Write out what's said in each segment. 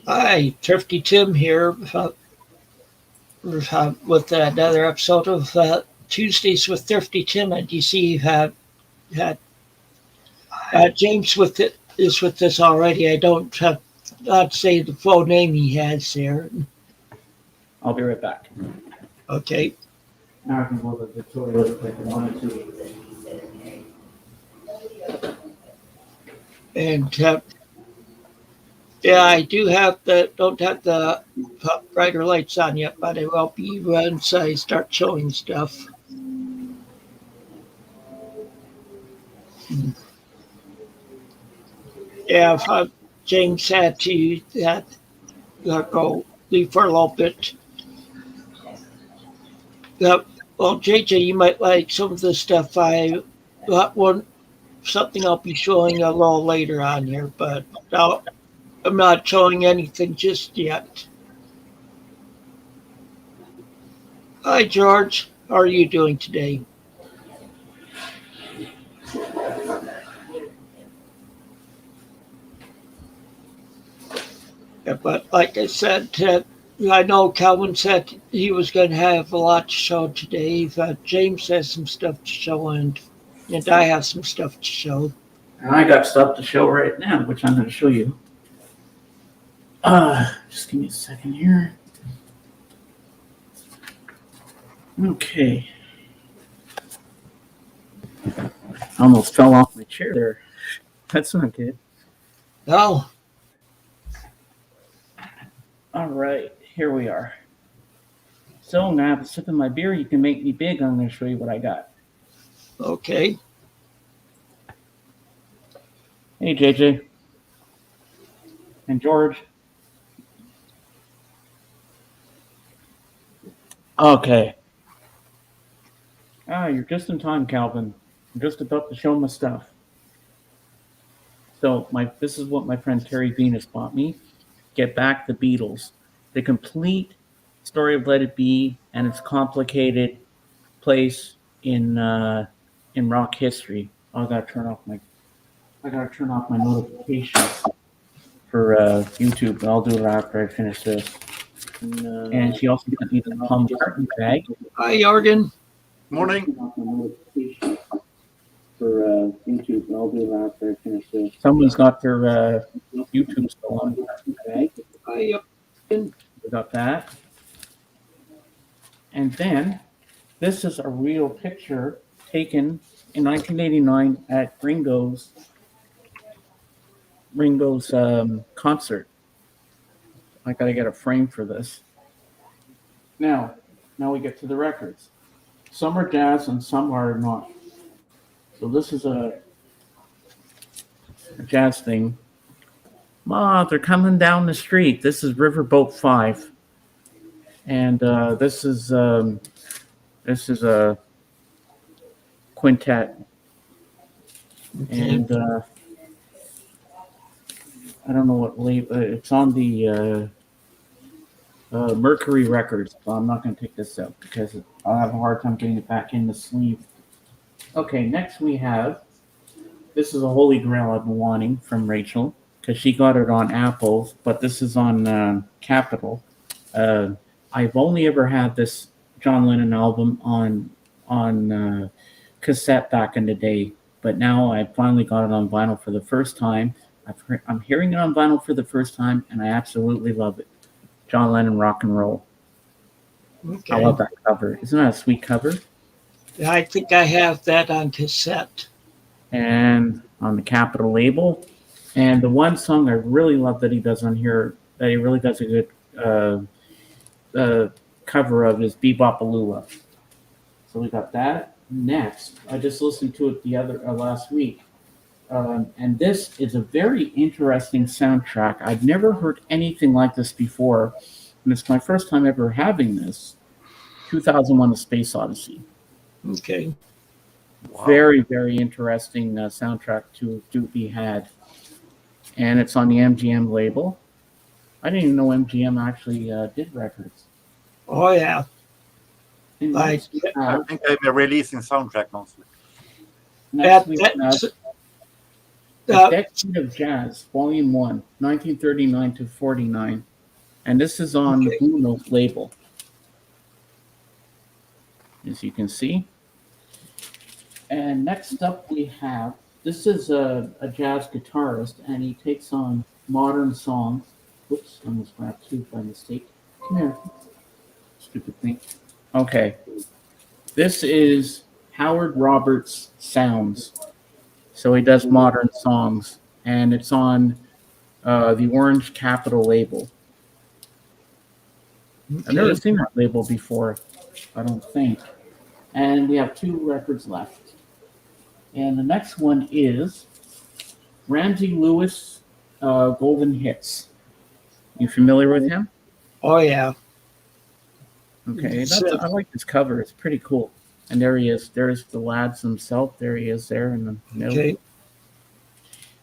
Hi, Thrifty Tim here with another episode of Tuesdays with Thrifty Tim. And you see, you have had James is with us already. I don't have not say the full name he has there. I'll be right back. Okay, Now I can go to the tutorial if I wanted to. and yeah, I don't have the brighter lights on yet, but I will be once I start showing stuff. Yeah, if James had to go leave for a little bit. Well, JJ, you might like some of the stuff something I'll be showing a little later on here, but I'm not showing anything just yet. Hi, George. How are you doing today? Yeah, but like I said, I know Calvin said he was going to have a lot to show today. James has some stuff to show, and I have some stuff to show. And I got stuff to show right now, which I'm going to show you. Just give me a second here. Okay. I almost fell off my chair there. That's not good. Oh. All right, here we are. So I'm going to have a sip of my beer. You can make me big. I'm going to show you what I got. Okay. Hey, JJ. And George. Okay. You're just in time, Calvin. I'm just about to show my stuff. So this is what my friend Terry Venus bought me. Get Back the Beatles. The complete story of Let It Be and its complicated place in rock history. I gotta turn off my notifications for YouTube. I'll do it after I finish this. And she also sent me the Paul McCartney bag. Hi, Jorgen. Morning. For YouTube, I'll do it after I finish this. Someone's got their YouTube still on. Okay. Hi, Jorgen. We got that. And then this is a real picture taken in 1989 at Ringo's concert. I got to get a frame for this. Now we get to the records. Some are jazz and some are not. So this is a jazz thing. Ma, they're coming down the street. This is Riverboat 5. And this is a quintet. And I don't know what label. It's on the Mercury Records. So I'm not going to take this out because I'll have a hard time getting it back in the sleeve. Okay, next we have, this is a holy grail I've been wanting from Rachel because she got it on Apple, but this is on Capitol. I've only ever had this John Lennon album on cassette back in the day, but now I finally got it on vinyl for the first time. I'm hearing it on vinyl for the first time, and I absolutely love it. John Lennon Rock and Roll. Okay. I love that cover. Isn't that a sweet cover? I think I have that on cassette. And on the Capitol label. And the one song I really love that he does on here, that he really does a good cover of, is Bebop Lula. So we got that. Next, I just listened to it last week. And this is a very interesting soundtrack. I've never heard anything like this before. And it's my first time ever having this. 2001: A Space Odyssey. Okay. Wow. Very, very interesting soundtrack to be had. And it's on the MGM label. I didn't even know MGM actually did records. Oh, yeah. I think they're releasing soundtrack mostly. Next A Decade of Jazz, Volume 1, 1939 to 49. And this is on the Blue Note label, as you can see. And next up we have, this is a jazz guitarist, and he takes on modern songs. Whoops, I almost grabbed two by mistake. Come here. Stupid thing. Okay. This is Howard Roberts Sounds. So he does modern songs, and it's on the Orange Capital label. Okay. I've never seen that label before, I don't think. And we have 2 records left. And the next one is Ramsey Lewis Golden Hits. You familiar with him? Oh, yeah. Okay, I like this cover. It's pretty cool. And there he is. There's the lads himself. There he is there in the middle. Okay.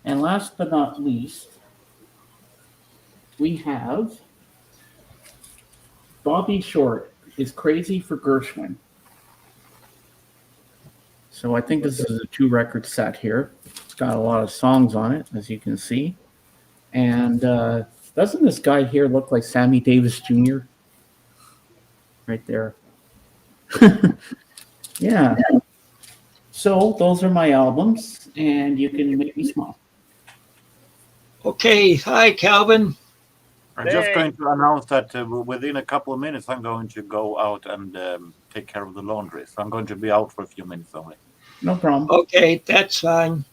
And last but not least, we have Bobby Short is Crazy for Gershwin. So I think this is a 2-record set here. It's got a lot of songs on it, as you can see. And doesn't this guy here look like Sammy Davis Jr.? Right there. Yeah. So those are my albums, and you can make me smile. Okay. Hi, Calvin. I'm just going to announce that within a couple of minutes, I'm going to go out and take care of the laundry. So I'm going to be out for a few minutes only. No problem. Okay, that's fine.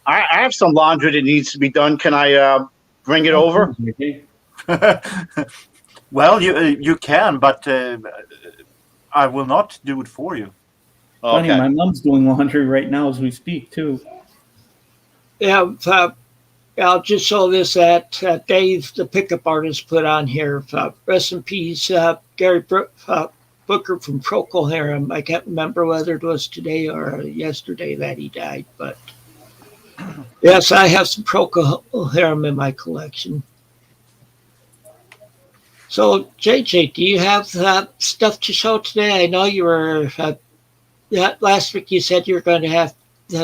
I have some laundry that needs to be done. Can I bring it over? Well, you can, but I will not do it for you. Funny, my mom's doing laundry right now as we speak, too. Yeah, I'll just show this that Dave, the pickup artist, put on here. Rest in peace, Gary Booker from Procol Harum. I can't remember whether it was today or yesterday that he died, but yes, I have some Procol Harum in my collection. So, JJ, do you have stuff to show today? I know you were, last week you said you were going to have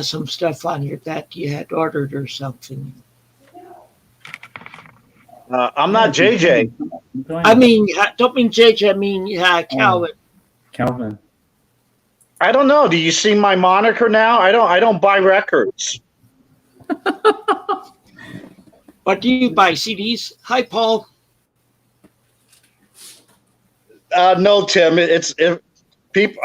some stuff on here that you had ordered or something. I'm not JJ. I mean, don't mean JJ, I mean Calvin. Calvin. I don't know. Do you see my moniker now? I don't buy records. What do you buy, CDs? Hi, Paul. No, Tim. It's people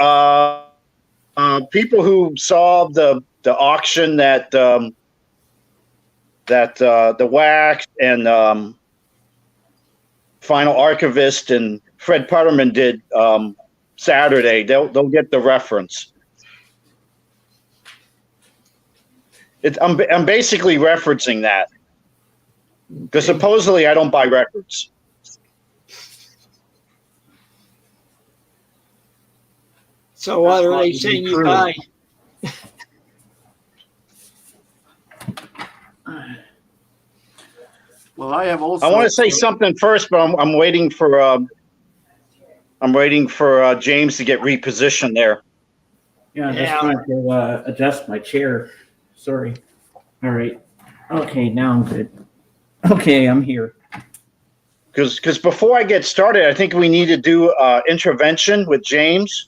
who saw the auction that the Wax and Final Archivist and Fred Putterman did Saturday. They'll get the reference. I'm basically referencing that because supposedly I don't buy records. So what are they saying you buy? Well, I have also. I want to say something first, but I'm waiting for James to get repositioned there. Yeah, I'm just trying to adjust my chair. Sorry. All right. Okay, now I'm good. Okay, I'm here. Because before I get started, I think we need to do intervention with James.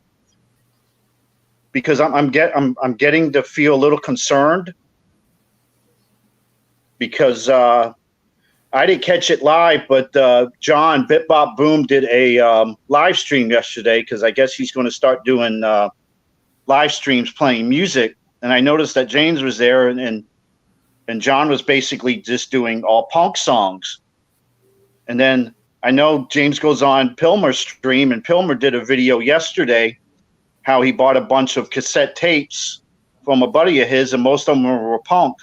Because I'm getting to feel a little concerned. Because I didn't catch it live, but John Bebop Boom did a live stream yesterday because I guess he's going to start doing live streams playing music. And I noticed that James was there, and John was basically just doing all punk songs. And then I know James goes on Pilmer's stream, and Pilmer did a video yesterday how he bought a bunch of cassette tapes from a buddy of his, and most of them were punk.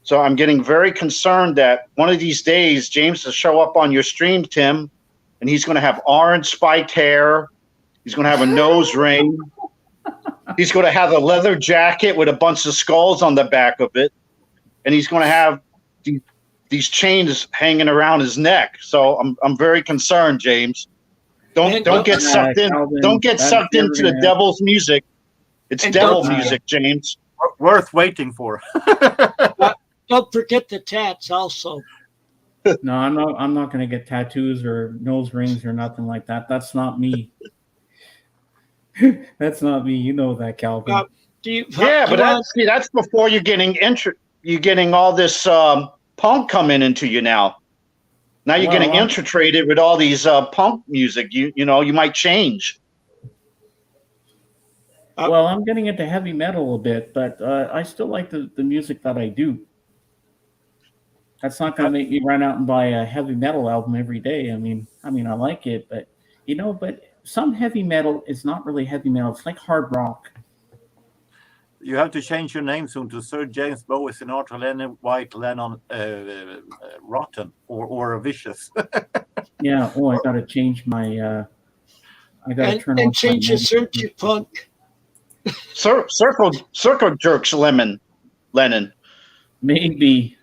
So I'm getting very concerned that one of these days James will show up on your stream, Tim, and he's going to have orange spiked hair. He's going to have a nose ring. He's going to have a leather jacket with a bunch of skulls on the back of it. And he's going to have these chains hanging around his neck. So I'm very concerned, James. Don't get sucked in. Calvin, don't get sucked into the devil's music. It's devil music, James. worth waiting for. Don't forget the tats also. No, I'm not going to get tattoos or nose rings or nothing like that. That's not me. That's not me. You know that, Calvin. That's before you're getting all this punk coming into you now. Now you're getting infiltrated with all these punk music. You know, you might change. Well, I'm getting into heavy metal a bit, but I still like the music that I do. That's not going to make me run out and buy a heavy metal album every day. I mean, I like it, but some heavy metal is not really heavy metal. It's like hard rock. You have to change your name soon to Sir James Bowie, Sinatra, Lennon, White, Lennon, Rotten, or Vicious. Yeah. Oh, I got to change my. I got to turn on. And change your search to punk. Circle jerks, Lennon. Maybe.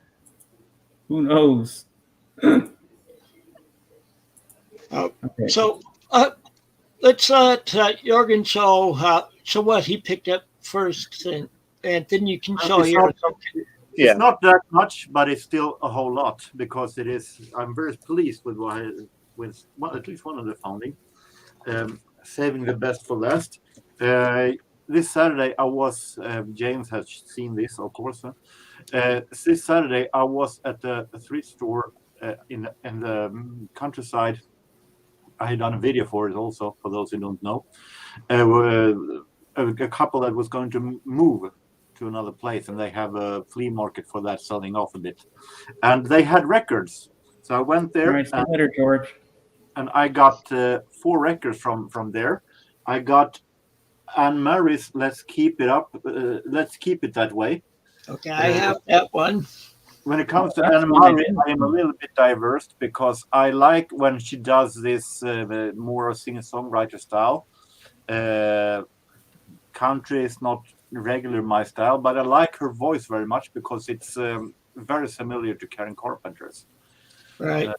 Who knows? Okay. So let's Jorgen show what he picked up first, and then you can show here. It's not that much, but it's still a whole lot because it is. I'm very pleased with at least one of the founding. Saving the best for last. This Saturday, I was. James has seen this, of course. This Saturday, I was at a thrift store in the countryside. I had done a video for it also, for those who don't know. A couple that was going to move to another place, and they have a flea market for that, selling off a bit. And they had records. So I went there. Right, later, George. And I got 4 records from there. I got Anne Marie's Let's Keep It Up. Let's Keep It That Way. Okay, I have that one. When it comes to Anne Marie, I am a little bit diverse because I like when she does this more singer-songwriter style. Country is not regular my style, but I like her voice very much because it's very familiar to Karen Carpenter's. Right.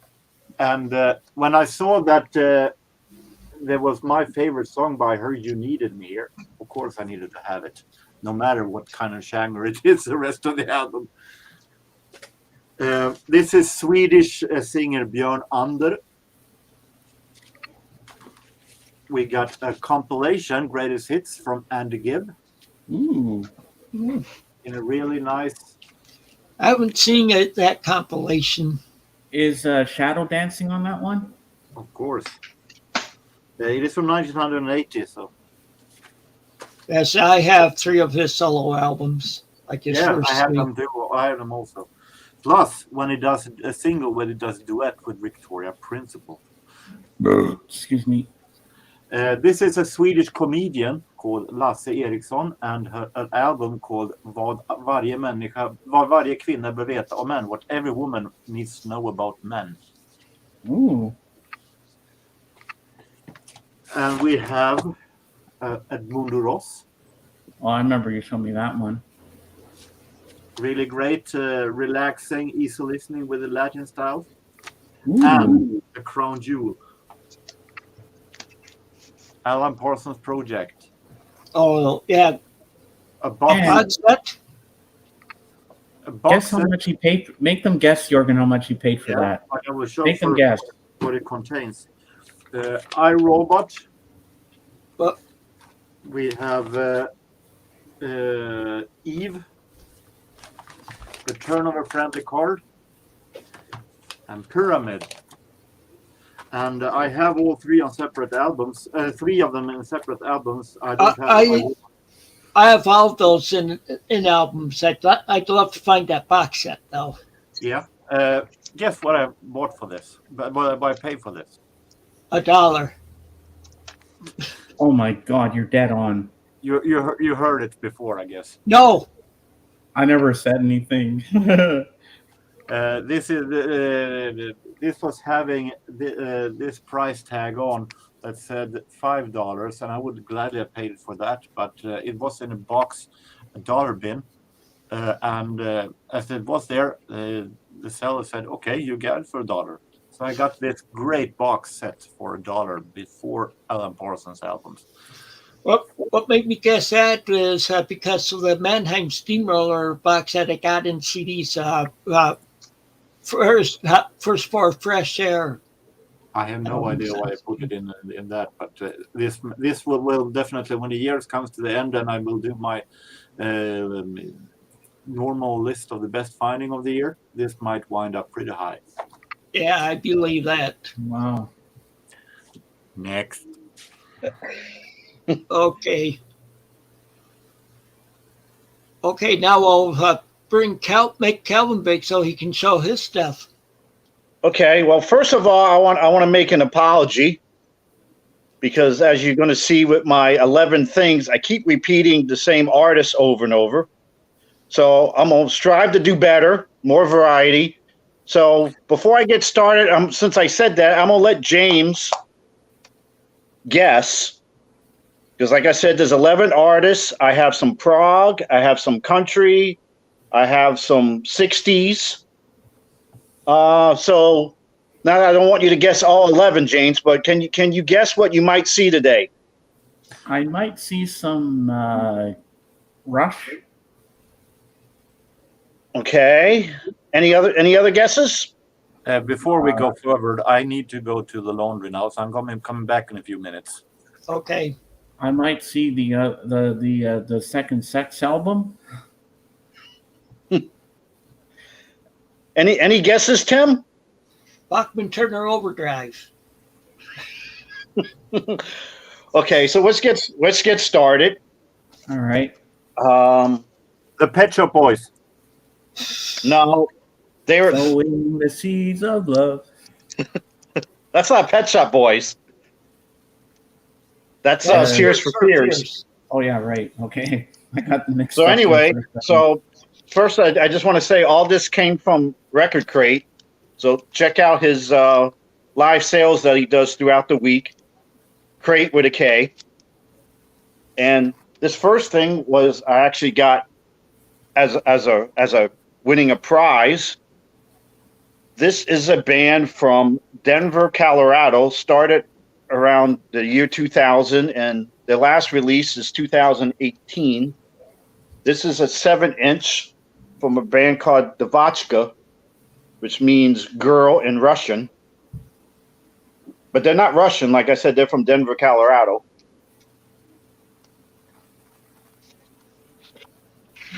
And when I saw that there was my favorite song by her, You Needed Me Here, of course I needed to have it, no matter what kind of genre it is, the rest of the album. This is Swedish singer Björn Ander. We got a compilation, Greatest Hits from Andy Gibb. Ooh. In a really nice... I haven't seen that compilation. Is Shadow Dancing on that one? Of course. It is from 1980, so... Yes, I have 3 of his solo albums. Like his first I have 3. them too. I have them also. Plus, when he does a single, when he does a duet with Victoria Principal. Excuse me. This is a Swedish comedian called Lasse Eriksson and an album called Vad varje kvinna bör veta om män. What every woman needs to know about men. Ooh. And we have Edmundo Ross. Oh, I remember you showed me that one. Really great, relaxing, easy listening with the Latin style. Ooh. And a crown jewel. Alan Parsons Project. Oh, yeah. A box set. Guess how much he paid. Make them guess, Jorgen, how much he paid for that. I will show Make them guess. what it contains. iRobot. Well, we have Eve. Return of a Friendly Card. And Pyramid. And I have all 3 on separate albums. 3 of them in separate albums. I don't have. I have all of those in albums. I'd love to find that box set though. Yeah. Guess what I bought for this? What I paid for this? $1. Oh my God, you're dead on. You heard it before, I guess. No. I never said anything. This was having this price tag on that said $5, and I would gladly have paid for that, but it was in a box, a dollar bin, and as it was there, the seller said, "Okay, you get it for $1." So I got this great box set for $1 before Alan Parsons albums. What made me guess that is because of the Mannheim Steamroller box that I got in CDs. First for Fresh Air. I have no idea why I put it in that, but this will definitely, when the years comes to the end, and I will do my normal list of the best finding of the year. This might wind up pretty high. Yeah, I believe that. Wow. Next. Okay. Okay, now I'll make Calvin big so he can show his stuff. Okay, well, first of all, I want to make an apology because as you're going to see with my 11 things, I keep repeating the same artists over and over. So I'm going to strive to do better, more variety. So before I get started, since I said that, I'm going to let James guess. Because like I said, there's 11 artists. I have some prog. I have some country. I have some 60s. So now I don't want you to guess all 11, James, but can you guess what you might see today? I might see some Rush. Okay. Any other guesses? Before we go forward, I need to go to the laundry now, so I'm coming back in a few minutes. Okay. I might see the Second Sex album. Any guesses, Tim? Bachman Turner Overdrive. Okay, so let's get started. All right. The Pet Shop Boys. No, they were. Sowing the seeds of love. That's not Pet Shop Boys. That's Tears for Fears. Oh yeah, right. Okay, I got the mixed. So anyway, first I just want to say all this came from Record Crate. So check out his live sales that he does throughout the week. Crate with a K. And this first thing was I actually got as a winning a prize. This is a band from Denver, Colorado, started around the year 2000, and their last release is 2018. This is a 7-inch from a band called Devotchka, which means girl in Russian. But they're not Russian. Like I said, they're from Denver, Colorado.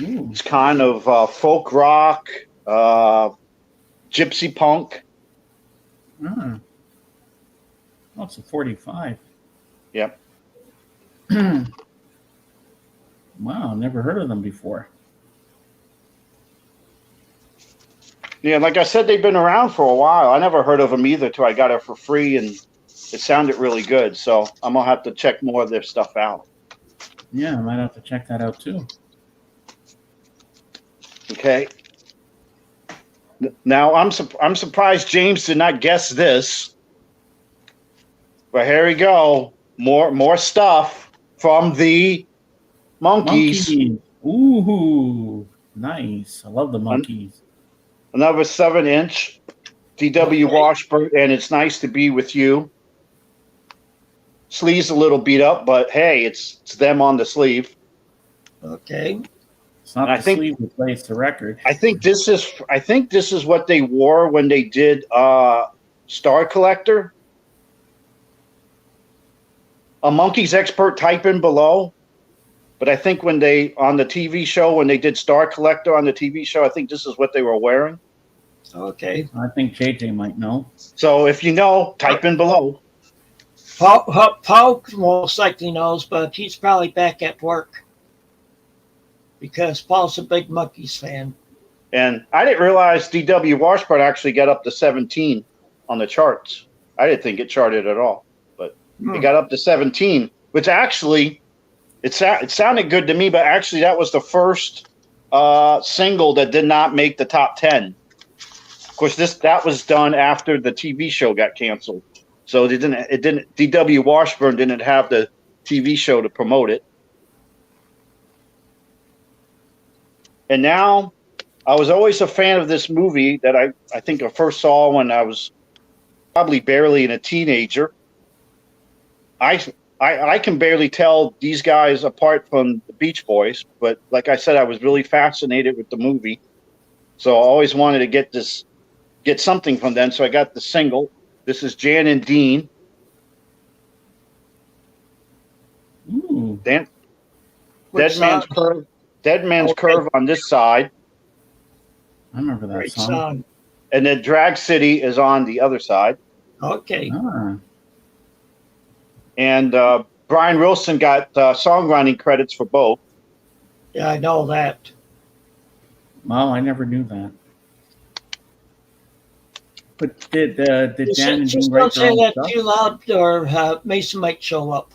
Ooh. It's kind of folk rock, gypsy punk. Oh, it's a 45. Yep. Wow, never heard of them before. Yeah, like I said, they've been around for a while. I never heard of them either till I got it for free, and it sounded really good. So I'm going to have to check more of their stuff out. Yeah, I might have to check that out too. Okay. Now I'm surprised James did not guess this. But here we go. More stuff from the Monkees. Ooh, nice. I love the Monkees. Another 7-inch DW Washburn, and It's Nice to Be With You. Sleeve's a little beat up, but hey, it's them on the sleeve. Okay. It's not the sleeve that plays the record. I think this is what they wore when they did Star Collector. A Monkey's expert, type in below. But I think when they on the TV show, when they did Star Collector on the TV show, I think this is what they were wearing. Okay. I think JJ might know. So if you know, type in below. Paul most likely knows, but he's probably back at work because Paul's a big Monkees fan. And I didn't realize DW Washburn actually got up to 17 on the charts. I didn't think it charted at all, but it got up to 17, which actually it sounded good to me. But actually, that was the first single that did not make the top 10. Of course, that was done after the TV show got canceled, so it didn't. DW Washburn didn't have the TV show to promote it. And now, I was always a fan of this movie that I think I first saw when I was probably barely a teenager. I can barely tell these guys apart from the Beach Boys, but like I said, I was really fascinated with the movie, so I always wanted to get something from them. So I got the single. This is Jan and Dean. Ooh. Dead Which Man's Curve. Dead Man's Curve on this side, I remember that great song. song. and then Drag City is on the other side. Okay. Ah. And Brian Wilson got songwriting credits for both. Yeah, I know that. Well, I never knew that. But did Jan and Just Dean write don't their say own that stuff? too loud, or Mason might show up.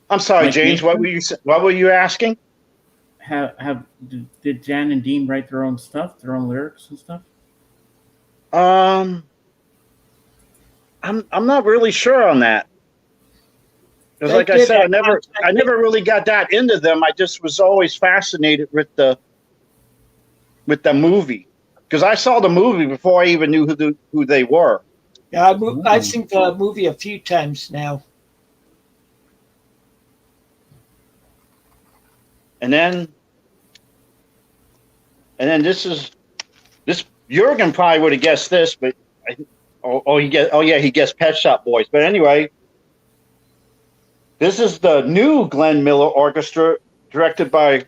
I'm sorry, Like James. Nathan? What were you asking? Did Jan and Dean write their own stuff, their own lyrics and stuff? I'm not really sure on that. Because, They like I did said, have I never really got that into them. I just was always fascinated with the movie. Because I saw the movie before I even knew who they were. Yeah, I've seen the movie a few times now. And then this Jurgen probably would have guessed this, but he guessed Pet Shop Boys. But anyway, this is the new Glenn Miller Orchestra, directed by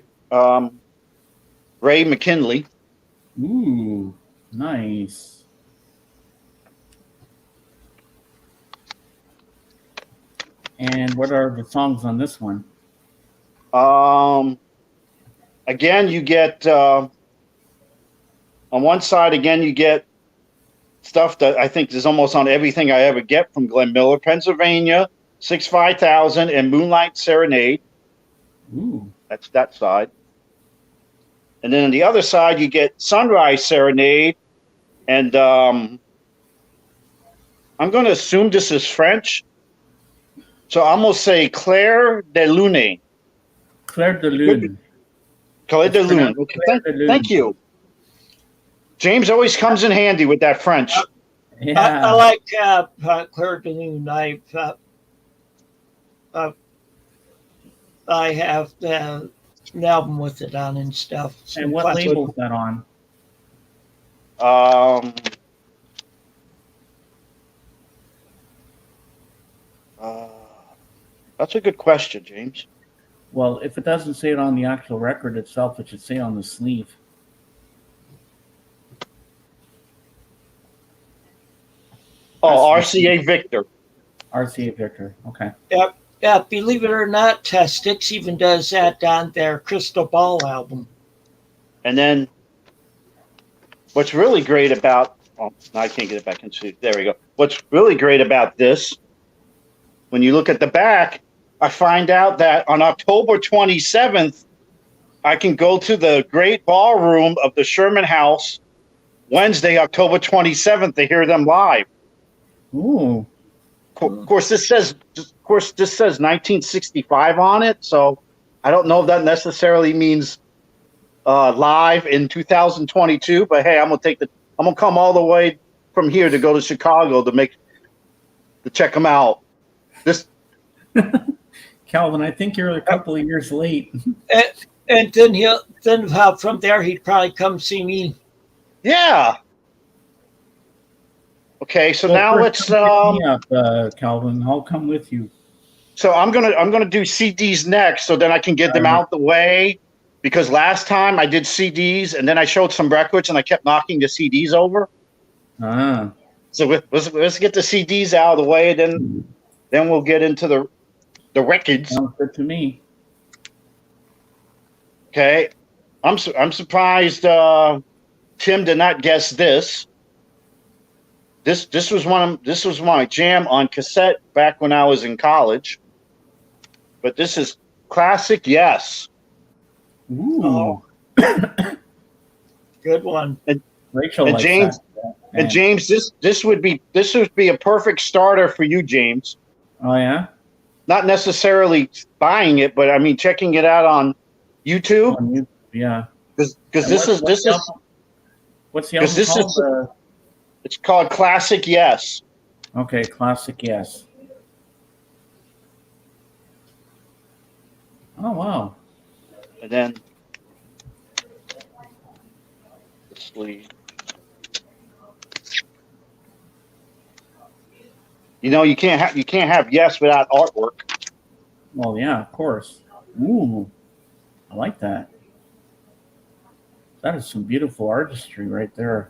Ray McKinley. Ooh, nice. And what are the songs on this one? Again, you get on one side. Again, you get stuff that I think is almost on everything I ever get from Glenn Miller: Pennsylvania, 65000, and Moonlight Serenade. Ooh. That's that side. And then on the other side, you get Sunrise Serenade, and I'm going to assume this is French, so I'm going to say Claire de Lune. Claire de Lune. Claire de Lune. Okay, thank you. James always comes in handy with that French. Yeah. I like Claire de Lune. I have an album with it on and stuff. And what label is that on? That's a good question, James. Well, if it doesn't say it on the actual record itself, it should say on the sleeve. Oh, RCA Victor. RCA Victor. Okay. Yeah, believe it or not, Styx even does that on their Crystal Ball album. And then what's really great about I can't get it back into there we go. What's really great about this, when you look at the back, I find out that on October 27th, I can go to the great ballroom of the Sherman House Wednesday, October 27th, to hear them live. Ooh. Of course, this says 1965 on it, so I don't know if that necessarily means live in 2022. But hey, I'm gonna come all the way from here to go to Chicago to check them out. This Calvin, I think you're a couple of years late. And then from there he'd probably come see me. Yeah. Okay, so Well, now let's. Calvin, I'll come with you. So I'm gonna do CDs next, so then I can get them out the way. Because last time I did CDs and then I showed some records and I kept knocking the CDs over. Ah. So let's get the CDs out of the way, then we'll get into the records. Sounds good to me. Okay, I'm surprised Tim did not guess this. This was my jam on cassette back when I was in college. But this is Classic Yes. Ooh. Oh. Good one. Rachel And likes James that. and James, this would be a perfect starter for you, James. Oh yeah. Not necessarily buying it, but I mean checking it out on YouTube. Yeah. Because this is what's the album called? It's called Classic Yes. Okay, Classic Yes. Oh, wow. And then the sleeve. You know, you can't have Yes without artwork. Well, yeah, of course. Ooh, I like that. That is some beautiful artistry right there.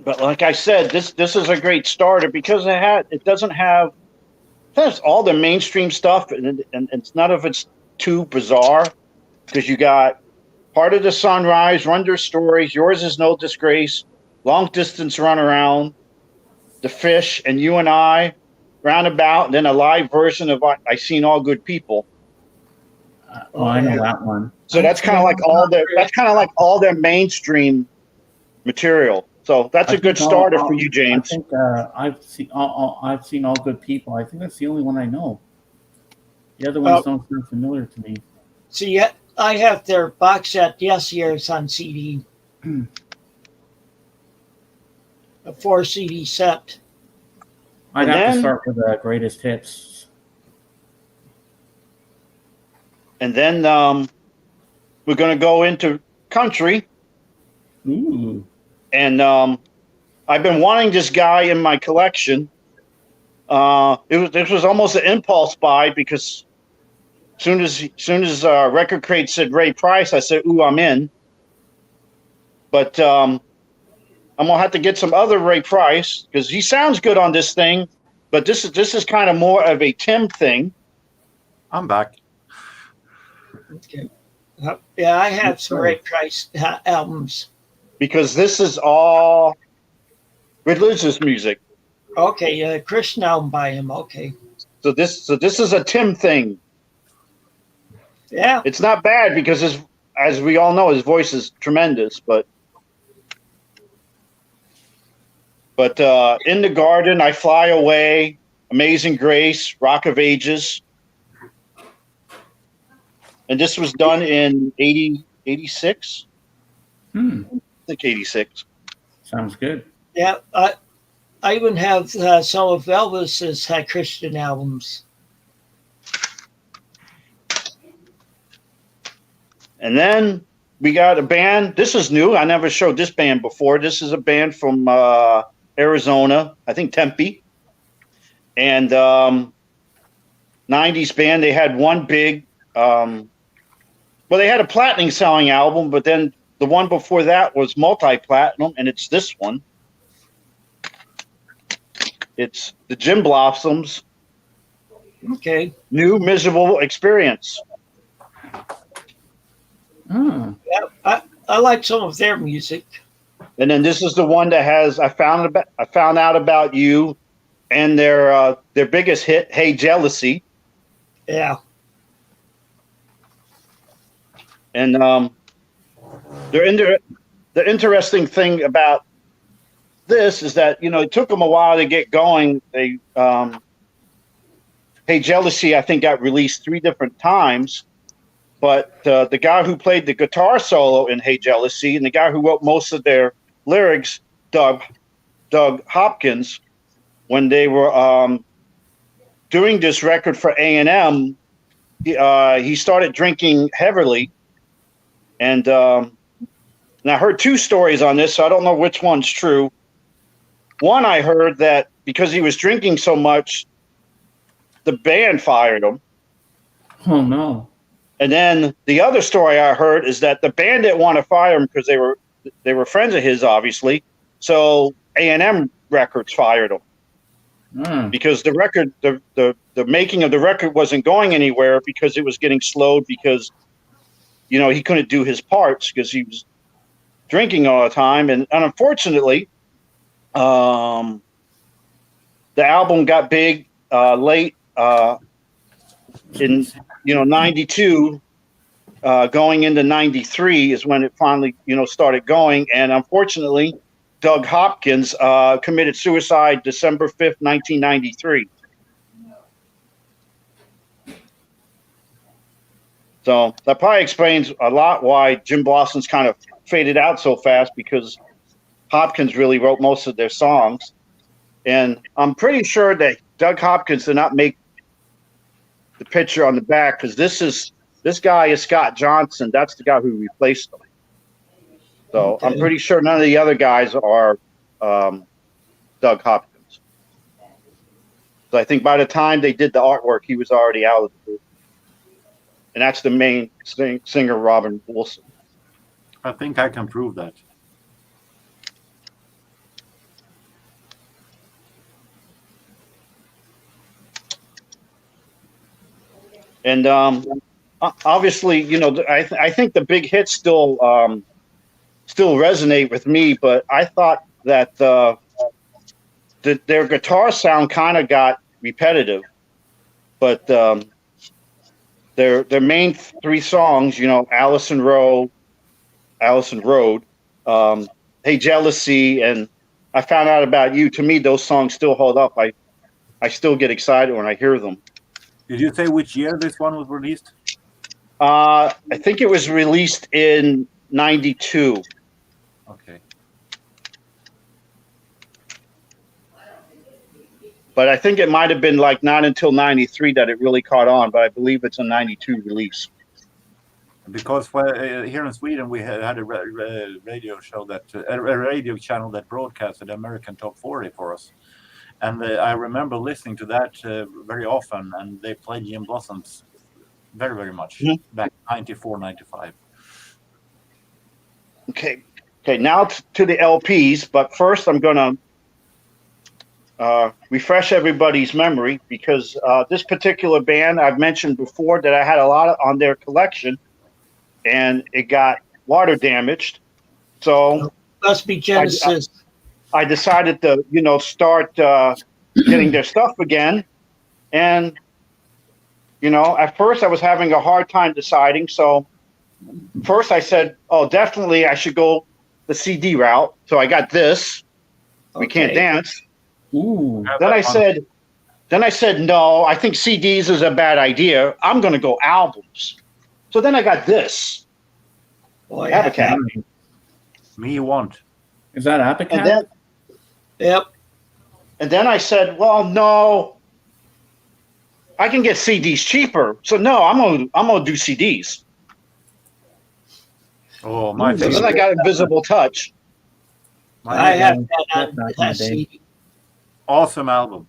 But like I said, this is a great starter because it has all the mainstream stuff, and it's none of it's too bizarre because you got Part of the Sunrise, Run Stories, Yours Is No Disgrace, Long Distance Runaround, The Fish, and You and I, Roundabout, and then a live version of I Seen All Good People. I know that one. So that's kind of like all their mainstream material. So that's a good starter for you, James. I think I've seen All Good People. I think that's the only one I know. The other ones don't sound familiar to me. See, I have their box set Yes Years on CD. A 4 CD set. I'd have to start with the greatest hits. And then we're going to go into country. Ooh. And I've been wanting this guy in my collection. This was almost an impulse buy because soon as Record Crate said Ray Price, I said, "Ooh, I'm in." But I'm gonna have to get some other Ray Price because he sounds good on this thing. But this is kind of more of a Tim thing. I'm back. Okay. Yeah, I have some Ray Price albums. Because this is all religious music. Okay, Christian album by him. Okay. So this is a Tim thing. Yeah. It's not bad because as we all know, his voice is tremendous. But In the Garden, I Fly Away, Amazing Grace, Rock of Ages. And this was done in 86. I think 86. Sounds good. Yeah, I even have some of Elvis's Christian albums. And then we got a band. This is new. I never showed this band before. This is a band from Arizona, I think Tempe. And 90s band. They had one big, they had a platinum selling album, but then the one before that was multi-platinum, and it's this one. It's the Jim Blossoms. Okay. New Miserable Experience. Oh. Yeah, I like some of their music. And then this is the one that has I found out about you, and their biggest hit, Hey Jealousy. Yeah. And the interesting thing about this is that it took them a while to get going. They Hey Jealousy, I think, got released 3 different times. But the guy who played the guitar solo in Hey Jealousy and the guy who wrote most of their lyrics, Doug Hopkins, when they were doing this record for A&M, he started drinking heavily. And I heard 2 stories on this, so I don't know which one's true. One, I heard that because he was drinking so much, the band fired him. Oh, no. And then the other story I heard is that the band didn't want to fire him because they were friends of his, obviously. So A&M Records fired him because the record, the making of the record wasn't going anywhere because it was getting slowed because, he couldn't do his parts because he was drinking all the time. And unfortunately, the album got big late in 92, going into 93 is when it finally, started going. And unfortunately, Doug Hopkins committed suicide December 5th, 1993. So that probably explains a lot why Jim Blossom's kind of faded out so fast, because Hopkins really wrote most of their songs. And I'm pretty sure that Doug Hopkins did not make the picture on the back because this guy is Scott Johnson. That's the guy who replaced him. So Okay. I'm pretty sure none of the other guys are Doug Hopkins. So I think by the time they did the artwork, he was already out of the group. And that's the main singer, Robin Wilson. I think I can prove that. And obviously, you know, I think the big hits still resonate with me, but I thought that their guitar sound kind of got repetitive. But their main three songs, you know, Allison Road, Hey Jealousy, and I Found Out About You. To me, those songs still hold up. I still get excited when I hear them. Did you say which year this one was released? I think it was released in '92. Okay. But I think it might have been like not until '93 that it really caught on. But I believe it's a '92 release. Because here in Sweden we had a radio show that a radio channel that broadcasted American Top 40 for us, and I remember listening to that very often, and they played Jim Blossoms very, very much back in '94, '95. Okay. Now to the LPs, but first I'm gonna refresh everybody's memory because this particular band I've mentioned before that I had a lot on their collection. And it got water damaged, so Must be Genesis. I decided to, you know, start getting their stuff again. And you know, at first I was having a hard time deciding. So first I said, "Oh, definitely I should go the CD route." So I got this. We Can't Dance. Ooh. Then I said, "No, I think CDs is a bad idea. I'm going to go albums." So then I got this. Boy, Abacat. Me you want. Is that Abacat? And then, Yep. and then I said, well, no, I can get CDs cheaper. So no, I'm gonna do CDs. Oh, my So then favorite. I got Invisible Touch. I have Back in that the day. CD. Awesome album.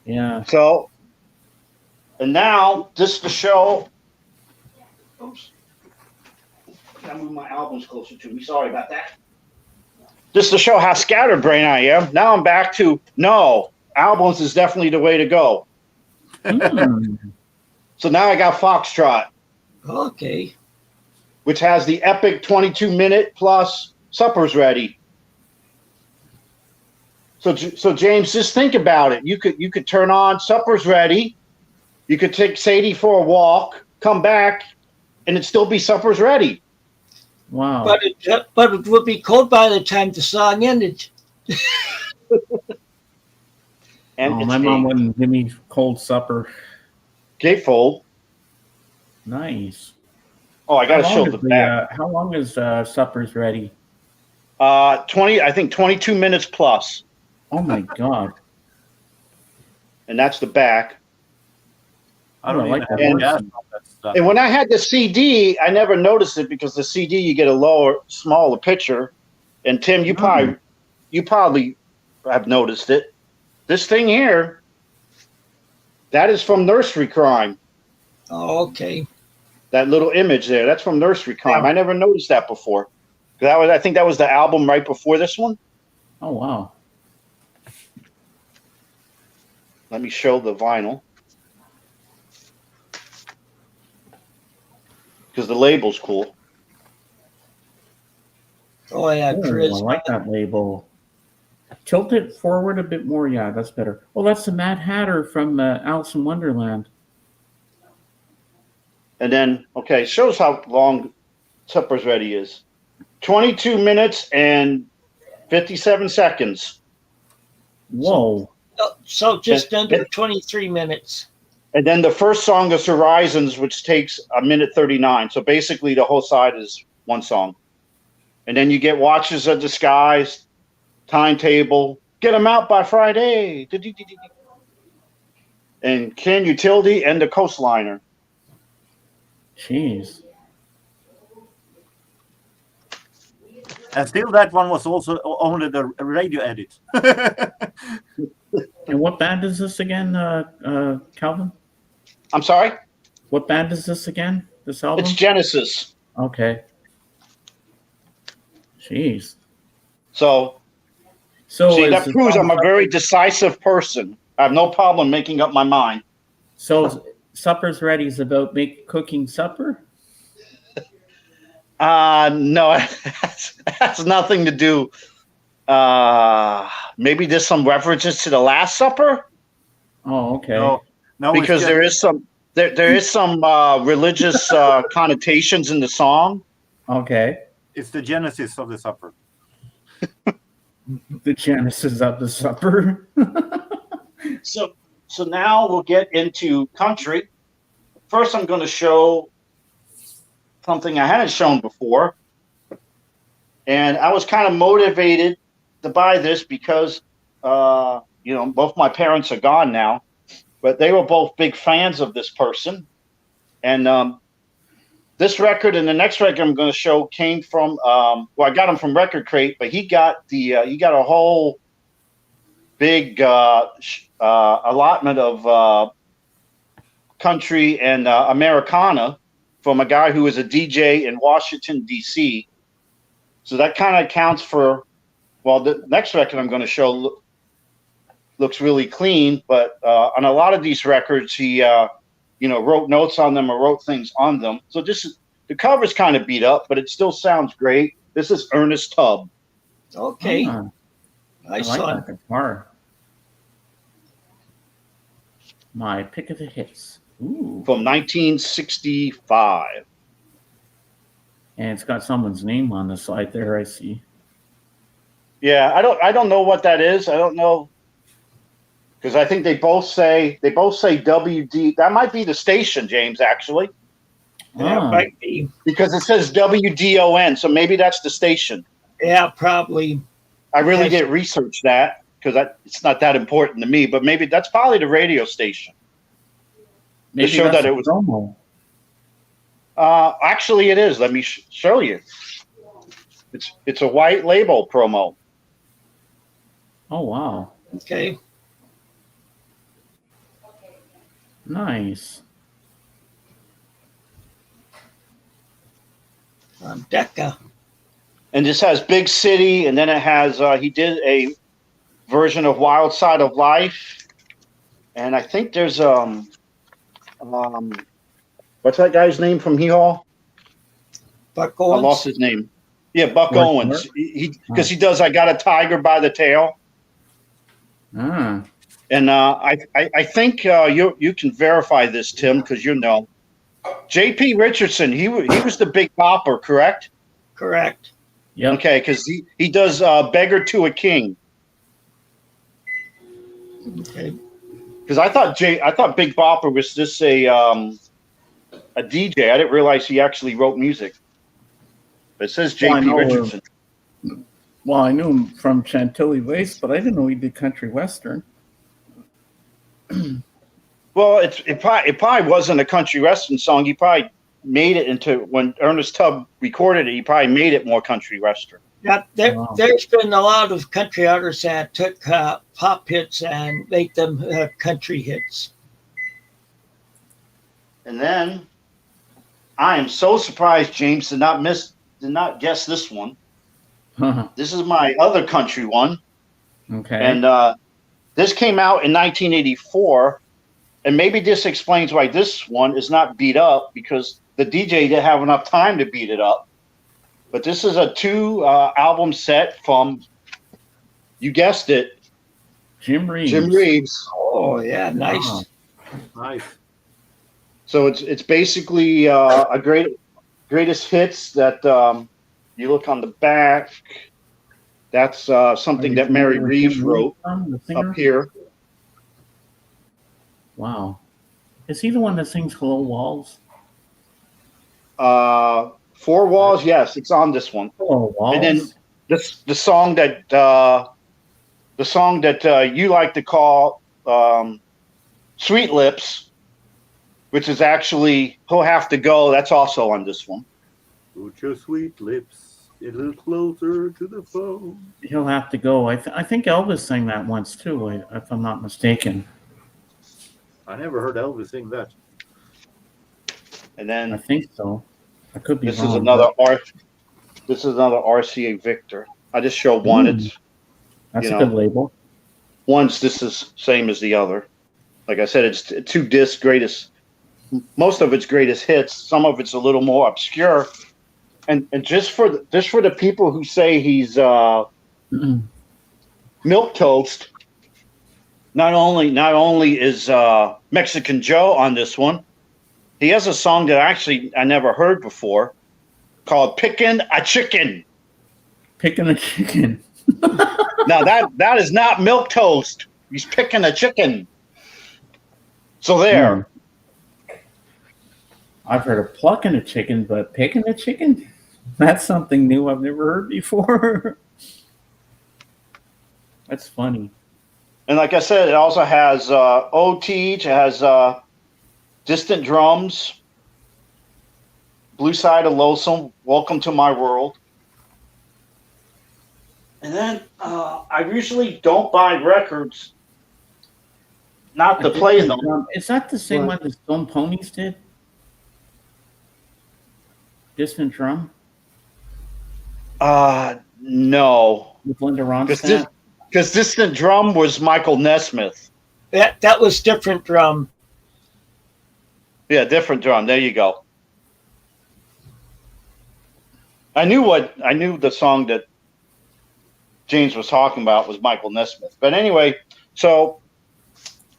Yeah. So, and now just to show. Oops. Gotta move my albums closer to me. Sorry about that. Just to show how scatterbrained I am. Now I'm back to no, albums is definitely the way to go. Hmm. So now I got Foxtrot, Okay. which has the epic 22-minute plus Supper's Ready. So James, just think about it. You could turn on Supper's Ready. You could take Sadie for a walk, come back, and it'd still be Supper's Ready. Wow. But it would be cold by the time the song ended. And my it's mom wouldn't give me cold supper. gatefold. Nice. Oh, I gotta How show long the is back. how long is Supper's Ready? 22 minutes plus, Oh my God. and that's the back. I don't I like even that have one. gas on that stuff. And when I had the CD, I never noticed it because the CD you get a smaller picture. And Tim, you probably have noticed it. This thing here, that is from Nursery Crime. Oh, okay. That little image there, that's from Nursery Crime. Yeah. I never noticed that before. I think that was the album right before this one. Oh wow. Let me show the vinyl. Because the label's cool. Oh, yeah, Oh, I Chris. like that label. Tilt it forward a bit more. Yeah, that's better. Oh, that's the Mad Hatter from Alice in Wonderland. And then, okay, shows how long Supper's Ready is. 22 minutes and 57 seconds. Whoa. So just under 23 minutes. And then the first song is Horizons, which takes 1:39. So basically the whole side is one song. And then you get Watches of the Skies, Timetable, Get 'Em Out by Friday. and Can Utility and the Coastliner. Jeez. And still, that one was also only the radio edit. And what band is this again, Calvin? I'm sorry? What band is this again? This album? It's Genesis. Okay. Jeez. So see, that proves I'm a very decisive person. I have no problem making up my mind. So supper's ready is about cooking supper? No, it has nothing to do. Maybe there's some references to the Last Supper. Oh, okay. No, because there is some religious connotations in the song. Okay. It's the genesis of the supper. The genesis of the supper. So now we'll get into country. First, I'm going to show something I hadn't shown before. And I was kind of motivated to buy this because, both my parents are gone now, but they were both big fans of this person. And this record and the next record I'm going to show came from, I got him from Record Crate, but he got a whole big allotment of country and Americana from a guy who was a DJ in Washington, D.C. So that kind of accounts for, the next record I'm going to show looks really clean, but on a lot of these records, he, wrote notes on them or wrote things on them. So the cover's kind of beat up, but it still sounds great. This is Ernest Tubb. Okay. I like that guitar. My pick of the hits. Ooh. From 1965. And it's got someone's name on the side there, I see. Yeah, I don't know what that is. I don't know. Because I think they both say WD. That might be the station, James, actually. That might be. Because it says WDON, so maybe that's the station. Yeah, probably. I really didn't research that because it's not that important to me, but maybe that's probably the radio station. Maybe to show that it was promo. Actually, it is. Let me show you. It's a white label promo. Oh, wow. Okay. Nice. Decca. And this has Big City, and then it has, he did a version of Wild Side of Life. And I think there's, what's that guy's name from Hee Haw? Buck Owens. I lost his name. Yeah, Buck Owens. Because he does I Got a Tiger by the Tail. Ah. And I think you can verify this, Tim, because you know. J.P. Richardson, he was the Big Bopper, correct? Correct. Yeah. Okay, because he does Beggar to a King. Okay. Because I thought Big Bopper was just a DJ. I didn't realize he actually wrote music. But it says J.P. Richardson. Well, I knew him from Chantilly Lace, but I didn't know he did country western. Well, it probably wasn't a country western song. He probably made it into, when Ernest Tubb recorded it, he probably made it more country western. Yeah, there's been a lot of country artists that took pop hits and made them country hits. And then I am so surprised James did not guess this one. This is my other country one. Okay. And this came out in 1984. And maybe this explains why this one is not beat up, because the DJ didn't have enough time to beat it up. But this is a 2-album set from, you guessed it, Jim Reeves. Jim Reeves. Oh, yeah, nice. Wow. Nice. So it's basically a greatest hits that you look on the back. That's something that Mary Reeves wrote up here. Wow. Is he the one that sings Hello Walls? 4 Walls, yes, it's on this one. Hello Walls. And then the song that you like to call Sweet Lips, which is actually He'll Have to Go. That's also on this one. Put your sweet lips a little closer to the phone. He'll Have to Go. I think Elvis sang that once too, if I'm not mistaken. I never heard Elvis sing that. And I then think so. I could be this wrong. is another RCA Victor. I just show one. It's That's you a know. good label. One's this is same as the other. Like I said, it's 2 discs greatest. Most of it's greatest hits. Some of it's a little more obscure. And just for the people who say he's milk toast. Not only is Mexican Joe on this one, he has a song that I never heard before called "Pickin' a Chicken." Picking a chicken. Now that is not milk toast. He's picking a chicken. So there. I've heard of plucking a chicken, but picking a chicken? That's something new I've never heard before. That's funny. And like I said, it also has OT, it has Distant Drums, Blue Side of Lonesome, Welcome to My World. And then I usually don't buy records not to play them. Is that the same one that Stone Ponies did? Distant Drum? No. With Linda Ronstadt? Because Distant Drum was Michael Nesmith. That was different drum. Yeah, different drum. There you go. I knew the song that James was talking about was Michael Nesmith. But anyway, so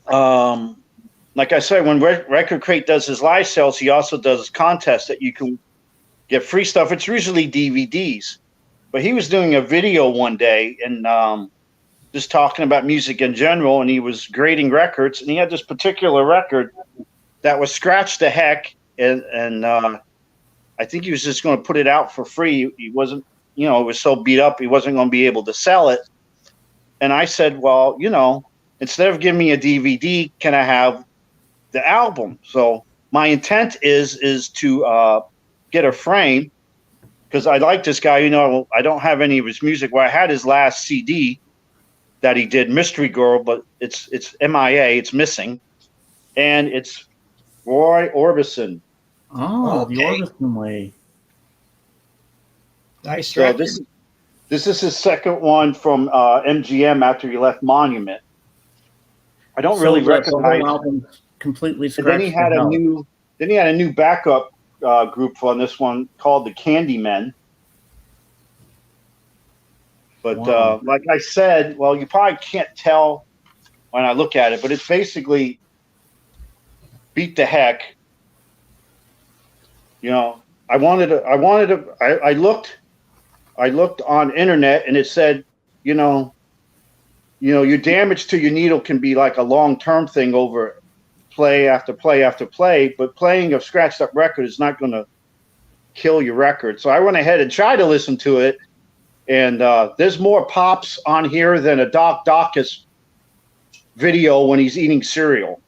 like I said, when Record Crate does his live sales, he also does contests that you can get free stuff. It's usually DVDs. But he was doing a video one day and just talking about music in general, and he was grading records, and he had this particular record that was scratched to heck, and I think he was just going to put it out for free. He wasn't, it was so beat up, he wasn't going to be able to sell it. And I said, well, instead of giving me a DVD, can I have the album? So my intent is to get a frame, because I like this guy. I don't have any of his music. Well, I had his last CD that he did, Mystery Girl, but it's MIA, it's missing. And it's Roy Orbison. Oh, Okay. the Orbison way. Nice So record. this is his second one from MGM after he left Monument. I don't really The recognize. whole album completely And scratched. then he had a new backup group on this one called the Candymen. But Wow. like I said, well, you probably can't tell when I look at it, but it's basically beat the heck. I looked on internet and it said, your damage to your needle can be like a long-term thing over play after play after play, but playing a scratched up record is not going to kill your record. So I went ahead and tried to listen to it. And there's more pops on here than a Doc Dawkins video when he's eating cereal.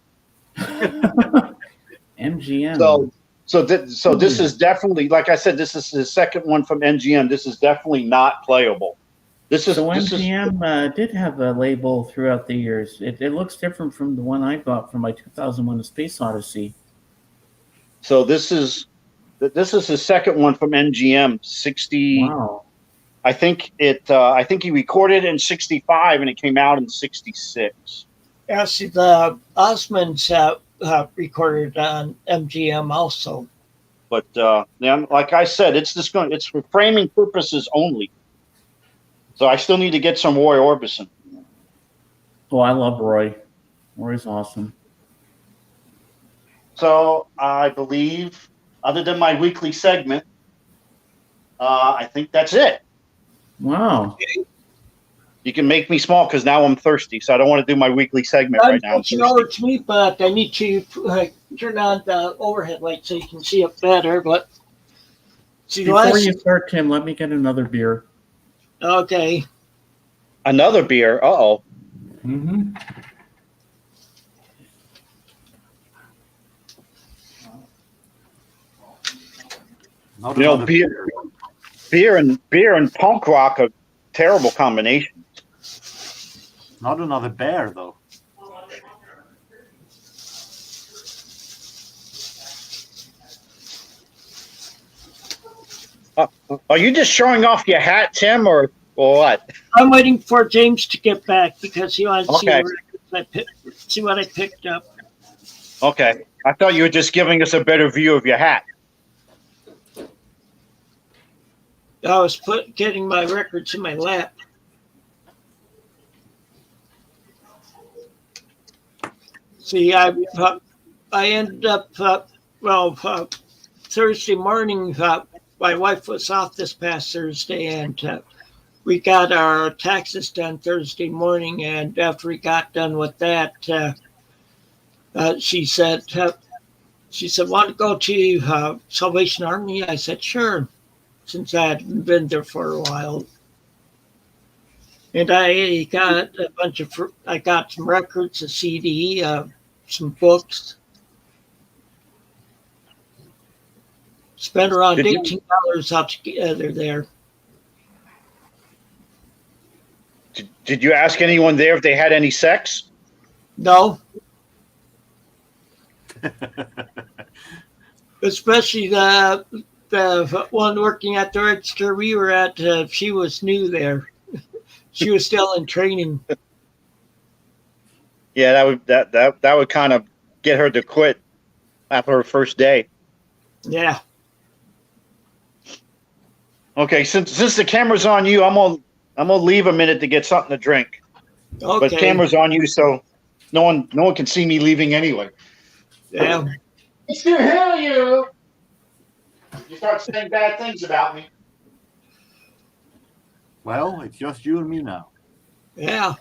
MGM. So this is definitely, like I said, this is his second one from MGM. This is definitely not playable. MGM did have a label throughout the years. It looks different from the one I got from my 2001: A Space Odyssey. So this is his second one from MGM. 60. Wow. I think he recorded it in 65 and it came out in 66. Yeah, see, the Osmonds recorded on MGM also. But then, like I said, it's for framing purposes only. So I still need to get some Roy Orbison. Oh, I love Roy. Roy's awesome. So I believe, other than my weekly segment, I think that's it. Wow. You can make me small because now I'm thirsty, so I don't want to do my weekly segment right now. It's me, but I need to turn on the overhead light so you can see it better. But Before you start, Tim, let me get another beer. Okay. Another beer. Uh-oh. Mm-hmm. Not You know, another beer and punk rock are terrible combination. Not another bear, though. Are you just showing off your hat, Tim, or what? I'm waiting for James to get back because he wants to see, Okay. see what I picked up. Okay. I thought you were just giving us a better view of your hat. I was getting my records in my lap. See, I ended up, Thursday morning, my wife was off this past Thursday, and we got our taxes done Thursday morning. And after we got done with that, she said, want to go to Salvation Army? I said, sure, since I hadn't been there for a while. And I got I got some records, a CD, some books. Spent around $18 altogether there. Did you ask anyone there if they had any sex? No. Especially the one working at the register we were at, she was new there. She was still in training. Yeah, that would kind of get her to quit after her first day. Yeah. Okay, since the camera's on you, I'm gonna leave a minute to get something to drink. Okay. But camera's on you, so no one can see me leaving anyway. Yeah. I still hear you. You start saying bad things about me. Well, it's just you and me now. Yeah.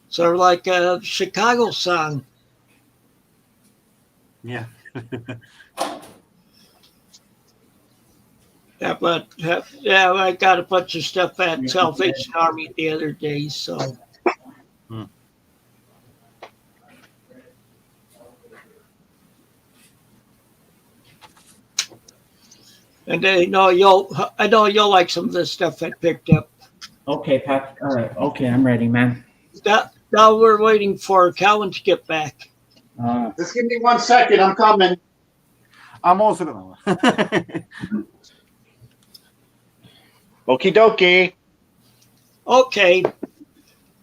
Sort of like a Chicago song. Yeah. Yeah, but I got a bunch of stuff at Salvation Army the other day, so. And I know you'll like some of the stuff I picked up. Okay, Pat. All right. Okay, I'm ready, man. Now we're waiting for Calvin to get back. Just give me 1 second. I'm coming. I'm also gonna. Okie dokie. Okay.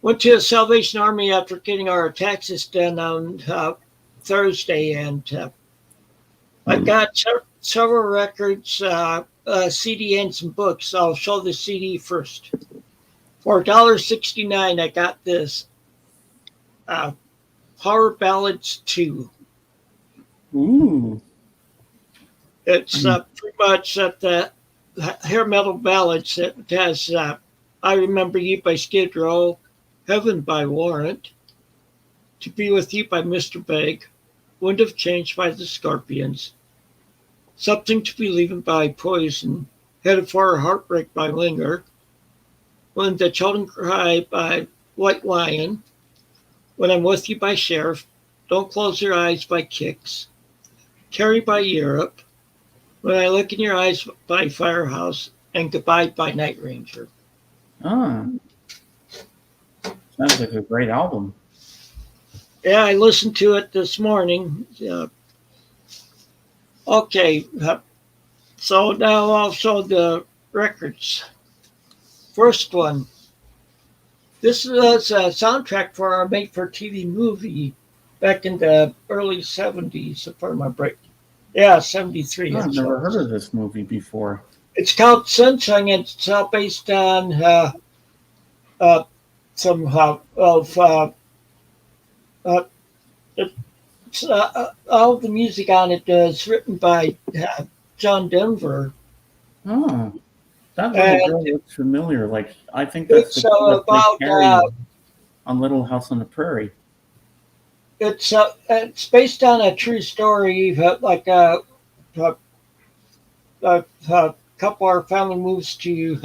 Went to the Salvation Army after getting our taxes done on Thursday, and I got several records, a CD, and some books. I'll show the CD first. For $1.69, I got this Horror Ballads 2. Ooh. It's pretty much the hair metal ballads that has I Remember You by Skid Row, Heaven by Warrant, To Be With You by Mr. Beg, Wind of Change by the Scorpions, Something to Believe in by Poison, Headed for a Heartbreak by Linger, When the Children Cry by White Lion, When I'm With You by Sheriff, Don't Close Your Eyes by Kix, Carrie by Europe, When I Look in Your Eyes by Firehouse, and Goodbye by Night Ranger. Sounds like a great album. Yeah, I listened to it this morning. Okay, so now I'll show the records. First one. This was a soundtrack for our made-for-TV movie back in the early 70s, if I remember right. Yeah, 73. I've never heard of this movie before. It's called Sunshine, and it's based on some all the music on it is written by John Denver. Oh, that little girl looks familiar. Like, I think that's It's the girl that played about Carrie on Little House on the Prairie. it's based on a true story. Like a couple of our family moves to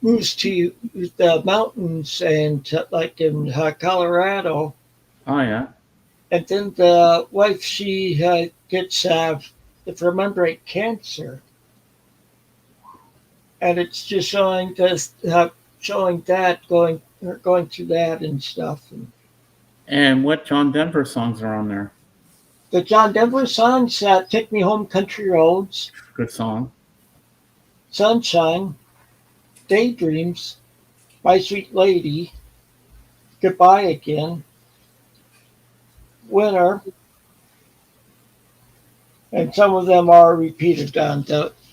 the mountains and like in Colorado. Oh, yeah. And then the wife, she gets if I remember right, cancer. And it's just showing this, showing that going through that and stuff. And what John Denver songs are on there? The John Denver songs, "Take Me Home, Country Roads," Good song. "Sunshine," "Daydreams," "My Sweet Lady," "Goodbye Again," "Winter," and some of them are repeated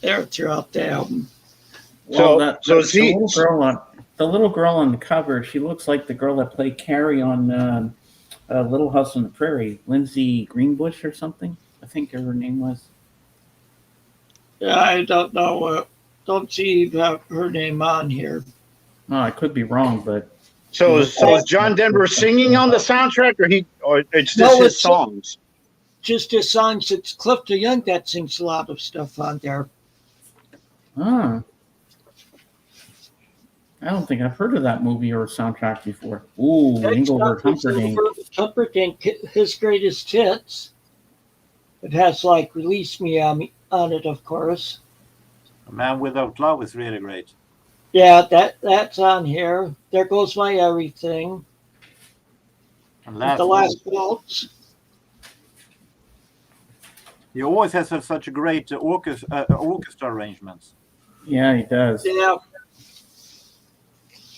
there throughout the album. Well, So the little girl on the cover, she looks like the girl that played Carrie on Little House on the Prairie, Lindsay Greenbush or something. I think her name was. Yeah, I don't know. Don't see her name on here. Oh, I could be wrong, but So is John Denver singing on the soundtrack, or it's just No, his songs? Just his songs. It's Cliff DeYoung that sings a lot of stuff on there. I don't think I've heard of that movie or soundtrack before. Ooh, Engelbert Humperdinck. Humperdinck, his greatest hits. It has like "Release Me" on it, of course. A Man Without Love is really great. Yeah, that's on here. "There Goes My Everything." And The Last Waltz. He always has such a great orchestra arrangements. Yeah, he does. Yeah.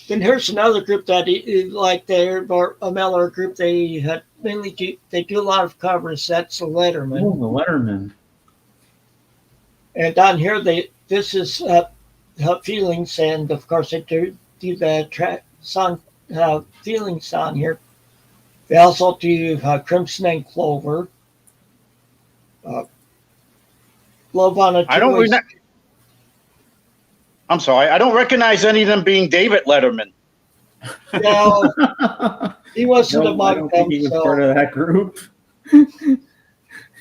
Then here's another group that like they're a Miller group. They do a lot of covers. That's the Lettermen. Oh, the Lettermen. And down here this is Feelings, and of course they do the track song Feelings on here. They also do Crimson and Clover. Love on a I'm sorry, I don't recognize any of them being David Letterman. No, he wasn't No, I among don't them. think he was part of that group.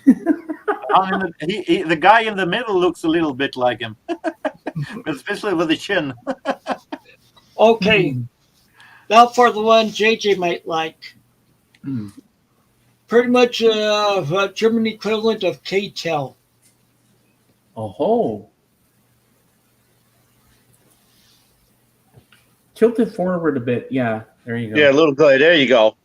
The guy in the middle looks a little bit like him, especially with the chin. Okay, now for the one JJ might like. Pretty much a German equivalent of K-Tel. Oh. Tilt it forward a bit. Yeah, there you go. Yeah, a little good. There you go.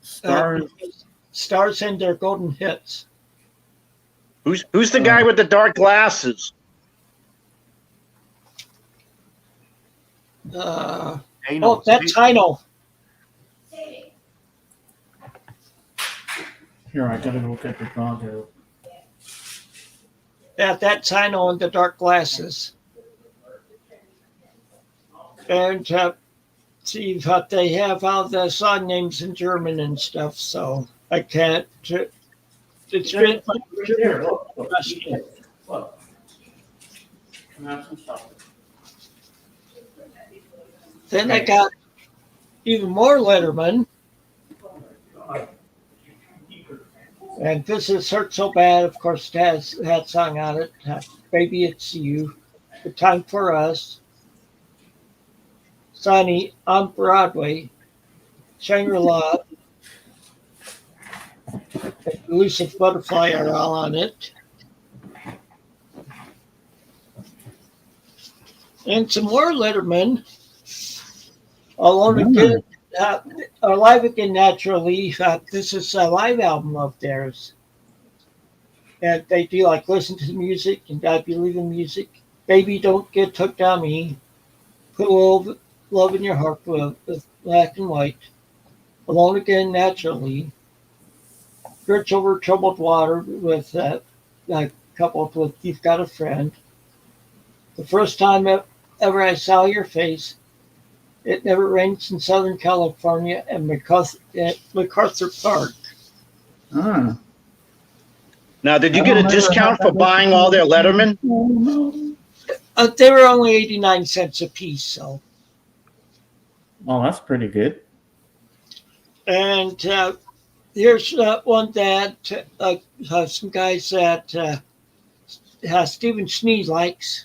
Stars and their golden hits. Who's the guy with the dark glasses? That's Here, Heino. Here, I gotta look at the dog out. Yeah, that's Heino and the dark glasses. And see what they have all the song names in German and stuff, so I can't. It's been Look. Then I got even more Letterman. And this is Hurt So Bad, of course, it has that song on it. Baby, It's You. The Time for Us. Sonny on Broadway. Shangri-La. Elusive Butterfly are all on it. And some more Letterman. Alone Again. Alive Again Naturally. This is a live album of theirs. And they do like Listen to the Music and I Believe in Music. Baby, Don't Get Hooked on Me. Put a little love in your heart with Black and White. Alone Again Naturally. Bridge Over Troubled Water with coupled with You've Got a Friend. The First Time Ever I Saw Your Face. It Never Rains in Southern California, and MacArthur Park. Now, did you get a discount for buying all their Letterman? They were only 89 cents a piece, so. Oh, that's pretty good. And here's one that some guys that Stephen Snee likes.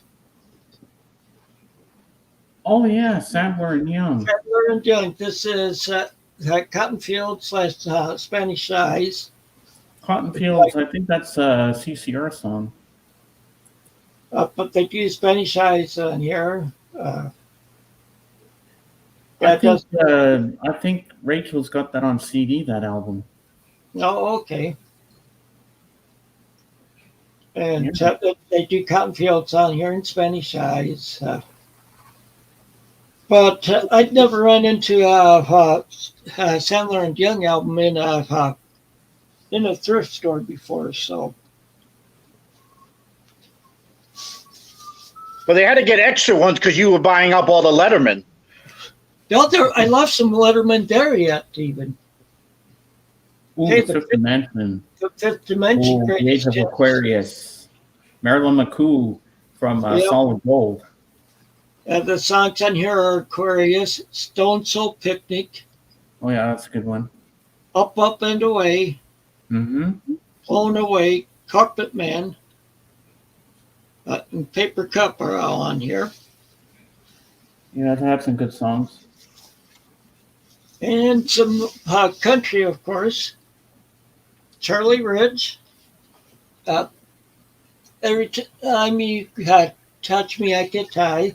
Oh, yeah, Sadler and Young. Sadler and Young. This is Cotton Field / Spanish Eyes. Cotton Fields, I think that's a CCR song. But they do Spanish Eyes on here. I think Rachel's got that on CD, that album. Oh, okay. And Yeah. they do Cotton Fields on here in Spanish Eyes. But I'd never run into Sandler and Young album in a thrift store before, so. But they had to get extra ones because you were buying up all the Lettermen. I left some Letterman there yet, even. Ooh, Hey, the Fifth Dimension. The Fifth Dimension. Ooh, the Age of Aquarius. Marilyn McCoo from Solid Gold. The songs on here are Aquarius, Stone Soul Picnic. Oh, yeah, that's a good one. Up, Up, and Away. Mm-hmm. Blown Away, Carpet Man, and Paper Cup are all on here. Yeah, they have some good songs. And some country, of course. Charlie Ridge. Every time you touch me, I get high.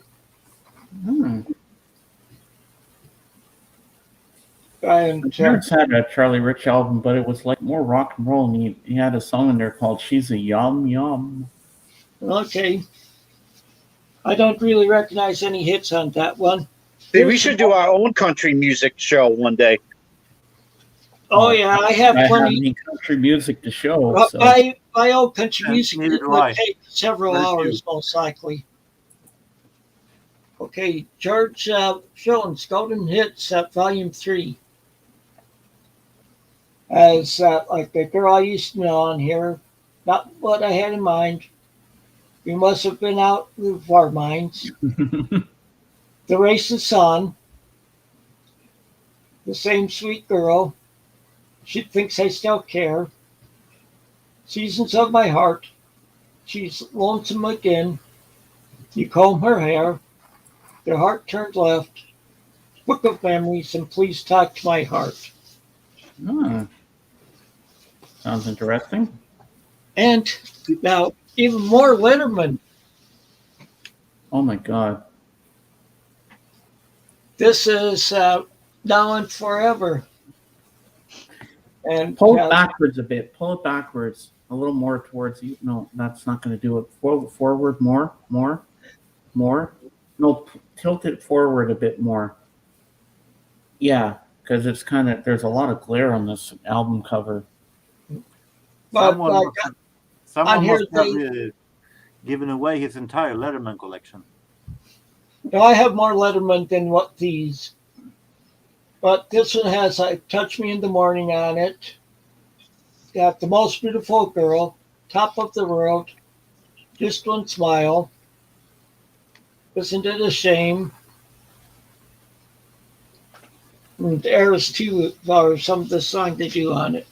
My parents had a Charlie Rich album, but it was like more rock and roll, and he had a song in there called "She's a Yum Yum." Okay. I don't really recognize any hits on that one. See, we should do our own country music show one day. Oh, yeah, I have plenty. Any country music to show. So. My old country music would take several hours, most likely. Okay, George Jones, Golden Hits, Volume 3. As like the girl I used to know on here, not what I had in mind. We must have been out of our minds. The Race is On. The Same Sweet Girl. She Thinks I Still Care. Seasons of My Heart. She's Lonesome Again. You Comb Her Hair. Their Heart Turned Left. Book of Memories, and Please Talk to My Heart. Sounds interesting. And now, even more Letterman. Oh my God. This is Now and Forever. And pull it backwards a bit. Pull it backwards a little more towards you. No, that's not going to do it. Forward more. No, tilt it forward a bit more. Yeah, because it's there's a lot of glare on this album cover. Someone must have given away his entire Letterman collection. No, I have more Letterman than what these. But this one has Touch Me in the Morning on it. Got The Most Beautiful Girl, Top of the World, Just One Smile. Isn't It a Shame? And Eras 2 are some of the songs they do on it.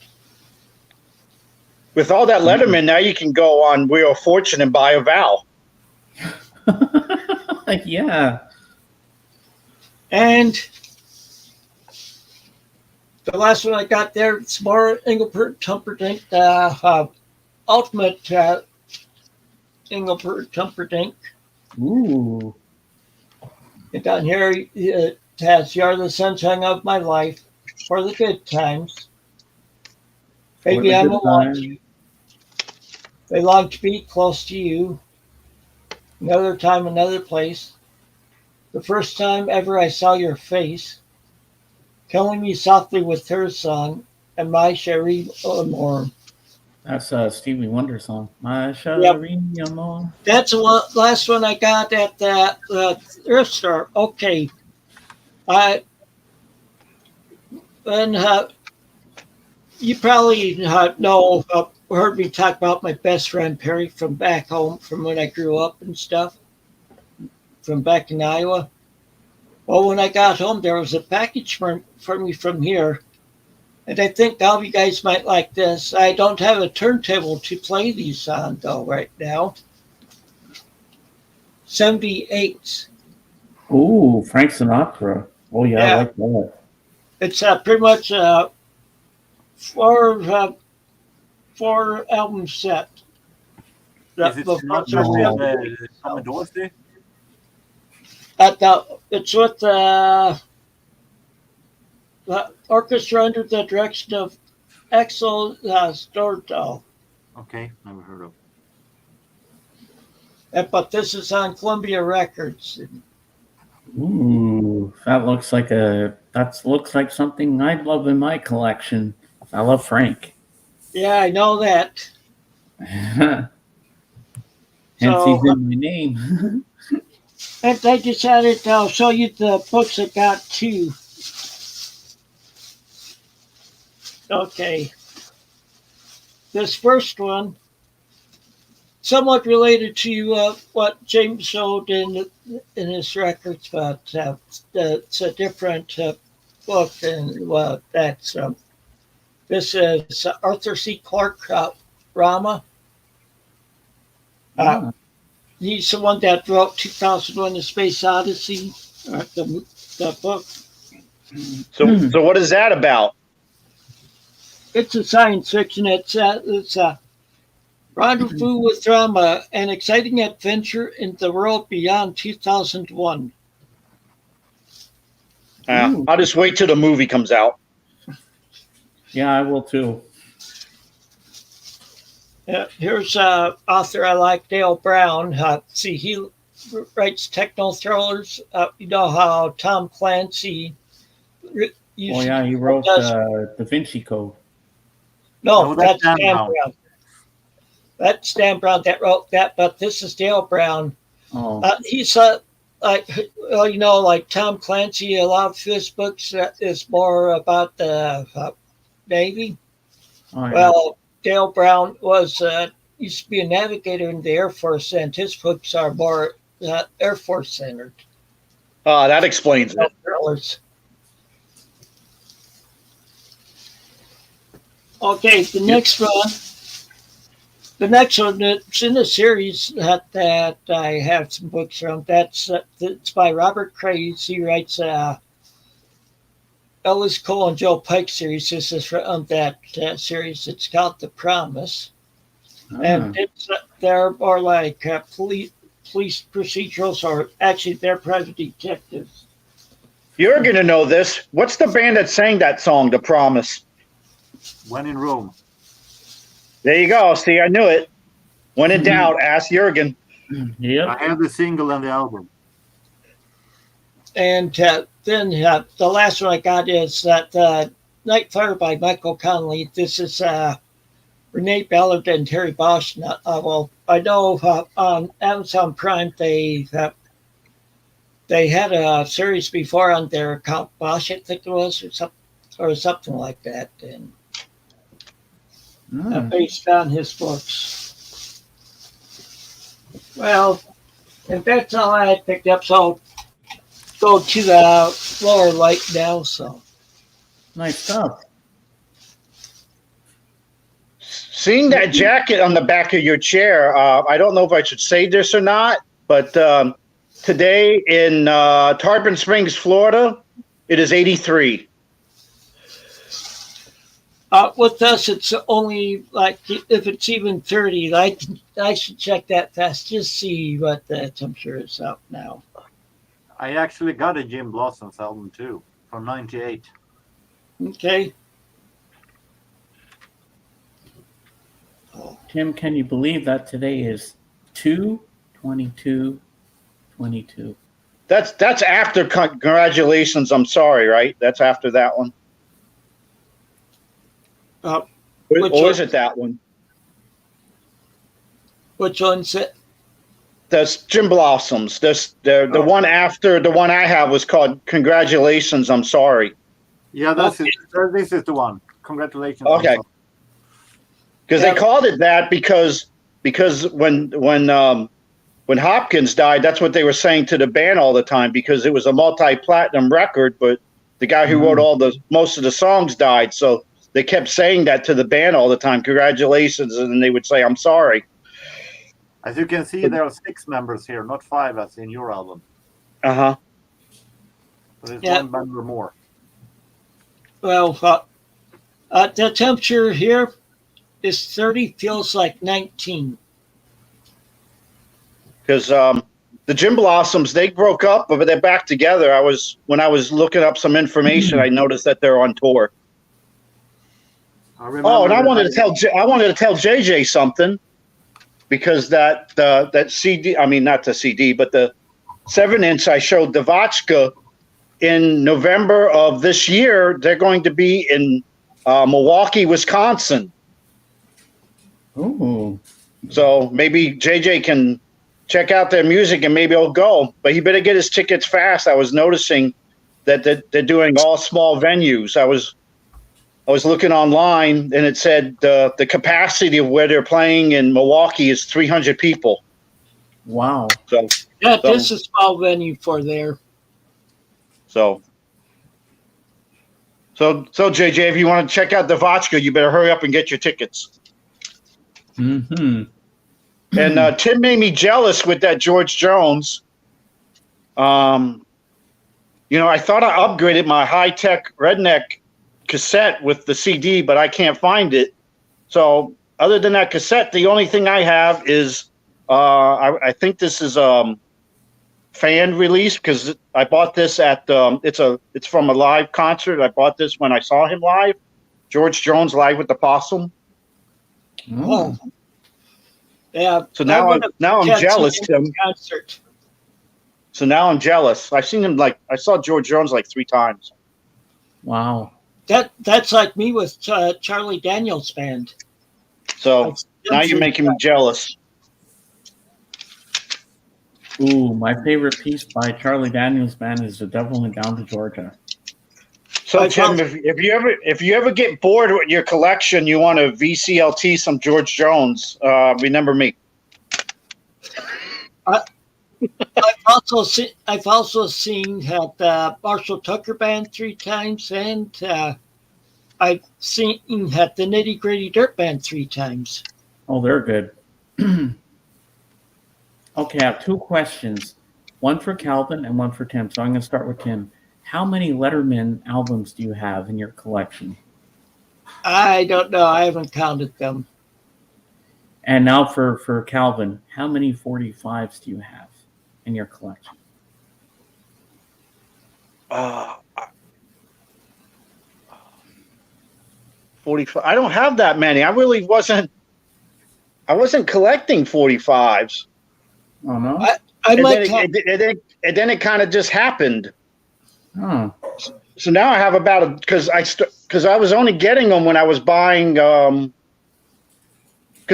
With all that Letterman, now you can go on Wheel of Fortune and buy a vowel. Yeah. And the last one I got there, it's more Engelbert Humperdinck, Ultimate Engelbert Humperdinck. Ooh. And down here it has You're the Sunshine of My Life, For the Good Times. Baby, I will want you. They long to be close to you. Another time, another place. The first time ever I saw your face. Killing Me Softly with Her Song, and My Cherie Amour. That's a Stevie Wonder song. My Cherie Amour. That's the last one I got at that thrift store. Okay. You probably know, heard me talk about my best friend Perry from back home, from when I grew up and stuff, from back in Iowa. Well, when I got home, there was a package for me from here. And I think all of you guys might like this. I don't have a turntable to play these on, though, right now. 78s. Ooh, Frank Sinatra. Oh, yeah. I like that. It's pretty much four album set. Is it not just with Commodore? It's with the orchestra under the direction of Axel Stordahl. Okay, never heard of. But this is on Columbia Records. Ooh, that looks like something I'd love in my collection. I love Frank. Yeah, I know that. Hence, he's in my name. And I decided I'll show you the books I got too. Okay. This first one, somewhat related to what James showed in his records, but it's a different book than what that's. This is Arthur C. Clarke, Rama. He's the one that wrote 2001: The Space Odyssey, the book. So what is that about? It's a science fiction. It's a rendezvous with Rama, an exciting adventure in the world beyond 2001. I'll just wait till the movie comes out. Yeah, I will too. Here's author I like, Dale Brown. See, he writes techno thrillers. You know how Tom Clancy. He wrote Da Vinci Code. No, that's Dan Brown. That's Dan Brown that wrote that, but this is Dale Brown. Oh. He's like Tom Clancy. A lot of his books is more about the Navy. Oh, yeah. Well, Dale Brown used to be a navigator in the Air Force, and his books are more Air Force centered. That explains it. Thrillers. Okay, the next one that's in the series that I have some books from. It's by Robert Craze. He writes Ellis Cole and Joe Pike series. This is from that series. It's called The Promise, and they're more like police procedurals, or actually they're private detectives. You're gonna know this. What's the band that sang that song, The Promise? When in Rome. There you go. See, I knew it. When in doubt, ask Jurgen. Yep. I have the single and the album. And then the last one I got is that Night Fire by Michael Conley. This is Renee Ballard and Terry Bosch novel. I know on Amazon Prime they had a series before on their account, Bosch, I think it was, or something like that, and based on his books. Well, and that's all I had picked up. So go to the lower light now. So Nice stuff. Seeing that jacket on the back of your chair, I don't know if I should say this or not, but today in Tarpon Springs, Florida, it is 83. With us, it's only like if it's even 30. I should check that fast, just see what the temperature is out now. I actually got a Jim Blossom's album too, from '98. Okay. Tim, can you believe that today is 2/22/22? That's after Congratulations, I'm Sorry, right? That's after that one. Or is it that one? Which one's it? That's Jim Blossoms. The one after the one I have was called Congratulations, I'm Sorry. Yeah, this is the one. Congratulations. Okay. Because they called it that because when Hopkins died, that's what they were saying to the band all the time, because it was a multi-platinum record, but the guy who wrote most of the songs died, so they kept saying that to the band all the time, congratulations, and then they would say, I'm sorry. As you can see, there are 6 members here, not 5 as in your album. Uh-huh. So there's one member more. Well, the temperature here Is 30 feels like 19. Because the Gin Blossoms, they broke up, but they're back together. When I was looking up some information, I noticed that they're on tour. Oh, and I wanted to tell JJ something, because that CD, I mean not the CD, but the 7-inch I showed the Vodka in November of this year. They're going to be in Milwaukee, Wisconsin. Ooh. So maybe JJ can check out their music and maybe he'll go. But he better get his tickets fast. I was noticing that they're doing all small venues. I was looking online and it said the capacity of where they're playing in Milwaukee is 300 people. Wow. So Yeah, this is a small venue for there. So JJ, if you want to check out the Vodka, you better hurry up and get your tickets. Mm-hmm. And Tim made me jealous with that George Jones. I thought I upgraded my high-tech redneck cassette with the CD, but I can't find it. So other than that cassette, the only thing I have is I think this is fan release, because I bought this at it's from a live concert. I bought this when I saw him live, George Jones live with the Possum. Oh. Yeah. So now I'm jealous, Tim. Concert. So now I'm jealous. I've seen him I saw George Jones 3 times. Wow. That's like me with Charlie Daniels Band. So now you're making me jealous. Ooh, my favorite piece by Charlie Daniels Band is "The Devil Went Down to Georgia." So Tim, if you ever get bored with your collection, you want to VCLT some George Jones, remember me. I've also seen at the Marshall Tucker Band 3 times, and I've seen at the Nitty Gritty Dirt Band 3 times. Oh, they're good. Okay, I have 2 questions. One for Calvin and one for Tim. So I'm going to start with Tim. How many Lettermen albums do you have in your collection? I don't know. I haven't counted them. And now for Calvin, how many 45s do you have in your collection? 45. I don't have that many. I really wasn't collecting 45s. Oh no. And then it kind of just happened. Oh. So now I have about because I was only getting them when I was buying. Because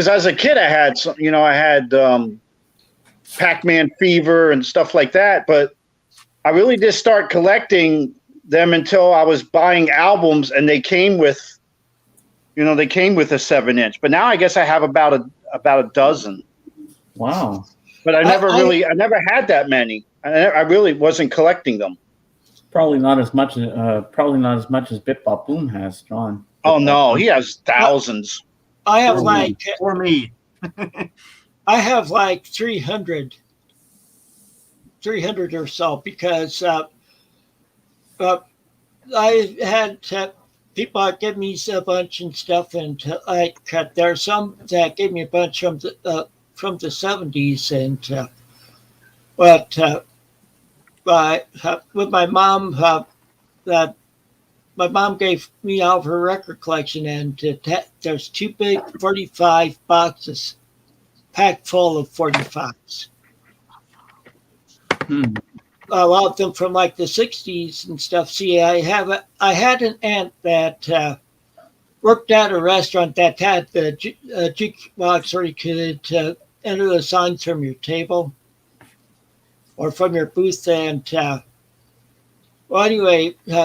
as a kid I had some, I had Pac-Man Fever and stuff like that, but I really just start collecting them until I was buying albums, and they came with a 7-inch. But now I guess I have about a dozen. Wow. But I never had that many. I really wasn't collecting them. Probably not as much as Bebop Lula has, John. Oh no, he has thousands. I have for me. I have 300 or so, because I had people give me a bunch and stuff, and there are some that gave me a bunch from the 70s, and with my mom, my mom gave me all of her record collection, and there's 2 big 45 boxes packed full of 45s. A lot of them from the 60s and stuff. See, I had an aunt that worked at a restaurant that had the jukebox where you could enter the songs from your table or from your booth, and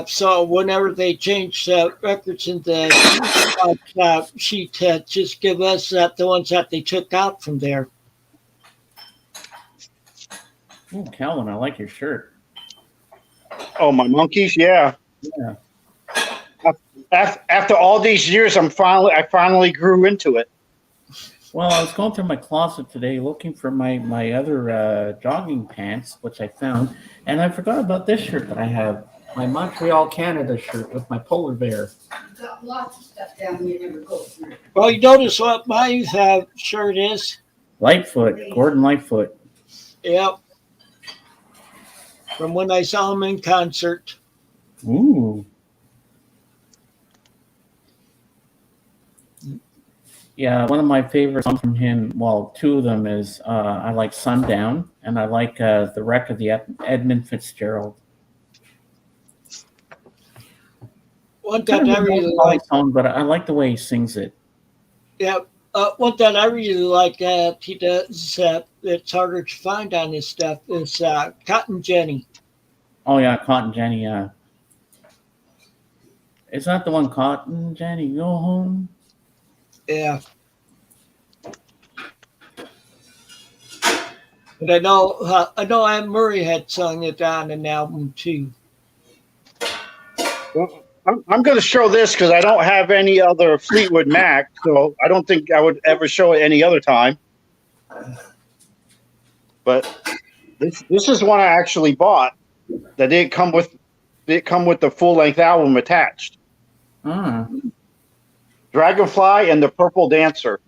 so whenever they changed records in the jukebox, she'd just give us the ones that they took out from there. Oh, Calvin, I like your shirt. Oh, my monkeys, yeah. Yeah. After all these years, I finally grew into it. Well, I was going through my closet today looking for my other jogging pants, which I found, and I forgot about this shirt that I have. my Montreal, Canada shirt with my polar bear. You've got lots of stuff down there you never go through. Well, you notice what my shirt is? Lightfoot, Gordon Lightfoot. Yep. From when I saw him in concert. Ooh. Yeah, one of my favorite songs from him, well, two of them is I like Sundown, and I like The Wreck of the Edmund Fitzgerald. One that I really like. Song, but I like the way he sings it. Yeah. One that I really like that he does it's harder to find on his stuff is Cotton Jenny. Oh, yeah, Cotton Jenny, yeah. Is that the one, Cotton Jenny, go home? Yeah. And I know Anne Murray had sung it on an album too. Well, I'm going to show this because I don't have any other Fleetwood Mac, so I don't think I would ever show it any other time. But this is one I actually bought that didn't come with the full length album attached. Dragonfly and the Purple Dancer.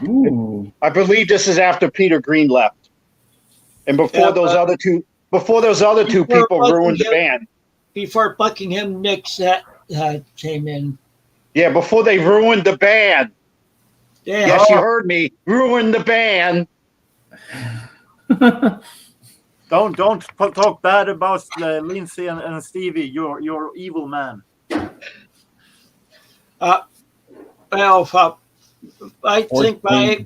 Ooh. I believe this is after Peter Green left, and before those other two people ruined the band. Before Buckingham Nicks came in. Yeah, before they ruined the band. Yeah. Yes, you heard me. Ruined the band. Don't talk bad about Lindsay and Stevie. You're evil man. Well, I think my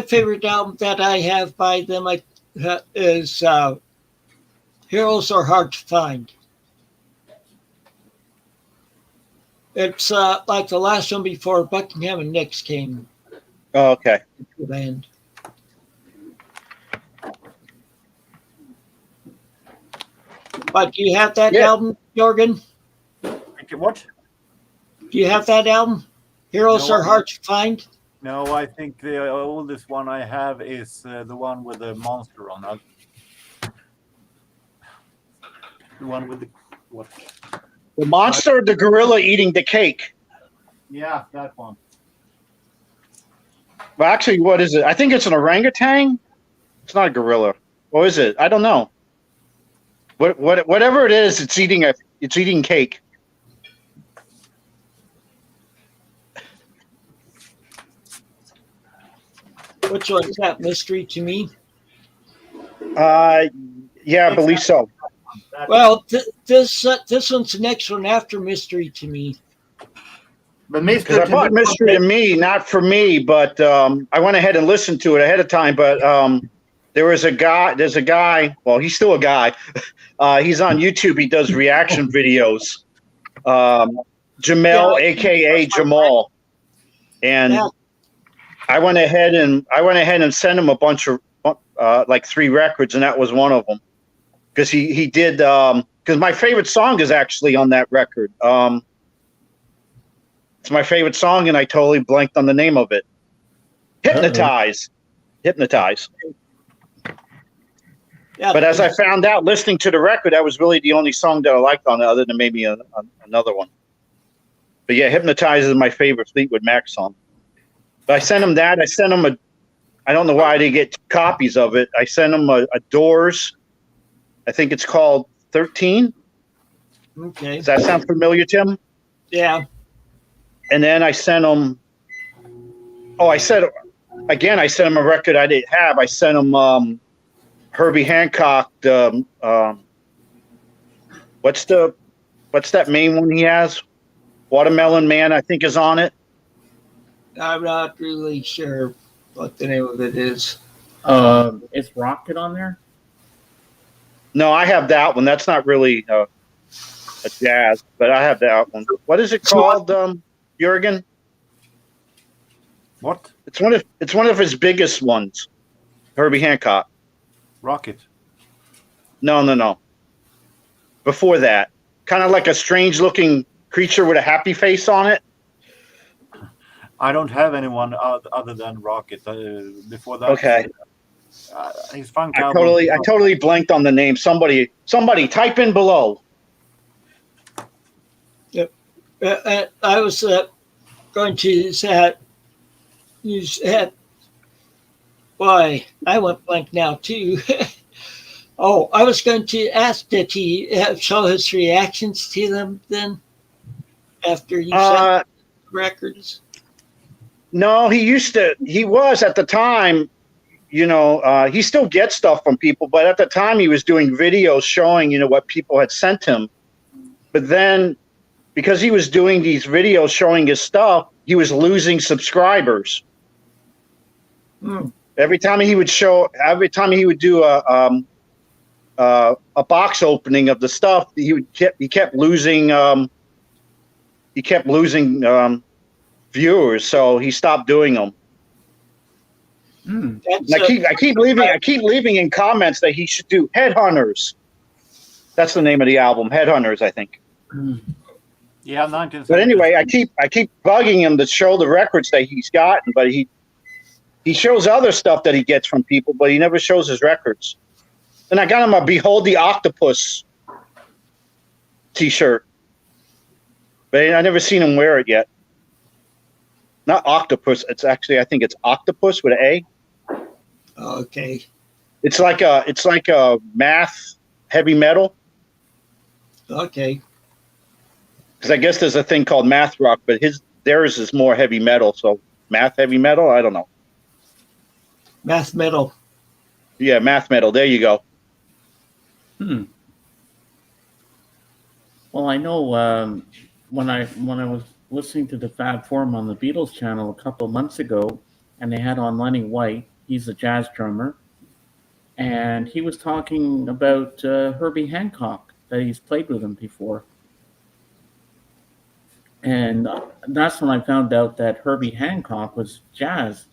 favorite album that I have by them is Heroes Are Hard to Find. It's like the last one before Buckingham and Nicks came. Oh, okay. To the band. But do you have that album, Jorgen? What? Do you have that album? Heroes Are Hard to Find? No, I think the oldest one I have is the one with the monster on it. The one with the what? The monster, the gorilla eating the cake. Yeah, that one. Well, actually, what is it? I think it's an orangutan. It's not a gorilla. Or is it? I don't know. Whatever it is, it's eating cake. Which one is that? Mystery to Me? Yeah, I believe so. Well, this one's the next one after Mystery to Me. But Because I bought Mystery to Me, not for me, but I went ahead and listened to it ahead of time. But there's a guy. Well, he's still a guy. He's on YouTube. He does reaction videos. Jamel, aka Jamal, and I went ahead and sent him a bunch of like 3 records, and that was one of them. Because he did because my favorite song is actually on that record. It's my favorite song, and I totally blanked on the name of it. Hypnotize. Yeah, But as I found out listening to the record, that was really the only song that I liked on it, other than maybe another one. But yeah, Hypnotize is my favorite Fleetwood Mac song. But I sent him that. I sent him I don't know why I didn't get copies of it. I sent him a Doors. I think it's called 13. Okay. Does that sound familiar, Tim? Yeah. And then I sent him. Oh, I sent him a record I didn't have. I sent him Herbie Hancock. What's that main one he has? Watermelon Man, I think, is on it. I'm not really sure what the name of it is. Is Rocket on there? No, I have that one. That's not really a jazz, but I have that one. What is it called, Jurgen? What? It's one of his biggest ones. Herbie Hancock. Rocket. No. Before that, kind of like a strange-looking creature with a happy face on it. I don't have anyone other than Rocket. Before that. Okay. his funk I album. totally blanked on the name. Somebody type in below. Yep. I was going to say, you had, boy, I went blank now too. Oh, I was going to ask, did he show his reactions to them then after you sent records? No, he was at the time, he still gets stuff from people, but at the time he was doing videos showing, what people had sent him. But then because he was doing these videos showing his stuff, he was losing subscribers. Every time he would do a box opening of the stuff, he kept losing viewers, so he stopped doing them. I keep leaving in comments that he should do Headhunters. That's the name of the album, Headhunters, I think. Yeah, 1970s. But anyway, I keep bugging him to show the records that he's gotten, but he shows other stuff that he gets from people, but he never shows his records. And I got him a Behold the Octopus t-shirt, but I never seen him wear it yet. Not octopus. It's actually, I think it's octopus with an A. Okay. It's like a math heavy metal. Okay. Because I guess there's a thing called math rock, but theirs is more heavy metal. So math heavy metal. I don't know. Math metal. Yeah, math metal. There you go. Well, I know when I was listening to the Fab Forum on the Beatles channel a couple of months ago, and they had on Lenny White. He's a jazz drummer, and he was talking about Herbie Hancock, that he's played with him before. And that's when I found out that Herbie Hancock was jazz,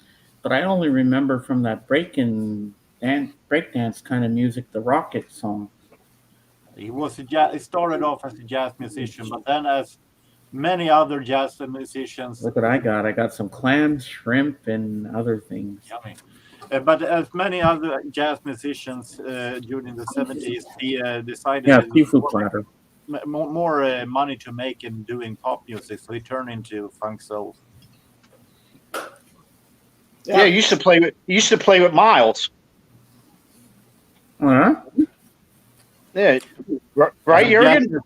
but I only remember from that breakdance kind of music, the Rocket song. He started off as a jazz musician, but then as many other jazz musicians. Look what I got. I got some clams, shrimp, and other things. Yummy. But as many other jazz musicians during the 70s, he decided seafood platter. More money to make in doing pop music, so he turned into funk soul. Yeah, he used to play with Miles. Huh? Yeah, right, Jürgen?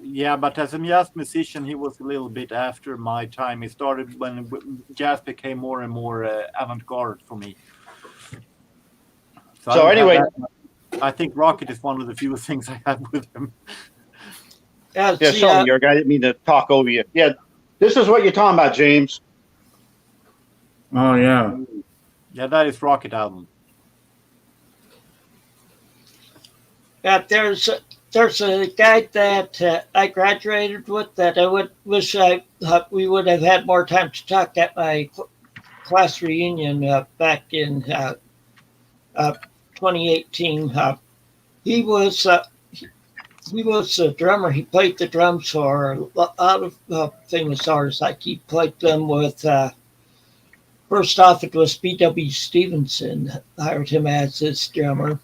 Yeah, but as a jazz musician, he was a little bit after my time. He started when jazz became more and more avant-garde for me. So anyway, I think Rocket is one of the few things I have with him. Sorry, Jürgen, I didn't mean to talk over you. Yeah, this is what you're talking about, James. Oh, yeah. Yeah, that is Rocket album. Yeah, there's a guy that I graduated with that I wish we would have had more time to talk at my class reunion back in 2018. He was a drummer. He played the drums for a lot of famous artists. Like he played them with. First off, it was B.W. Stevenson hired him as his drummer.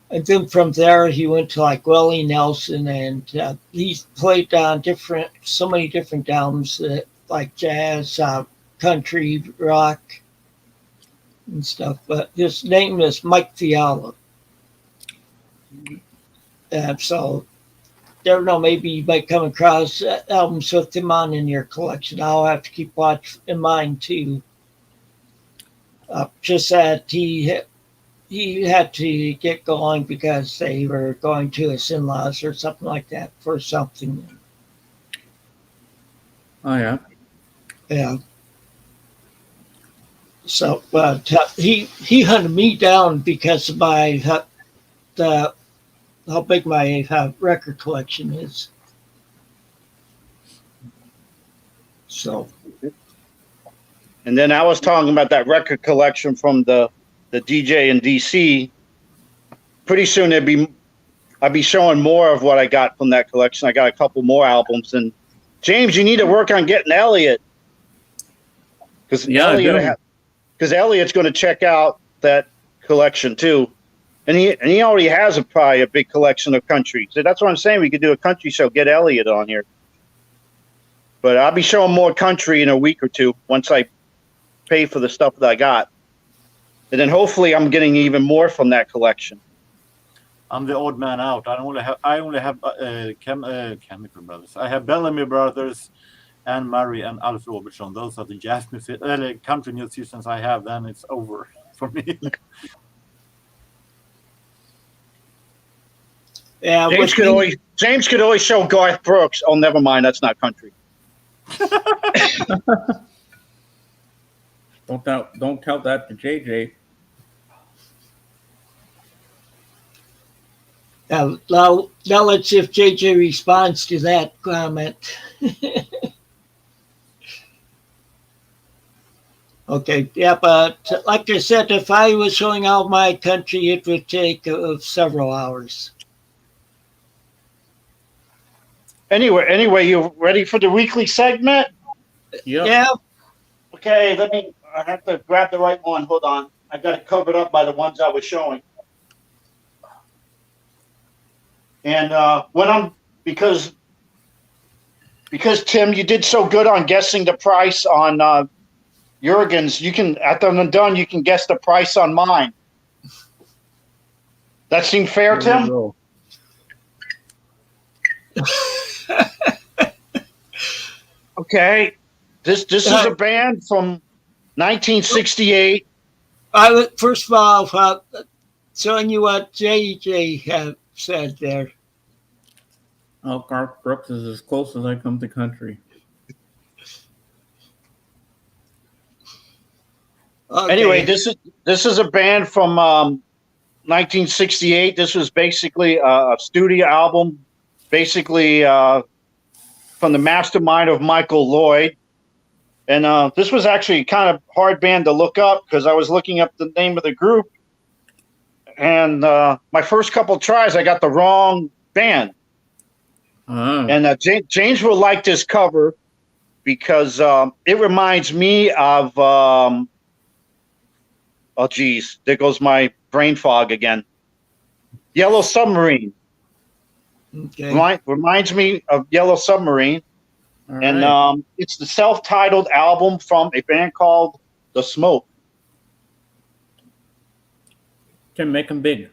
And then from there, he went to like Willie Nelson, and he played on so many different albums, like jazz, country, rock, and stuff. But his name is Mike Fiala. And so, I don't know, maybe you might come across albums with him on in your collection. I'll have to keep watch in mind too. Just that he had to get going because they were going to his in-laws or something like that for something. Oh, yeah. Yeah. So, but he hunted me down because of how big my record collection is. So. And then I was talking about that record collection from the DJ in DC. Pretty soon I'd be showing more of what I got from that collection. I got a couple more albums. And James, you need to work on getting Elliot. Because Elliot's going to check out that collection too. And he already has probably a big collection of country. So that's what I'm saying. We could do a country show. Get Elliot on here. But I'll be showing more country in a week or two once I pay for the stuff that I got. And then hopefully I'm getting even more from that collection. I'm the odd man out. I only have Chemical Brothers. I have Bellamy Brothers, Anne Murray, and Alf Robertson. Those are the jazz music, country musicians I have. Then it's over for me. Yeah, James could always show Garth Brooks. Oh, never mind. That's not country. Don't tell that to JJ. Now let's see if JJ responds to that comment. Okay, yeah, but like I said, if I was showing all my country, it would take several hours. Anyway, you ready for the weekly segment? Yep. Yeah. Okay, I have to grab the right one. Hold on. I got it covered up by the ones I was showing. And because Tim, you did so good on guessing the price on Jurgen's, you can, after I'm done, you can guess the price on mine. That seem fair, Tim? Okay. This is a band from 1968. First of all, showing you what JJ have said there. Oh, Garth Brooks is as close as I come to country. Okay. Anyway, this is a band from 1968. This was basically a studio album, basically from the mastermind of Michael Lloyd. And this was actually kind of hard band to look up because I was looking up the name of the group. And my first couple tries, I got the wrong band. And James will like this cover because it reminds me of, oh, geez, there goes my brain fog again. Yellow Submarine. Okay. Reminds me of Yellow Submarine. All And right. it's the self-titled album from a band called The Smoke. Can make them big.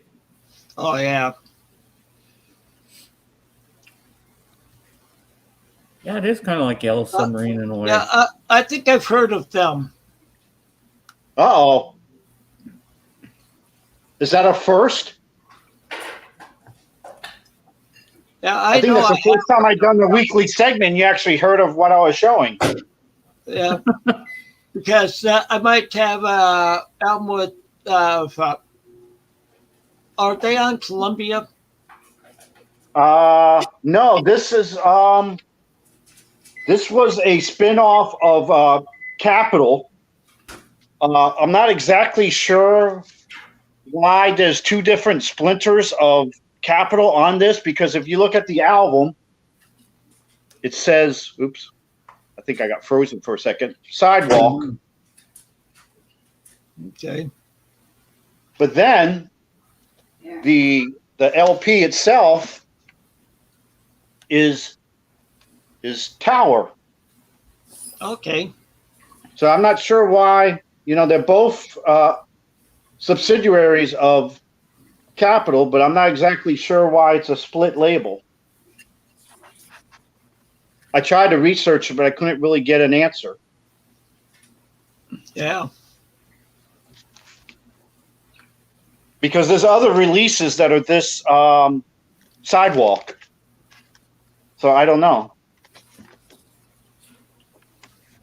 Oh, yeah. Yeah, it is kind of like Yellow Submarine in a way. Yeah, I think I've heard of them. Uh-oh. Is that a first? Yeah, I think that's the first time I've done the weekly segment. You actually heard of what I was showing. Yeah, because I might have an album with. Are they on Columbia? No, this was a spin-off of Capitol. I'm not exactly sure why there's two different splinters of Capitol on this, because if you look at the album, it says, oops, I think I got frozen for a second, Sidewalk. Okay. But then the LP itself is Tower. Okay. So I'm not sure why, they're both subsidiaries of Capitol, but I'm not exactly sure why it's a split label. I tried to research it, but I couldn't really get an answer. Yeah. Because there's other releases that are this Sidewalk. So I don't know.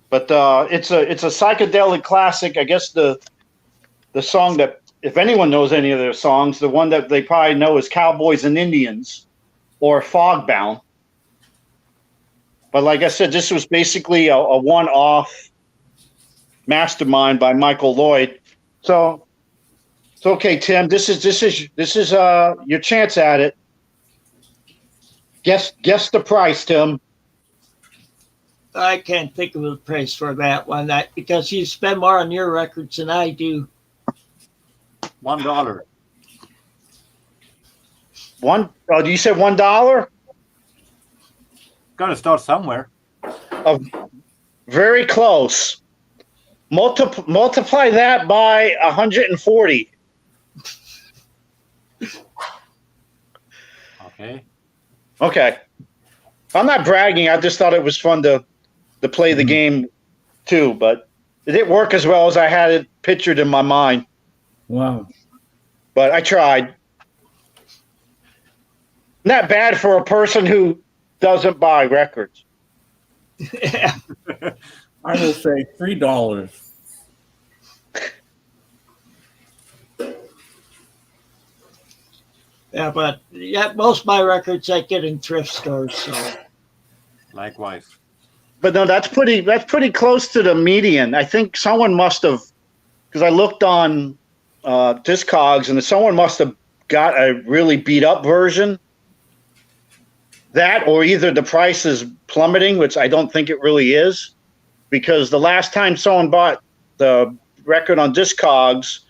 But it's a psychedelic classic. I guess the song that, if anyone knows any of their songs, the one that they probably know is Cowboys and Indians or Fogbound. But like I said, this was basically a one-off mastermind by Michael Lloyd. So it's okay, Tim. This is your chance at it. Guess the price, Tim. I can't think of a price for that one, because you spend more on your records than I do. $1. Oh, you said $1? Got to start somewhere. Very close. Multiply that by 140. Okay. Okay. I'm not bragging. I just thought it was fun to play the game too, but it didn't work as well as I had it pictured in my mind. Wow. But I tried. Not bad for a person who doesn't buy records. Yeah. I will say $3. Yeah, but most of my records I get in thrift stores. So Likewise. But no, that's pretty close to the median. I think someone must have, because I looked on Discogs, and someone must have got a really beat up version. That, or either the price is plummeting, which I don't think it really is, because the last time someone bought the record on Discogs,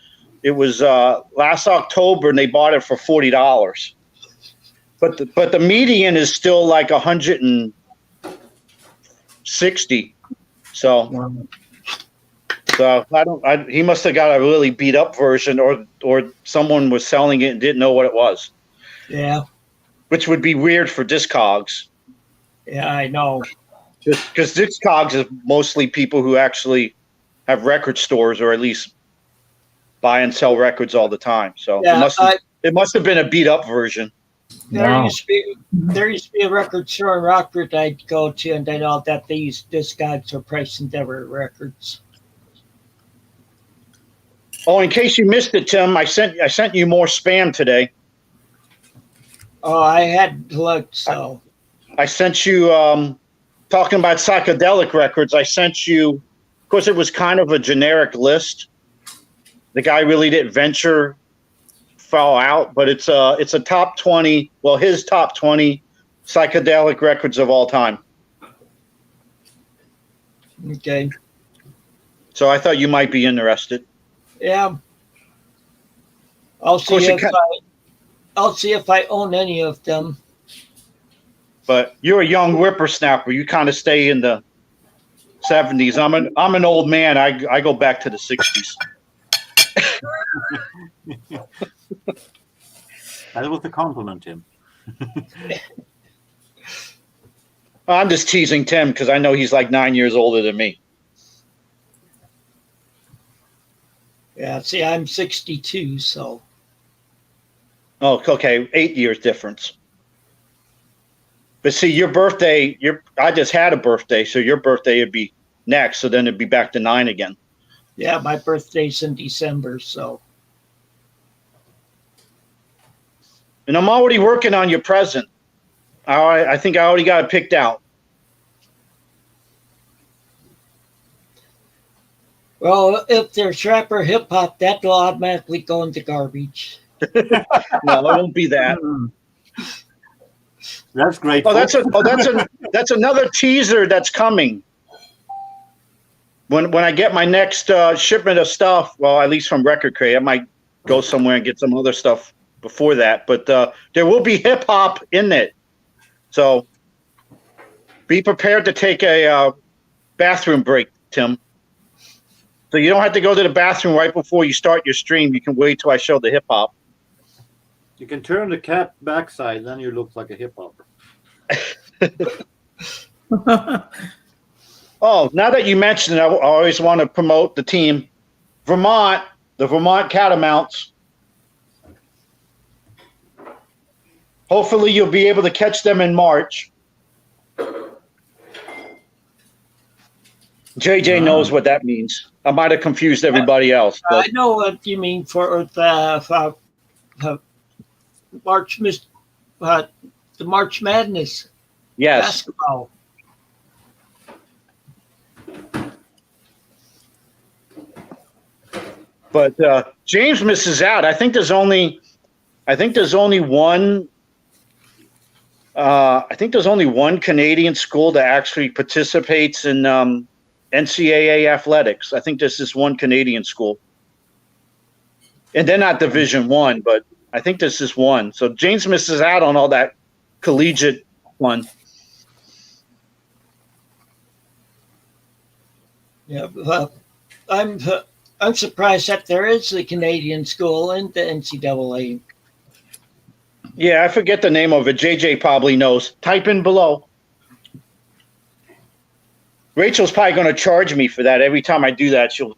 it was last October, and they bought it for $40. But the median is still like 160. So he must have got a really beat up version, or someone was selling it and didn't know what it was. yeah, Which would be weird for Discogs. yeah, I know. Just because Discogs is mostly people who actually have record stores, or at least buy and sell records all the time. So Yeah, it must have been a beat up version. there used to be a record store in Rockford I'd go to, and I know that they used Discogs or Price Endeavor records. Oh, in case you missed it, Tim, I sent you more spam today. Oh, I hadn't looked, so I sent you talking about psychedelic records. I sent you, of course, it was kind of a generic list. The guy really didn't venture far out, but it's a top 20. Well, his top 20 psychedelic records of all time. okay. So I thought you might be interested. Yeah. I'll course, see if I own any of them. But you're a young whippersnapper. You kind of stay in the 70s. I'm an old man. I go back to the 60s. That was the compliment, Tim. I'm just teasing Tim because I know he's like 9 years older than me. Yeah, see, I'm 62, so. Oh, okay, 8 years difference. But see, your birthday, I just had a birthday, so your birthday would be next, so then it'd be back to 9 again. Yeah, my birthday's in December, so. And I'm already working on your present. I think I already got it picked out. Well, if there's rap or hip hop, that will automatically go in the garbage. No, it won't be that. That's great. Oh, that's another teaser that's coming. When I get my next shipment of stuff, well, at least from Record Crate, I might go somewhere and get some other stuff before that. But there will be hip hop in it, so be prepared to take a bathroom break, Tim. So you don't have to go to the bathroom right before you start your stream. You can wait till I show the hip hop. You can turn the cap backside, then you look like a hip hopper. Oh, now that you mentioned it, I always want to promote the team. Vermont, the Vermont Catamounts. Hopefully you'll be able to catch them in March. JJ knows what that means. I might have confused everybody else. But I know what you mean for the March Madness. yes. Basketball. But James misses out. I think there's only one. I think there's only one Canadian school that actually participates in NCAA athletics. I think there's this one Canadian school. And they're not Division One, but I think this is one. So James misses out on all that collegiate one. Yeah, I'm surprised that there is a Canadian school in the NCAA. Yeah, I forget the name of it. JJ probably knows. Type in below. Rachel's probably going to charge me for that. Every time I do that, she'll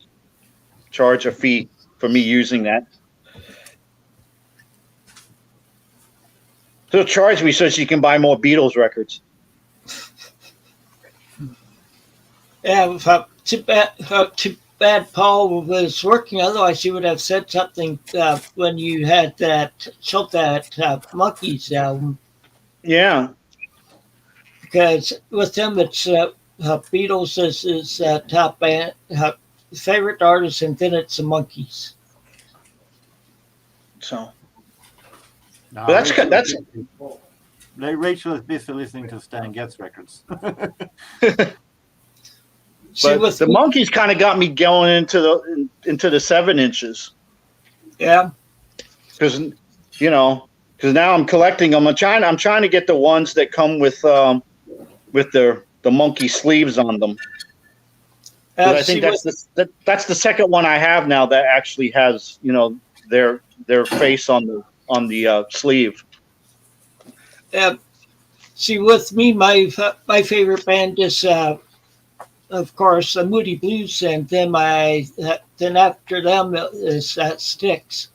charge a fee for me using that. She'll charge me so she can buy more Beatles records. Yeah, too bad Paul was working. Otherwise, he would have said something when you had showed that Monkeys album. Yeah. Because with him, it's Beatles is his top band, favorite artist, and then it's the Monkeys. So. No, But that's Rachel is busy listening to Stan Getz records. See, but the Monkeys kind of got me going into the 7-inches. Yeah. Because now I'm collecting them. I'm trying to get the ones that come with the monkey sleeves on them. I think that's the second one I have now that actually has their face on the sleeve. See, with me, my favorite band is, of course, the Moody Blues, and then after them is Styx.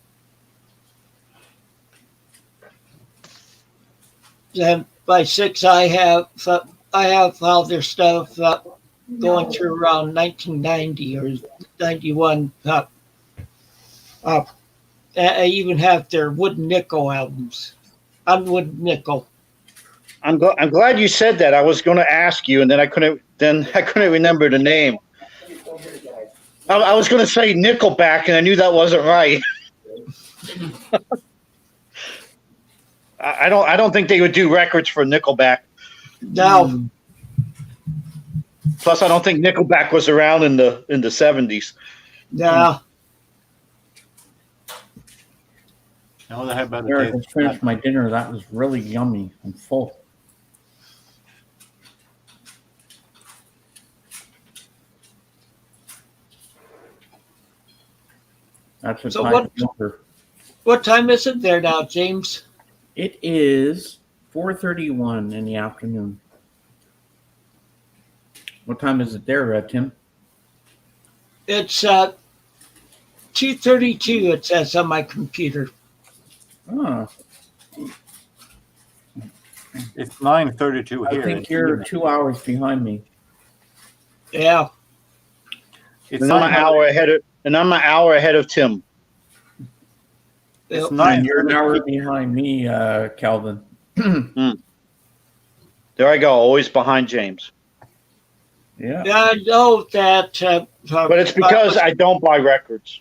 And by Styx, I have all their stuff going through around 1990 or 91. I even have their Wooden Nickel albums. On Wooden Nickel. I'm glad you said that. I was going to ask you, and then I couldn't remember the name. I was going to say Nickelback, and I knew that wasn't right. I don't think they would do records for Nickelback. No. Plus, I don't think Nickelback was around in the 70s. No. No, they have better. I just finished my dinner. That was really yummy. I'm full. That's a So time. what time is it there now, James? It is 4:31 in the afternoon. What time is it there, Tim? It's 2:32. It says on my computer. Oh, It's 9:32 I here. think you're 2 hours behind me. Yeah. It's And I'm an hour ahead of Tim. It's And you're an hour behind me, Calvin. There I go, always behind James. Yeah. I know that. But it's because I don't buy records.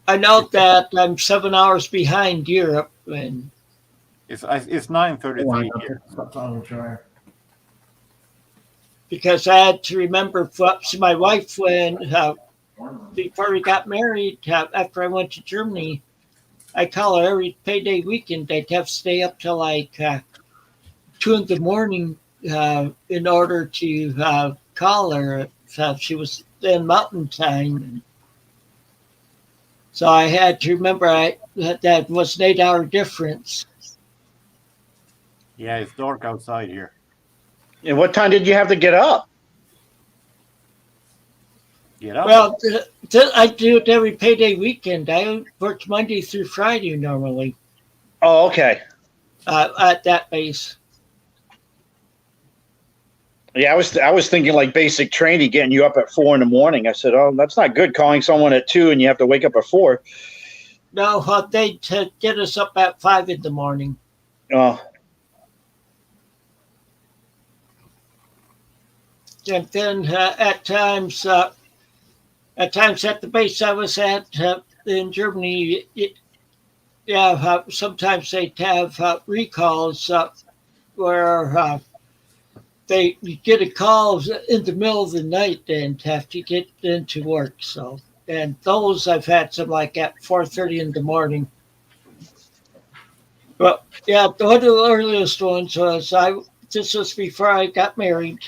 I know that I'm 7 hours behind Europe, and It's 9:33 here. because I had to remember my wife when before we got married. After I went to Germany, I call her every payday weekend. I'd have to stay up till like 2 in the morning in order to call her. She was in Mountain Time. So I had to remember that was an 8-hour difference. Yeah, it's dark outside here. And what time did you have to get up? Get up. Well, I do it every payday weekend. I work Monday through Friday normally Oh, okay. at that base. Yeah, I was thinking like basic training, getting you up at 4 in the morning. I said, oh, that's not good calling someone at 2 and you have to wake up at 4. No, they get us up at 5 in the morning. Oh, And then at times at the base I was at in Germany, sometimes they'd have recalls where you get a call in the middle of the night and have to get into work. So and those I've had some like at 4:30 in the morning. But yeah, one of the earliest ones was this was before I got married.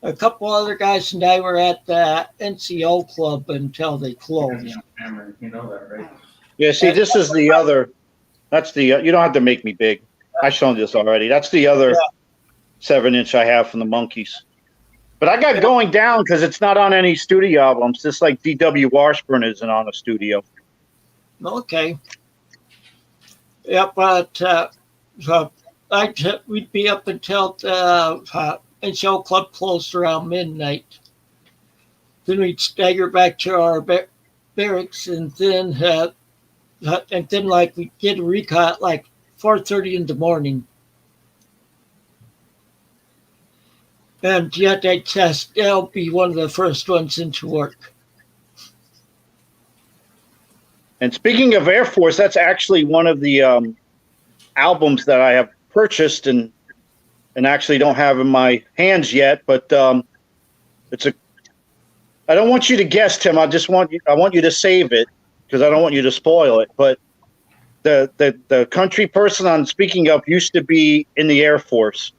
A couple other guys and I were at the NCO club until they closed. You know that, right? Yeah, see, this is the other. That's the. You don't have to make me big. I've shown this already. That's the other 7-inch I have from the Monkees. But I got Going Down because it's not on any studio albums. Just like D.W. Washburn isn't on a studio. Okay. Yeah, but we'd be up until the NCO club closed around midnight. Then we'd stagger back to our barracks, and then like we did a recon at like 4:30 in the morning. And yet I'll be one of the first ones into work. And speaking of Air Force, that's actually one of the albums that I have purchased and actually don't have in my hands yet. But it's a. I don't want you to guess, Tim. I want you to save it because I don't want you to spoil it. But the country person I'm speaking of used to be in the Air Force,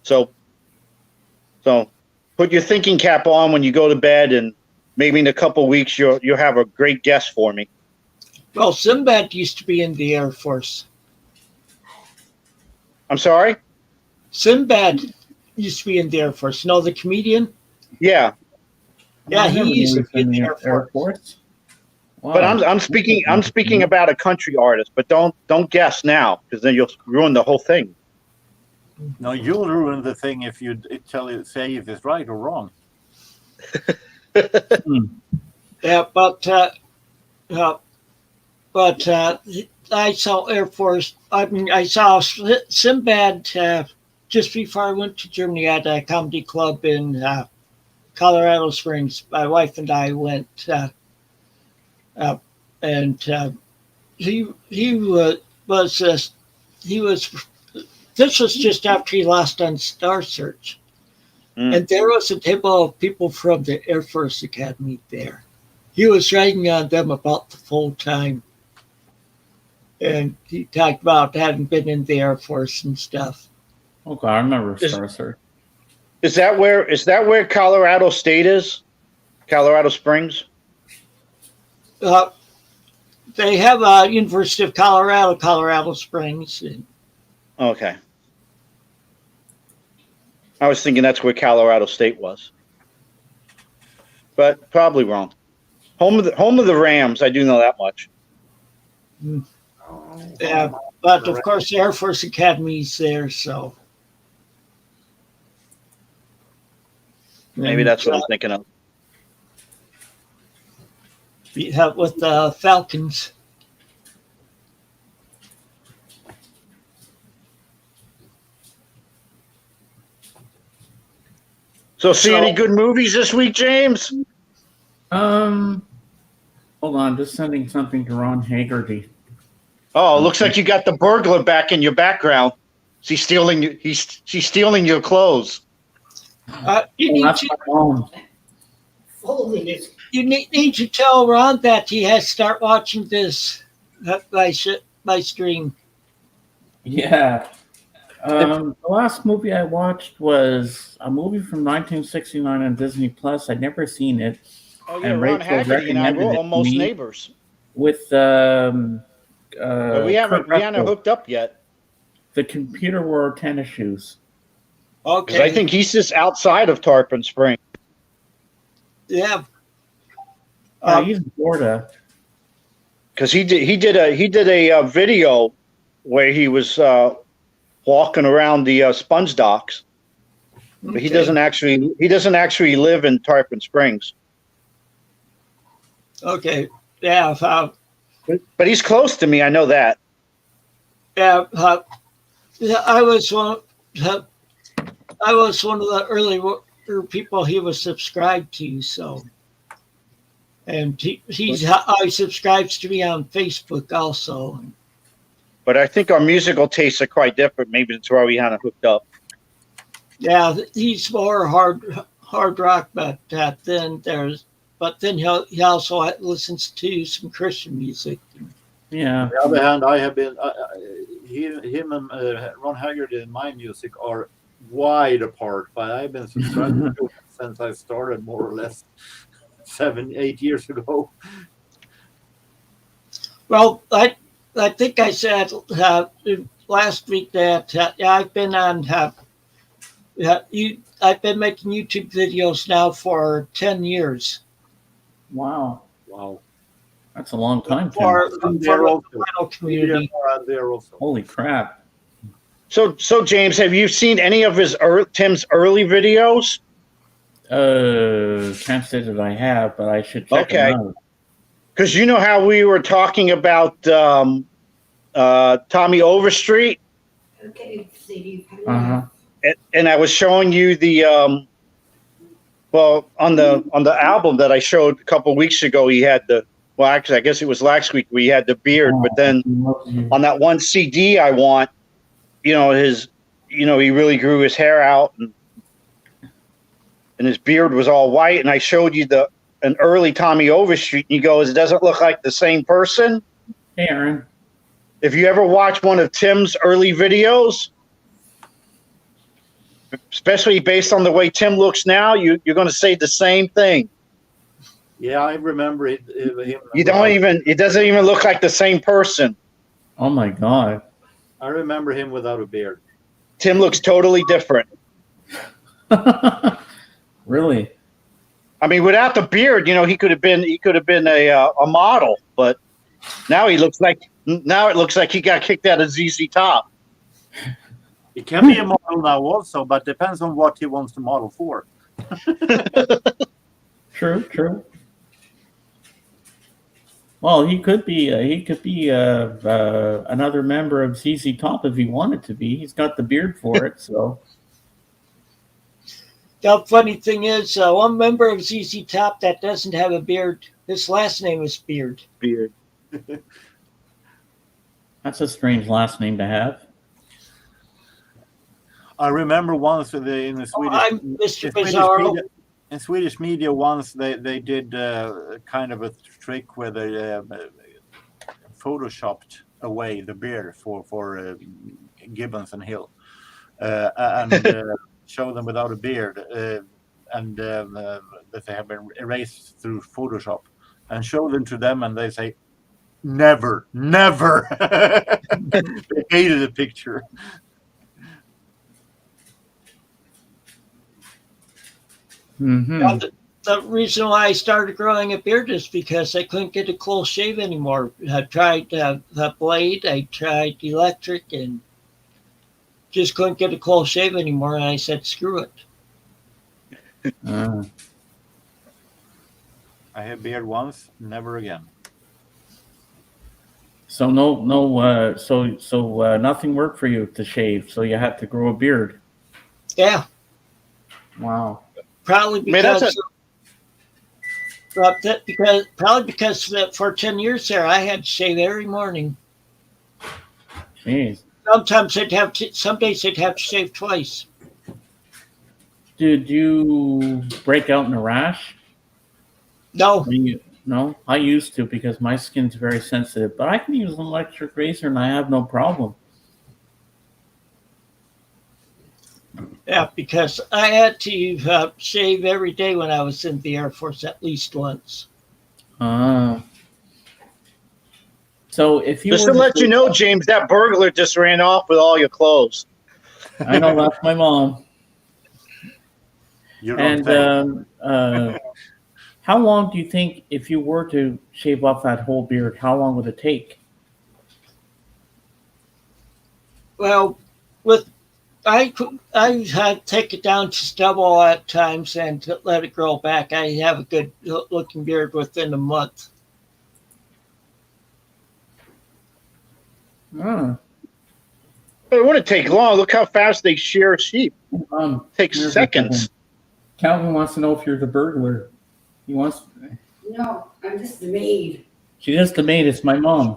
so put your thinking cap on when you go to bed, and maybe in a couple weeks you'll have a great guess for me. Well, Sinbad used to be in the Air Force. I'm sorry? Sinbad used to be in the Air Force. No, the comedian? Yeah. Yeah, he used to be in the Air Force. Wow. But I'm speaking about a country artist, but don't guess now because then you'll ruin the whole thing. No, you'll ruin the thing if you say if it's right or wrong. Yeah, but I saw Air Force. I saw Sinbad just before I went to Germany at a comedy club in Colorado Springs. My wife and I went, and he was. This was just after he lost on Star Search, and there was a table of people from the Air Force Academy there. He was writing on them about the full time. And he talked about having been in the Air Force and stuff. Okay, I remember Star Search. Is that where Colorado State is? Colorado Springs? They have a University of Colorado Springs. Okay. I was thinking that's where Colorado State was. But probably wrong. Home of the Rams, I do know that much. Yeah, but of course the Air Force Academy's there, so Maybe that's what I'm thinking of. With the Falcons. So see any good movies this week, James? Hold on, just sending something to Ron Haggerty. Oh, it looks like you got the burglar back in your background. She's stealing your clothes. You need to tell Ron that he has to start watching this my stream. Yeah. The last movie I watched was a movie from 1969 on Disney Plus. I'd never seen it. Oh yeah, And Ron Rachel Haggerty and I recommended were it almost to me. neighbors. With But we haven't hooked up yet. The computer wore tennis shoes. Okay. I think he's just outside of Tarpon Spring. Yeah. He's in Florida. Because he did a video where he was walking around the sponge docks, but he doesn't actually live in Tarpon Springs. Okay. Yeah. But he's close to me. I know that. Yeah. I was one of the early people he was subscribed to. So, and he subscribes to me on Facebook also. But I think our musical tastes are quite different. Maybe that's why we kind of hooked up. Yeah, he's more hard rock, but then there's but then he also listens to some Christian music. Yeah. On the other hand, I have been him and Ron Haggerty and my music are wide apart, but I've been subscribed to him since I started, more or less 7-8 years ago. Well, I think I said last week that I've been on. I've been making YouTube videos now for 10 years. Wow. Wow. That's a long time, Tim. For I'm the there also. vinyl community. I'm there also. Holy crap. So James, have you seen any of Tim's early videos? Can't say that I have, but I should check them out. Because you know how we were talking about Tommy Overstreet? Okay, CD. Uh-huh. And I was showing you the on the album that I showed a couple of weeks ago, he had actually I guess it was last week we had the beard, but then on that one CD I want, he really grew his hair out and his beard was all white, and I showed you an early Tommy Overstreet, and he goes, "It doesn't look like the same person." Hey, Aaron. If you ever watch one of Tim's early videos, especially based on the way Tim looks now, you're going to say the same thing. Yeah, I remember it. It doesn't even look like the same person. Oh my God. I remember him without a beard. Tim looks totally different. Really? I mean, without the beard, he could have been a model, but now it looks like he got kicked out of ZZ Top. He can be a model now also, but depends on what he wants to model for. True. Well, he could be another member of ZZ Top if he wanted to be. He's got the beard for it, so. The funny thing is, one member of ZZ Top that doesn't have a beard, his last name is Beard. Beard. That's a strange last name to have. I remember once in the Swedish media once they did kind of a trick where they photoshopped away the beard for Gibbons and Hill and show them without a beard and that they have been erased through Photoshop and show them to them and they say never they hated the picture. Mm-hmm. The reason why I started growing a beard is because I couldn't get a close shave anymore. I tried the blade, I tried electric, and just couldn't get a close shave anymore. And I said, screw it. I had beard once, never again. So nothing worked for you to shave, so you had to grow a beard. Yeah. Wow. Probably because for 10 years there, I had to shave every morning. Jeez. Some days they'd have to shave twice. Did you break out in a rash? No. No, I used to because my skin's very sensitive, but I can use an electric razor and I have no problem. Yeah, because I had to shave every day when I was in the Air Force at least once. So if you just to let you know, James, that burglar just ran off with all your clothes. I know, that's my mom. And how long do you think, if you were to shave off that whole beard, how long would it take? Well, I had to take it down to stubble at times and to let it grow back. I have a good looking beard within a month. Oh. But it wouldn't take long. Look how fast they shear sheep. Takes seconds. Calvin wants to know if you're the burglar. He wants. No, I'm just the maid. She's just the maid. It's my mom.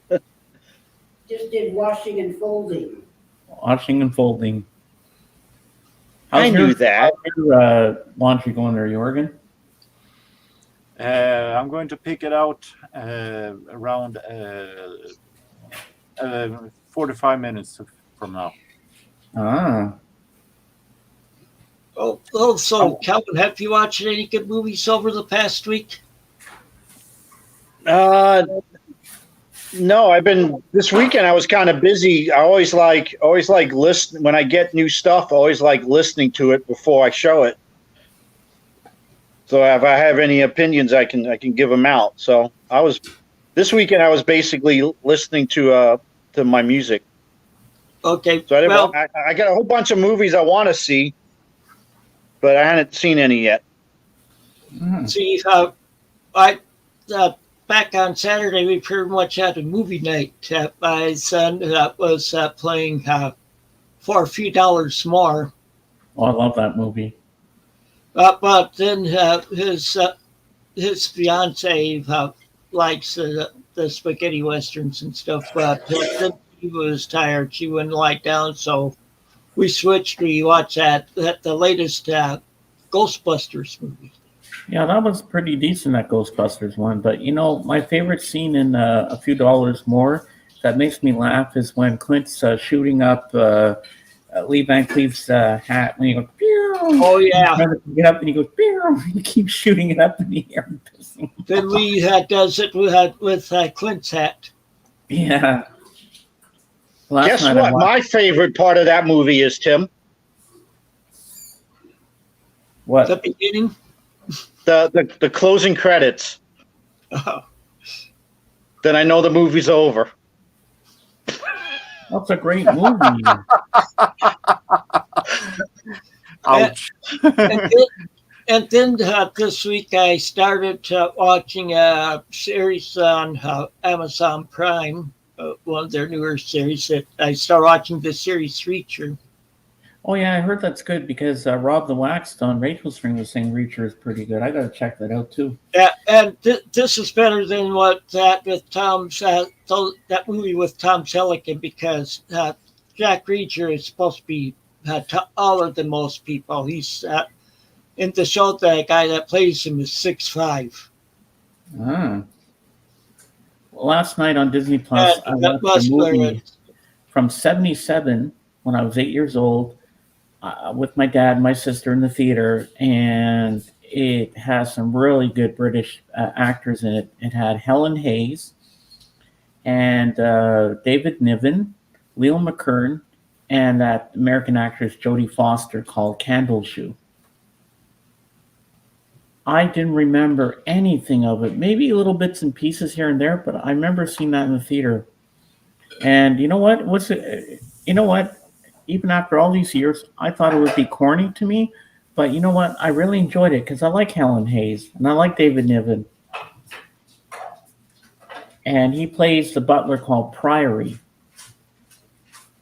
Just did washing and folding. Washing and folding. I knew that. How's your laundry going there, Jorgen? I'm going to pick it out around 45 minutes from now. Ah. So Calvin, have you watched any good movies over the past week? No, this weekend I was kind of busy. I always like listen when I get new stuff. I always like listening to it before I show it. So if I have any opinions, I can give them out. So this weekend I was basically listening to my music. Okay. So I Well, got a whole bunch of movies I want to see, but I hadn't seen any yet. see, back on Saturday we pretty much had a movie night. My son was playing For a Few Dollars More. Oh, I love that movie. But then his fiance likes the spaghetti westerns and stuff. But then she was tired; she wouldn't lie down. So we switched. We watched the latest Ghostbusters movie. Yeah, that was pretty decent, that Ghostbusters one. But my favorite scene in A Few Dollars More that makes me laugh is when Clint's shooting up Lee Van Cleef's hat when he goes, pew! Oh yeah. He get up and he goes, pew! He keeps shooting it up in the air. Then Lee does it with Clint's hat. Yeah. Guess what? My favorite part of that movie is, Tim. What? The beginning. The closing credits. Oh. Then I know the movie's over. That's a great movie. Ouch. And then this week I started watching a series on Amazon Prime, one of their newer series. That I started watching the series Reacher. Oh yeah, I heard that's good because Rob the Wax on Rachel's String was saying Reacher is pretty good. I got to check that out too. Yeah, and this is better than that movie with Tom Selleck, because Jack Reacher is supposed to be taller than most people. He's in the show. The guy that plays him is 6'5". Ah. Well, last night on Disney Plus, I watched a movie from '77 when I was 8 years old with my dad and my sister in the theater, and it has some really good British actors in it. It had Helen Hayes and David Niven, Leo McKern, and that American actress Jodie Foster called Candleshoe. I didn't remember anything of it, maybe little bits and pieces here and there, but I remember seeing that in the theater. And you know what? Even after all these years, I thought it would be corny to me, but you know what? I really enjoyed it because I like Helen Hayes and I like David Niven. And he plays the butler called Priory.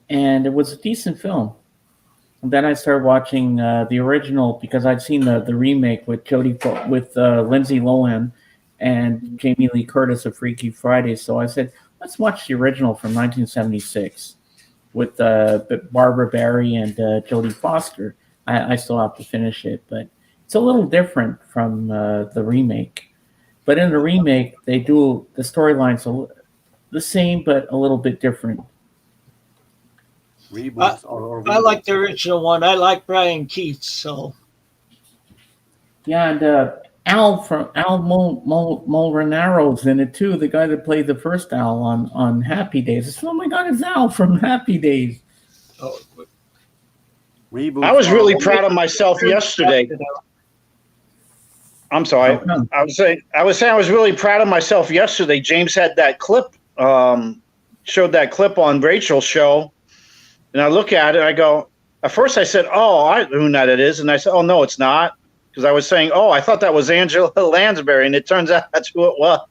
And it was a decent film. And then I started watching the original because I'd seen the remake with Lindsay Lohan and Jamie Lee Curtis of Freaky Friday. So I said, let's watch the original from 1976 with Barbara Barry and Jodie Foster. I still have to finish it, but it's a little different from the remake. But in the remake, they do the storylines the same, but a little bit different. I like the original one. I like Brian Keats, so. Yeah, and Al Molinaro's in it too. The guy that played the first Al on Happy Days. I said, oh my God, it's Al from Happy Days. Oh. I was really proud of myself yesterday. I'm sorry. I was saying I was really proud of myself yesterday. James had that clip, showed that clip on Rachel's show, and I look at it. And I go. At first, I said, "Oh, I know who that it is," and I said, "Oh no, it's not," because I was saying, "Oh, I thought that was Angela Lansbury," and it turns out that's who it was.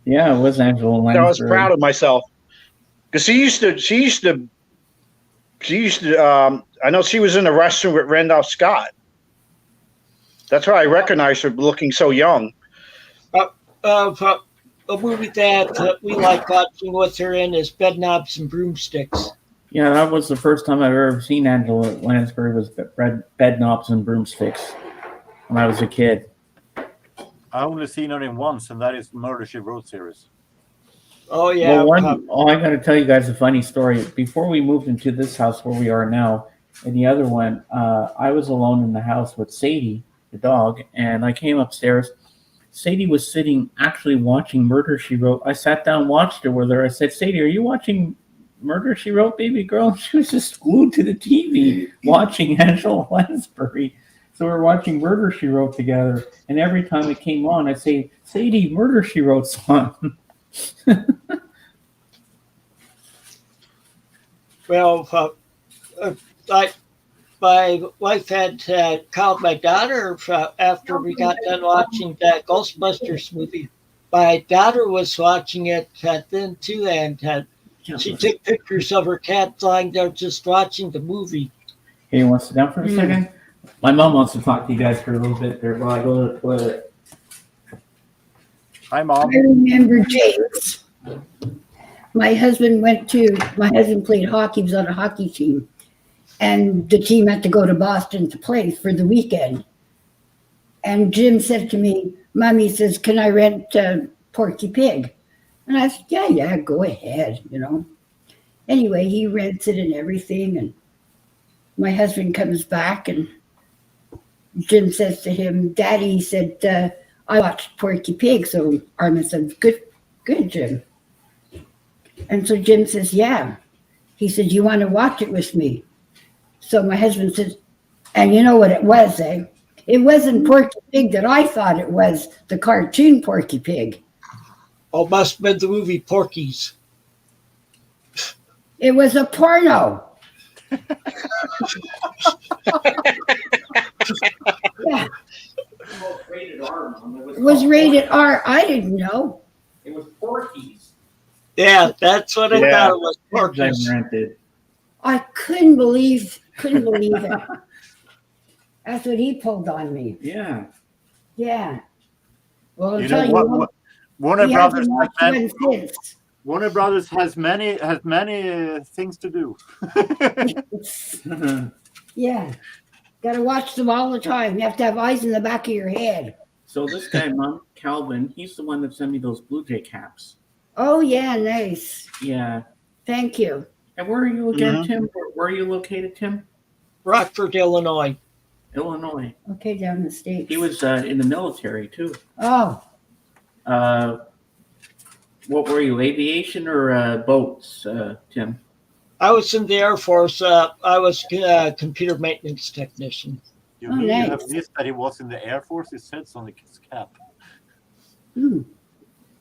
Yeah, it was Angela Lansbury. I was proud of myself because she used to. I know she was in a restaurant with Randolph Scott. That's why I recognized her looking so young. A movie that we like watching with her in is Bed Knobs and Broomsticks. Yeah, that was the first time I've ever seen Angela Lansbury was Bed Knobs and Broomsticks when I was a kid. I only seen it in once, and that is Murder She Wrote series. Oh yeah. I got to tell you guys a funny story. Before we moved into this house where we are now, and the other one, I was alone in the house with Sadie, the dog, and I came upstairs. Sadie was sitting, actually watching Murder She Wrote. I sat down, watched her with her. I said, "Sadie, are you watching Murder She Wrote, baby girl?" And she was just glued to the TV watching Angela Lansbury. So we were watching Murder She Wrote together, and every time it came on, I'd say, "Sadie, Murder She Wrote's on." Well, my wife had called my daughter after we got done watching that Ghostbusters movie. My daughter was watching it then too, and she took pictures of her cat lying there just watching the movie. Hey, you want to sit down for a second? My mom wants to talk to you guys for a little bit there while I go to the toilet. Hi, Mom. I remember James. My husband played hockey, he was on a hockey team. And the team had to go to Boston to play for the weekend. And Jim said to me, Mommy says, can I rent Porky Pig? And I said, yeah, go ahead, Anyway, he rents it and everything. And my husband comes back and Jim says to him, Daddy, he said, I watched Porky Pig. So Armin said, good, Jim. And so Jim says, yeah. He said, you want to watch it with me? So my husband says, and you know what it was, eh? It wasn't Porky Pig that I thought it was, the cartoon Porky Pig. Oh, must have been the movie Porky's. It was a porno. Yeah. Rated R, Mom. It was rated R. I didn't know. It was Porky's. Yeah, that's what I Yeah. thought it was. Porky's. I rented. I couldn't believe it. That's what he pulled on me. Yeah. Yeah. Well, I'll You tell know you what? what. Warner He Brothers hasn't watched has many, one since. Warner Brothers has many things to do. Yeah. Got to watch them all the time. You have to have eyes in the back of your head. So this guy, Mom, Calvin, he's the one that sent me those Blue Jay caps. Oh, yeah, nice. Yeah. Thank you. And where are you again, Tim? Where are you located, Tim? Rockford, Illinois. Illinois. Okay, down the States. He was in the military, too. Oh, What were you, aviation or boats, Tim? I was in the Air Force. I was a computer maintenance technician. You Oh, mean nice. you have missed that he was in the Air Force? It says on his cap.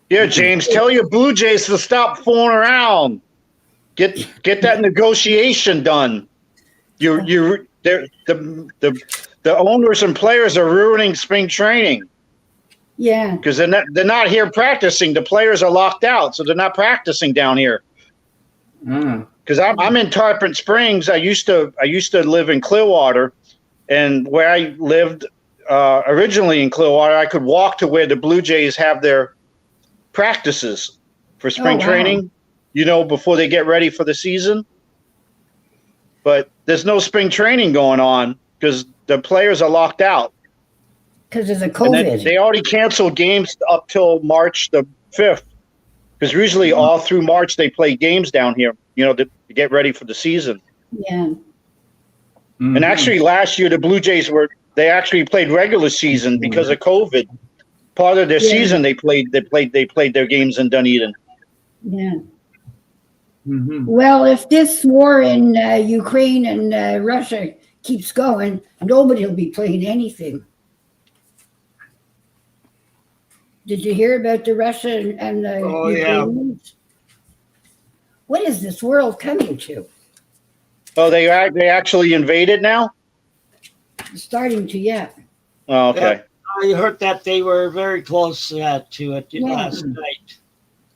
Yeah, James, tell your Blue Jays to stop fooling around. Get that negotiation done. The owners and players are ruining spring training yeah. because they're not here practicing. The players are locked out, so they're not practicing down here. Because I'm in Tarpon Springs. I used to live in Clearwater, and where I lived originally in Clearwater, I could walk to where the Blue Jays have their practices for spring wow. training, before they get ready for the season. But there's no spring training going on because the players are locked out. Because of the And COVID. then they already canceled games up till March the 5th. Because usually all through March they play games down here, to get ready for the season. Yeah. And actually last year the Blue Jays they actually played regular season because of COVID. Part of their season they played their games in Dunedin. Yeah. Well, if this war in Ukraine and Russia keeps going, nobody will be playing anything. Did you hear about the Russia and the Ukrainians? What is this world coming to? Oh, they actually invaded now? Starting to, yeah. Oh, okay. I heard that they were very close to it last night.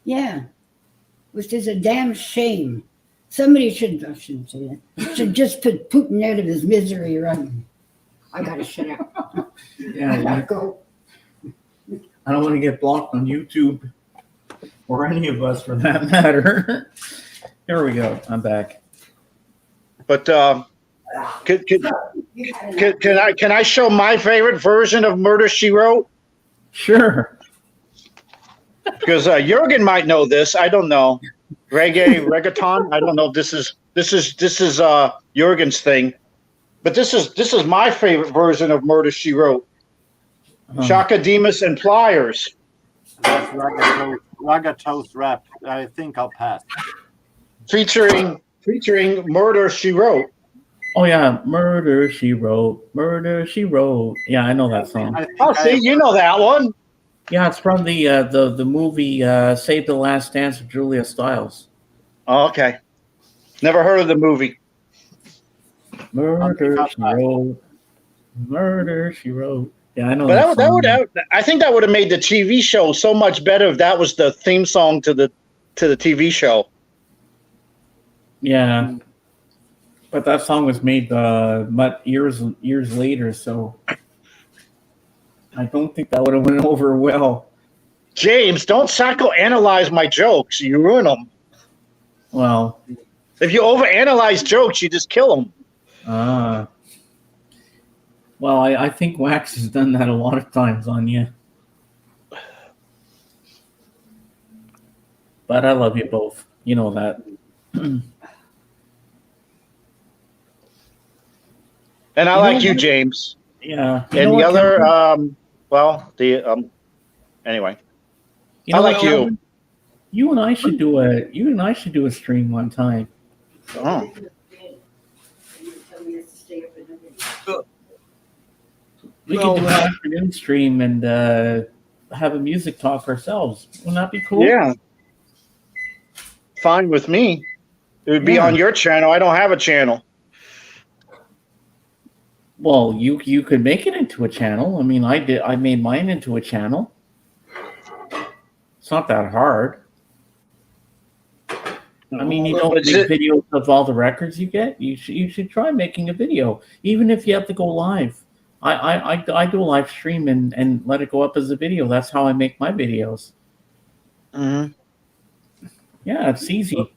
Yeah. Which is a damn shame. Somebody I shouldn't say that, should just put Putin out of his misery, right? I gotta shut up. I gotta go. I don't want to get blocked on YouTube or any of us for that matter. Here we go. I'm back. But can I show my favorite version of Murder, She Wrote? Sure. Because Jurgen might know this. I don't know. Reggaeton. I don't know if this is Jurgen's thing, but this is my favorite version of Murder She Wrote. Shaka Demus and Pliers. That's Raga Toast Rap. I think I'll pass. Featuring Murder She Wrote. Oh yeah, Murder She Wrote. Murder She Wrote. Yeah, I know that song. You know that one. Yeah, it's from the movie Save the Last Dance of Julia Stiles. Oh, okay. Never heard of the movie. Murder She Wrote. Murder She Wrote. Yeah, I know. But I think that would have made the TV show so much better if that was the theme song to the TV show. Yeah, but that song was made years later, so I don't think that would have went over well. James, don't psychoanalyze my jokes. You ruin them. Well, if you overanalyze jokes, you just kill them. Well, I think Wax has done that a lot of times on you. But I love you both. You know that. And I like you, James. Yeah. And the other, anyway. I like you. You and I should do a stream one time. Oh. We could do an afternoon stream and have a music talk ourselves. Wouldn't that be cool? Yeah. Fine with me. It would be on your channel. I don't have a channel. Well, you could make it into a channel. I mean, I did. I made mine into a channel. It's not that hard. I mean, you don't make videos of all the records you get. You should try making a video, even if you have to go live. I do a live stream and let it go up as a video. That's how I make my videos. Mm-hmm. Yeah, it's easy.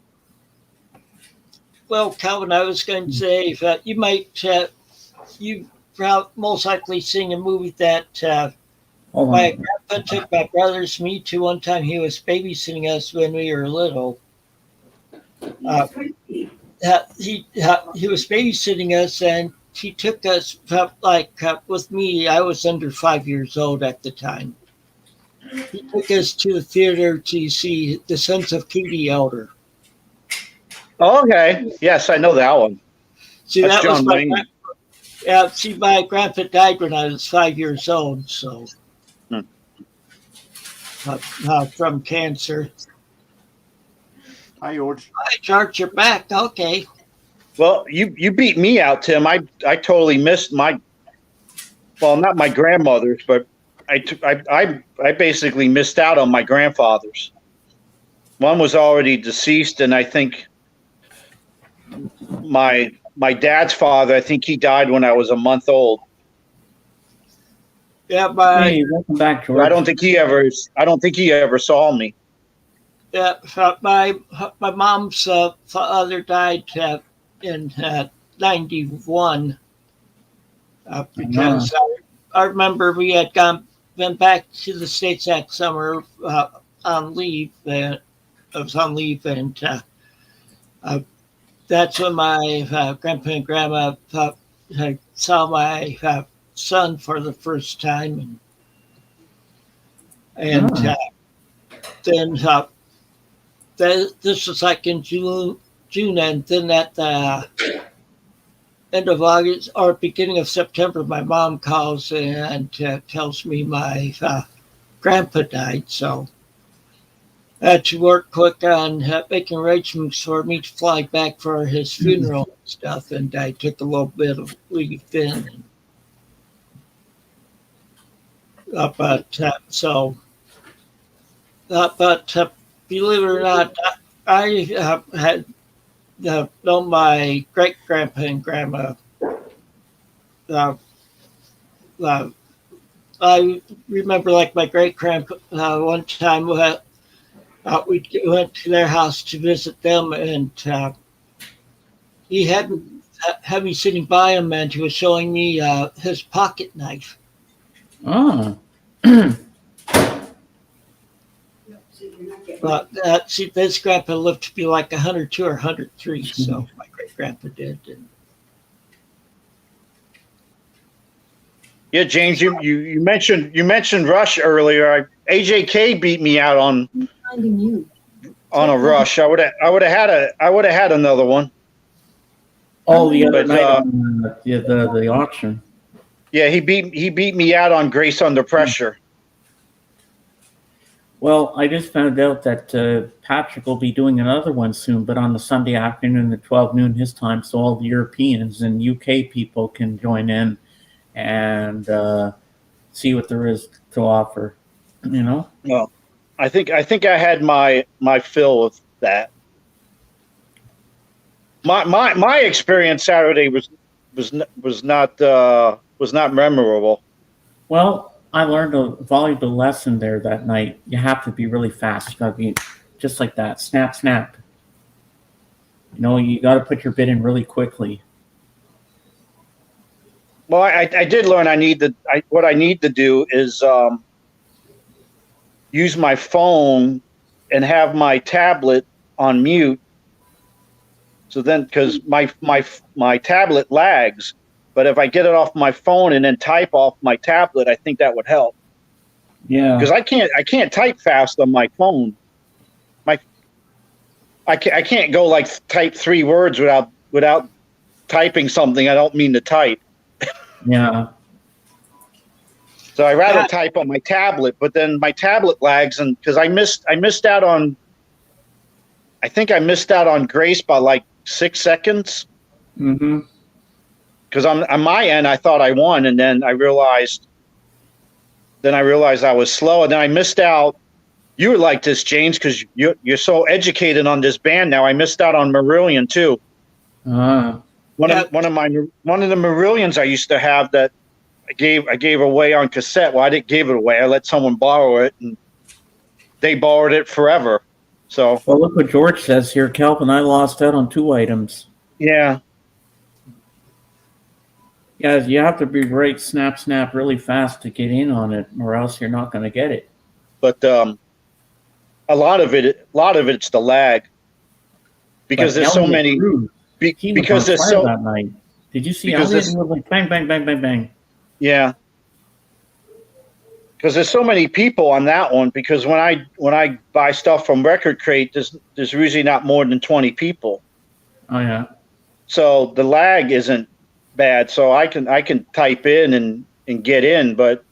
Well, Calvin, I was going to say that you might, you most likely seen a movie that my grandpa took my brothers, me to one time. He was babysitting us when we were little. He was babysitting us, and he took us with me. I was under 5 years old at the time. He took us to the theater to see The Sons of Katie Elder. Oh, okay. Yes, I know that one. See, that's that John was Wayne. My grandpa died when I was 5 years old, so from cancer. Hi, George. Hi, George, you're back. Okay. Well, you beat me out, Tim. I totally missed not my grandmother's, but I basically missed out on my grandfathers. One was already deceased, and I think my dad's father, I think he died when I was a month old. Yeah, Hey, welcome back, George. I don't think he ever saw me. Yeah, my mom's father died in 91 because I remember we had been back to the States that summer on leave. I was on leave, and that's when my grandpa and grandma saw my son for the first time, and then this was like in June, and then at the end of August or beginning of September, my mom calls and tells me my grandpa died. So I had to work quick on making arrangements for me to fly back for his funeral and stuff, and I took a little bit of leave then. But believe it or not, I had known my great grandpa and grandma. I remember, like, my great grandpa one time we went to their house to visit them, and he had me sitting by him, and he was showing me his pocket knife. Oh. But see, this grandpa lived to be like 102 or 103, so my great grandpa did. And Yeah, James, you mentioned Rush earlier. AJK beat me out on a Rush. I would have had another one. Oh, the other But, night on the auction. Yeah, he beat me out on Grace Under Pressure. Well, I just found out that Patrick will be doing another one soon, but on the Sunday afternoon at 12 noon his time, so all the Europeans and UK people can join in and see what there is to offer. You know? Well, I think I had my fill of that. My experience Saturday was not memorable. Well, I learned a valuable lesson there that night. You have to be really fast. You got to be just like that. Snap, snap. You know, you got to put your bid in really quickly. Well, I did learn what I need to do is use my phone and have my tablet on mute. So then, because my tablet lags, but if I get it off my phone and then type off my tablet, I think that would help. Yeah, because I can't type fast on my phone. I can't go like type 3 words without typing something I don't mean to type. yeah. So I rather type on my tablet, but then my tablet lags, and because I missed out on. I think I missed out on Grace by like 6 seconds. Mm-hmm. Because on my end, I thought I won, and then I realized I was slow, and then I missed out. You were like this, James, because you're so educated on this band now. I missed out on Marillion too. One of the Marillions I used to have that I gave away on cassette. Well, I didn't give it away. I let someone borrow it, and they borrowed it forever. So, well, look what George says here, Calvin. I lost out on 2 items. Yeah. Yeah, you have to be right, snap, snap, really fast to get in on it, or else you're not going to get it. But a lot of it's the lag, because there's so many. Because there's so that night. Did you see Elliot? He was like bang, bang, bang, bang, bang. Yeah. Because there's so many people on that one. Because when I buy stuff from Record Crate, there's usually not more than 20 people. Oh yeah. So the lag isn't bad. So I can type in and get in. But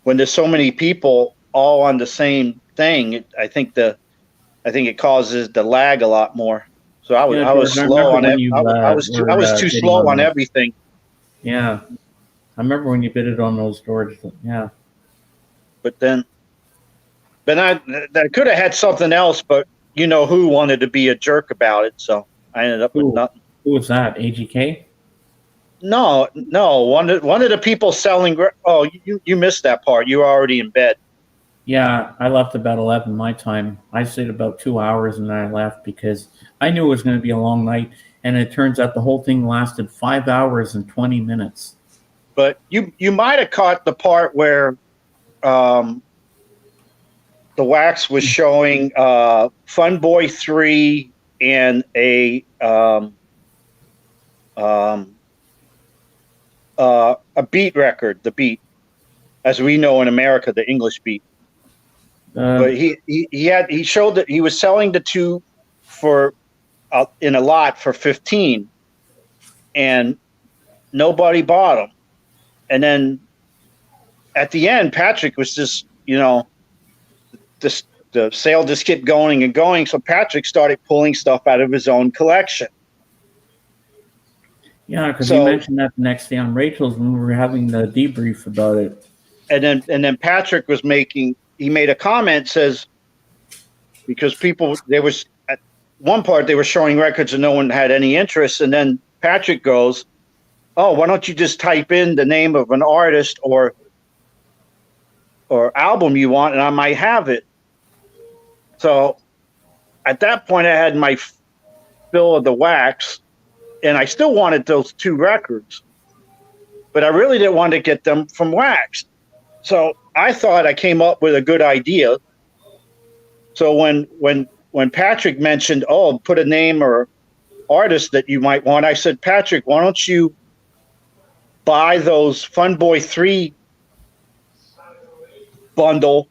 when there's so many people all on the same thing, I think it causes the lag a lot more. So I was slow on it. I was too slow on everything. Yeah, I remember when you bid it on those, George. Yeah. But then I could have had something else, but you know who wanted to be a jerk about it, so I ended up with nothing. Who was that? AGK? No. One of the people selling. Oh, you missed that part. You were already in bed. Yeah, I left about 11 my time. I stayed about 2 hours and then I left because I knew it was going to be a long night, and it turns out the whole thing lasted 5 hours and 20 minutes. But you might have caught the part where the wax was showing Fun Boy 3 and a beat record, the beat, as we know in America, the English beat. But he showed that he was selling the 2 for in a lot for 15, and nobody bought them. And then at the end, Patrick was just, the sale just kept going and going. So Patrick started pulling stuff out of his own collection. Yeah, because he mentioned that the next day on Rachel's when we were having the debrief about it. And then Patrick he made a comment, says, because at one part they were showing records and no one had any interest. And then Patrick goes, "Oh, why don't you just type in the name of an artist or album you want, and I might have it." So at that point, I had my fill of the wax, and I still wanted those 2 records, but I really didn't want to get them from wax. So I thought I came up with a good idea. So when Patrick mentioned, oh, put a name or artist that you might want, I said, Patrick, why don't you buy those Fun Boy 3 bundle,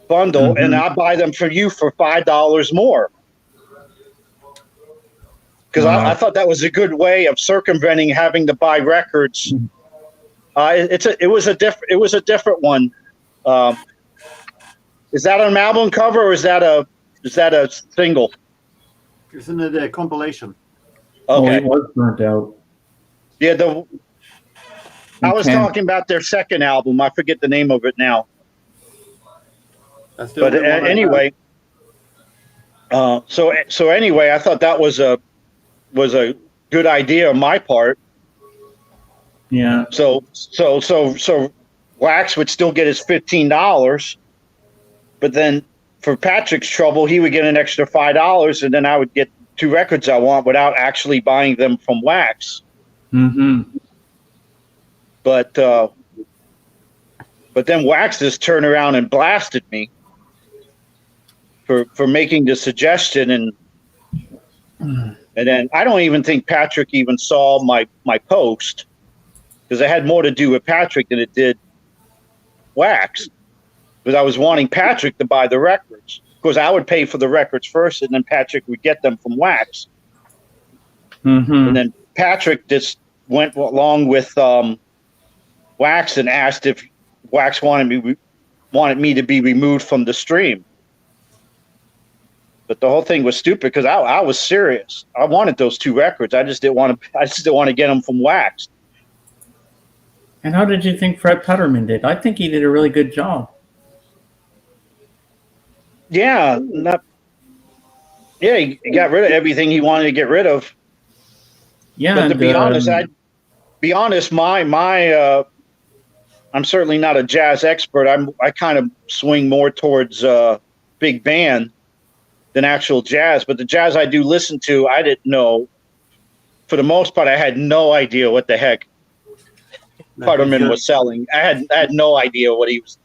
and I'll buy them for you for $5 more. Because I thought that was a good way of circumventing having to buy records. It was a different one. Is that an album cover or is that a single? Isn't it a compilation? Okay. it was burnt out. Yeah, I was talking about their second album. I forget the name of it now. That's the But only one I anyway, so anyway, I thought that was a good idea on my part. Yeah. So Wax would still get his $15, but then for Patrick's trouble, he would get an extra $5, and then I would get 2 records I want without actually buying them from Wax. Mm-hmm. But then Wax just turned around and blasted me for making the suggestion, and then I don't even think Patrick even saw my post, because it had more to do with Patrick than it did Wax, because I was wanting Patrick to buy the records. Of course, I would pay for the records first, and then Patrick would get them from Wax. Mm-hmm. And then Patrick just went along with Wax and asked if Wax wanted me to be removed from the stream. But the whole thing was stupid because I was serious. I wanted those 2 records. I just didn't want to get them from Wax. And how did you think Fred Putterman did? I think he did a really good job. Yeah, he got rid of everything he wanted to get rid of. Yeah. But to be honest, my I'm certainly not a jazz expert. I kind of swing more towards big band than actual jazz. But the jazz I do listen to, I didn't know. For the most part, I had no idea what the heck Putterman was selling. I had no idea what he was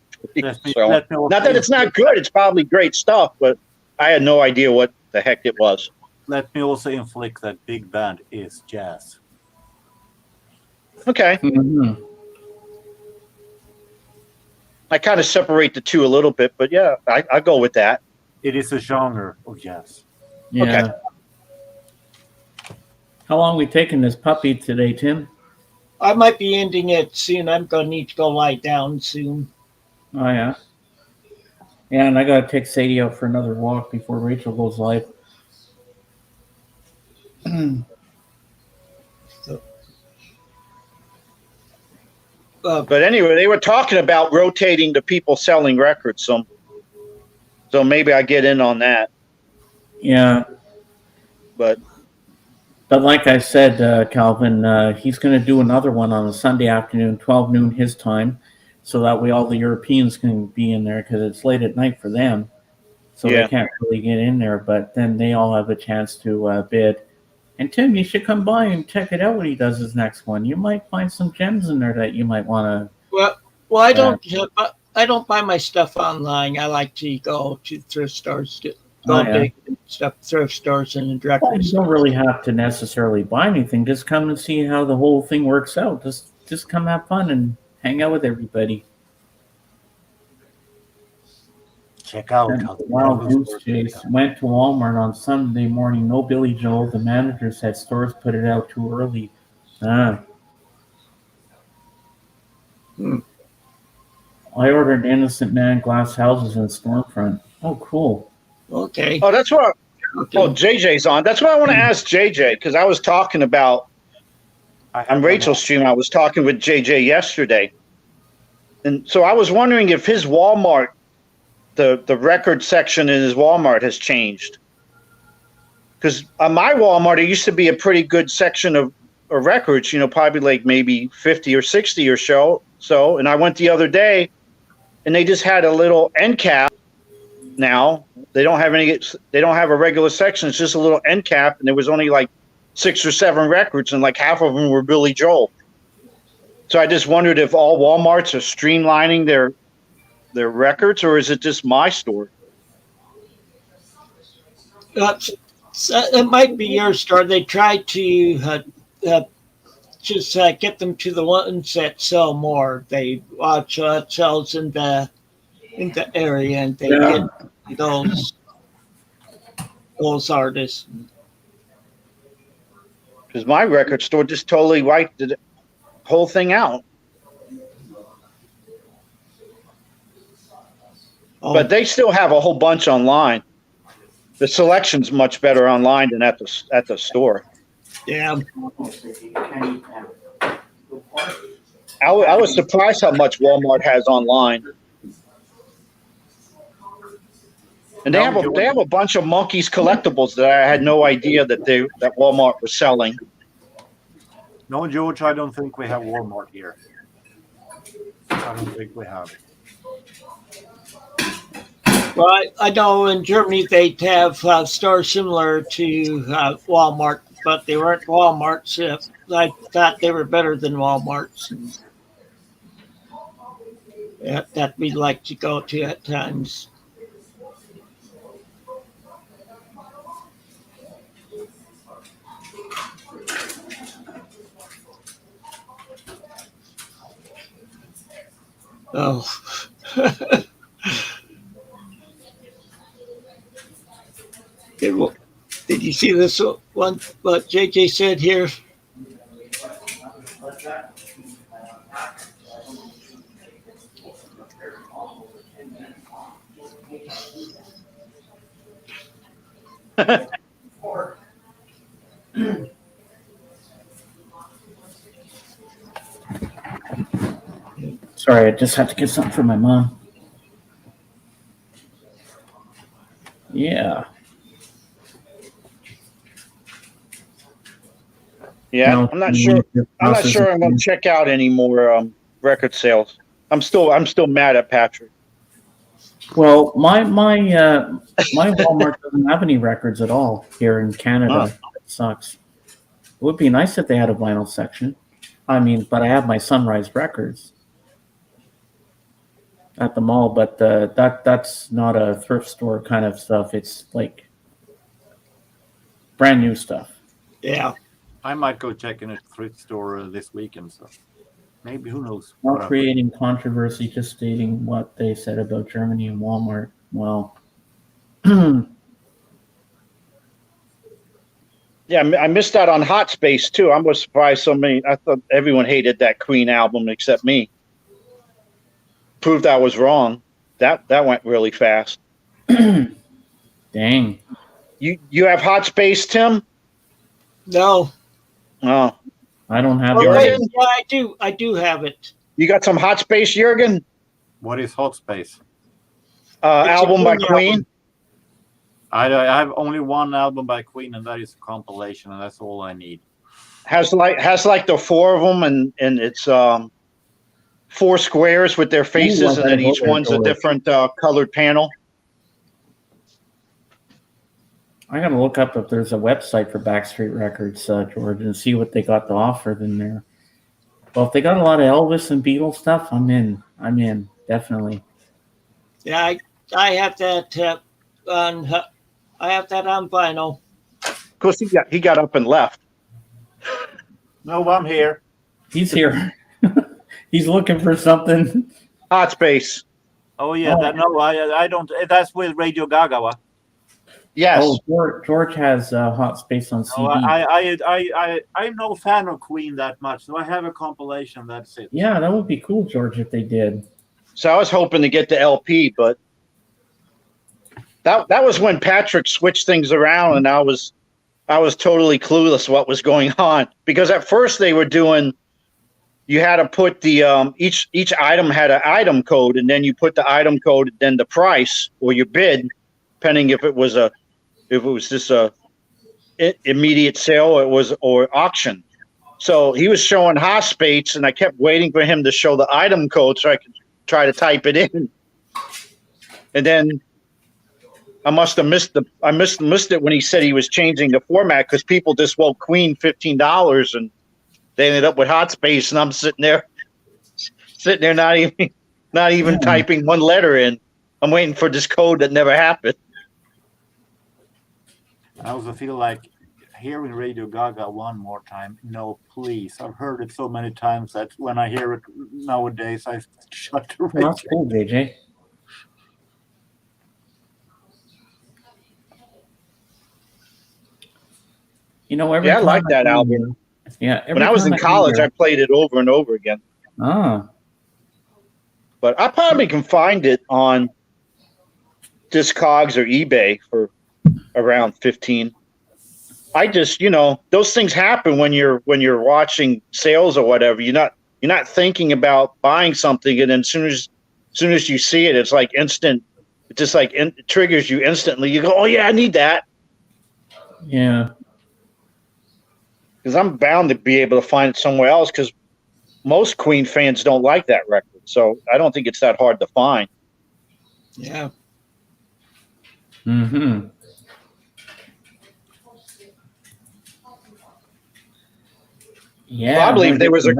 selling. Not that it's not good; it's probably great stuff, but I had no idea what the heck it was. Let me also inflict that big band is jazz. Okay, Mm-hmm. I kind of separate the two a little bit, but yeah, I go with that. It is a genre of jazz. Yeah. Okay. How long we taking this puppy today, Tim? I might be ending it soon. I'm going to need to go lie down soon. Oh, yeah. Yeah, and I got to take Sadie out for another walk before Rachel goes live. But anyway, they were talking about rotating the people selling records, so maybe I get in on that. Yeah. But like I said, Calvin, he's going to do another one on a Sunday afternoon, 12 noon his time, so that way all the Europeans can be in there because it's late at night for them. So Yeah. they can't really get in there, but then they all have a chance to bid. And Tim, you should come by and check it out when he does his next one. You might find some gems in there that you might want to. Well, I don't buy my stuff online. I like to go to thrift stores to go big stuff, thrift stores and direct. Well, you don't really have to necessarily buy anything. Just come and see how the whole thing works out. Just come have fun and hang out with everybody. Check out And how the Wild Goose Chase went to Walmart on Sunday morning. No Billy Joel. The manager said stores put it out too early. I ordered Innocent Man glass houses in Stormfront. Oh, cool. Okay. oh, that's what. Okay. Oh, JJ's on. That's what I want to ask JJ, because I was talking about on Rachel's stream. I was talking with JJ yesterday, and so I was wondering if his Walmart, the record section in his Walmart has changed. Because on my Walmart, it used to be a pretty good section of records. Probably like maybe 50 or 60 or so. And I went the other day, and they just had a little end cap. Now they don't have a regular section. It's just a little end cap, and there was only like 6 or 7 records, and like half of them were Billy Joel. So I just wondered if all Walmarts are streamlining their records, or is it just my store? It might be your store. They try to just get them to the ones that sell more. They watch what sells in the area, and they get those artists. Because my record store just totally wiped the whole thing out. Oh, But they still have a whole bunch online. The selection's much better online than at the store. yeah. I was surprised how much Walmart has online. And they have a bunch of Monkeys collectibles that I had no idea that Walmart was selling. No, George, I don't think we have Walmart here. I don't think we have. Well, I know in Germany they have stores similar to Walmart, but they weren't Walmarts. I thought they were better than Walmarts. That we'd like to go to at times. Oh. Did you see this one? What JJ said here? Sorry, I just have to get something for my mom. Yeah. Yeah, No, I'm not sure. I'm not sure I'm going to check out any more record sales. I'm still mad at Patrick. Well, my Walmart doesn't have any records at all here in Canada. It sucks. It would be nice if they had a vinyl section. I mean, but I have my Sunrise records at the mall, but that's not a thrift store kind of stuff. It's like brand new stuff. Yeah. I might go check in a thrift store this weekend. So maybe, who knows? Not creating controversy, just stating what they said about Germany and Walmart. Well, yeah, I missed out on Hot Space too. I was surprised so many. I thought everyone hated that Queen album except me. Proved I was wrong. That went really fast. dang. You have Hot Space, Tim? No. Oh, I don't have Oh, that. wait, yeah, I do have it. you got some Hot Space, Jurgen? What is Hot Space? Album by Queen Queen. album. I have only one album by Queen, and that is a compilation, and that's all I need. Has like the four of them, and it's 4 squares with their faces, and then each one's a different colored panel. I gotta look up if there's a website for Backstreet Records, George, and see what they got to offer in there. Well, if they got a lot of Elvis and Beatles stuff, I'm in, definitely. Yeah, I have that on. I have that on vinyl. Of course, he got up and left. No, I'm here. He's here. He's looking for something. Hot Space. Oh yeah, I don't. That's with Radio Gaga. What? Yes. Oh, George has Hot Space on CD. I'm no fan of Queen that much, so I have a compilation. That's it. Yeah, that would be cool, George, if they did. So I was hoping to get the LP, but that was when Patrick switched things around, and I was totally clueless what was going on, because at first they were doing, you had to put the each item had an item code, and then you put the item code, then the price or your bid, depending if it was just a immediate sale or auction. So he was showing Hot Space, and I kept waiting for him to show the item code so I could try to type it in. And then I must have missed it when he said he was changing the format, because people just woke Queen $15 and they ended up with Hot Space, and I'm sitting there not even Not even typing one letter in. I'm waiting for this code that never happened. I also feel like hearing Radio Gaga one more time. No, please. I've heard it so many times that when I hear it nowadays, I shut the radio. Well, that's cool, JJ. You know, every Yeah, I time like that hear album. you- Yeah, every When I was time in college, hear- I played it over and over again. Ah, But I probably can find it on Discogs or eBay for around 15. I just, those things happen when you're watching sales or whatever. You're not thinking about buying something, and then as soon as you see it, it's like instant. It just like it triggers you instantly. You go, "Oh yeah, I need that," yeah. because I'm bound to be able to find it somewhere else. Because most Queen fans don't like that record, so I don't think it's that hard to find. Yeah. Mm-hmm. Yeah. Probably if there was a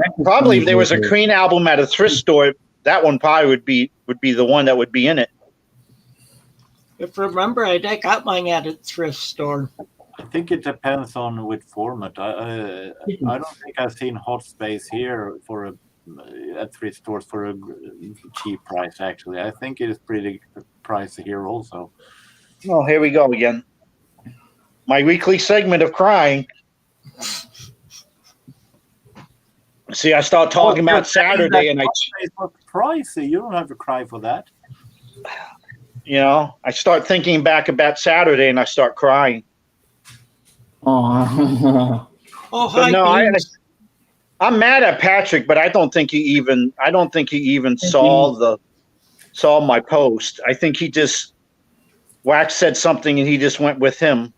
Queen. Queen album at a thrift store, that one probably would be the one that would be in it. If remember, I got mine at a thrift store. I think it depends on which format. I don't think I've seen Hot Space here at thrift stores for a cheap price. Actually, I think it is pretty pricey here also. Oh, here we go again. My weekly segment of crying. See, I start talking about Saturday, and Hot Space was pricey. You don't have to cry for that. I start thinking back about Saturday, and I start crying. Oh. Oh, But hi, no, Beans. I'm mad at Patrick, but I don't think he even saw my post. I think he just Wax said something and he just went with him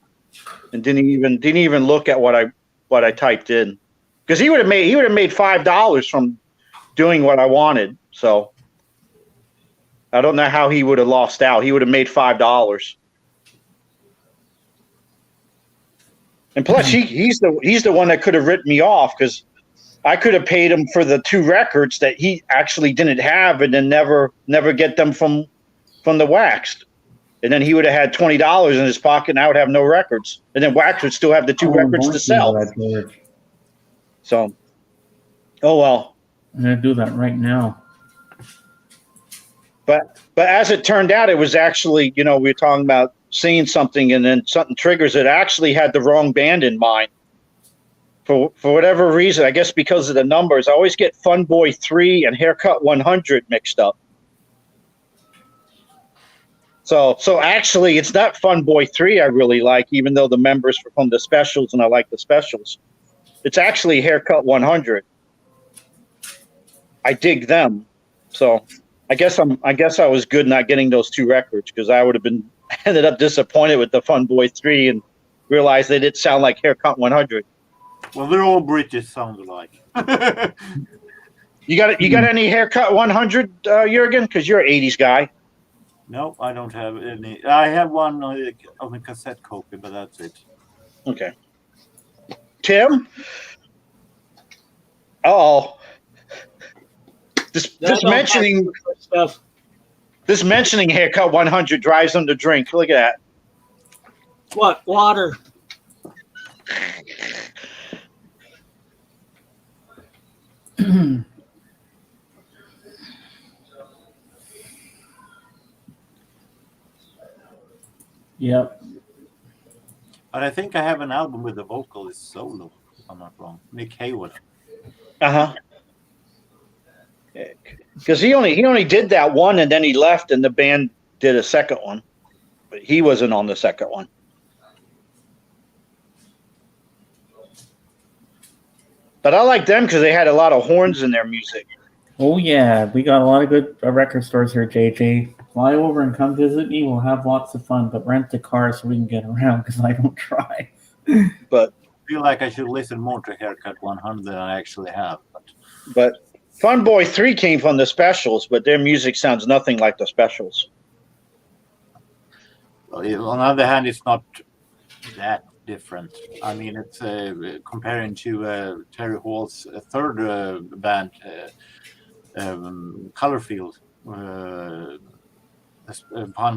and didn't even look at what I typed in. Because he would have made $5 from doing what I wanted. So I don't know how he would have lost out. He would have made $5. And plus, he's the one that could have written me off, because I could have paid him for the 2 records that he actually didn't have, and then never get them from the Waxed. And then he would have had $20 in his pocket, and I would have no records. And then Wax would still have the 2 records to sell. So, oh well. I'm gonna do that right now. But as it turned out, it was actually, we were talking about seeing something and then something triggers it. Actually had the wrong band in mind. For whatever reason, I guess because of the numbers, I always get Fun Boy 3 and Haircut 100 mixed up. So actually, it's not Fun Boy 3 I really like, even though the members are from the specials and I like the specials. It's actually Haircut 100. I dig them. So I guess I was good not getting those 2 records, because I would have ended up disappointed with the Fun Boy 3 and realized they didn't sound like Haircut 100. Well, they're all British, sound alike. You got any Haircut 100, Jurgen? Because you're an 80s guy. No, I don't have any. I have one on a cassette copy, but that's it. Okay. Tim? Oh. This mentioning stuff. This mentioning Haircut 100 drives them to drink. Look at that. What? Water. Yep. But I think I have an album with the vocalist solo, if I'm not wrong. Nick Haywood. Uh-huh. Because he only did that one, and then he left, and the band did a second one. But he wasn't on the second one. But I like them because they had a lot of horns in their music. Oh yeah, we got a lot of good record stores here, JJ. Fly over and come visit me. We'll have lots of fun, but rent a car so we can get around, because I don't drive. But I feel like I should listen more to Haircut 100 than I actually have. But Fun Boy 3 came from the specials, but their music sounds nothing like the specials. On the other hand, it's not that different. I mean, it's comparing to Terry Hall's third band, Colorfield. Pond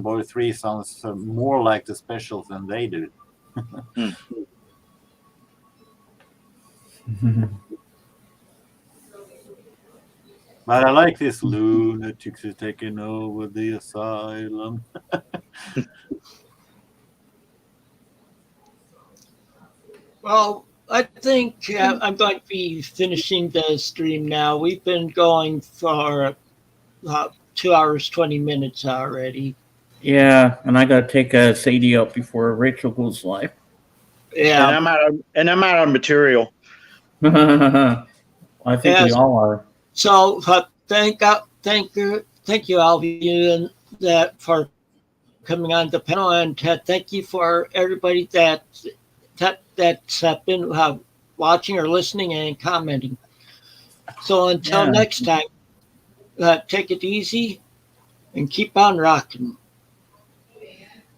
Boy 3 sounds more like the specials than they do. But I like this lunatics is taking over the asylum. Well, I think I'm going to be finishing the stream now. We've been going for 2 hours, 20 minutes already. Yeah, and I gotta take Sadie out before Rachel goes live. Yeah. And I'm out of material. I think we all are. So thank you, all of you, and that for coming on the panel, and thank you for everybody that's been watching or listening and commenting. So until next time, take it easy and keep on rocking.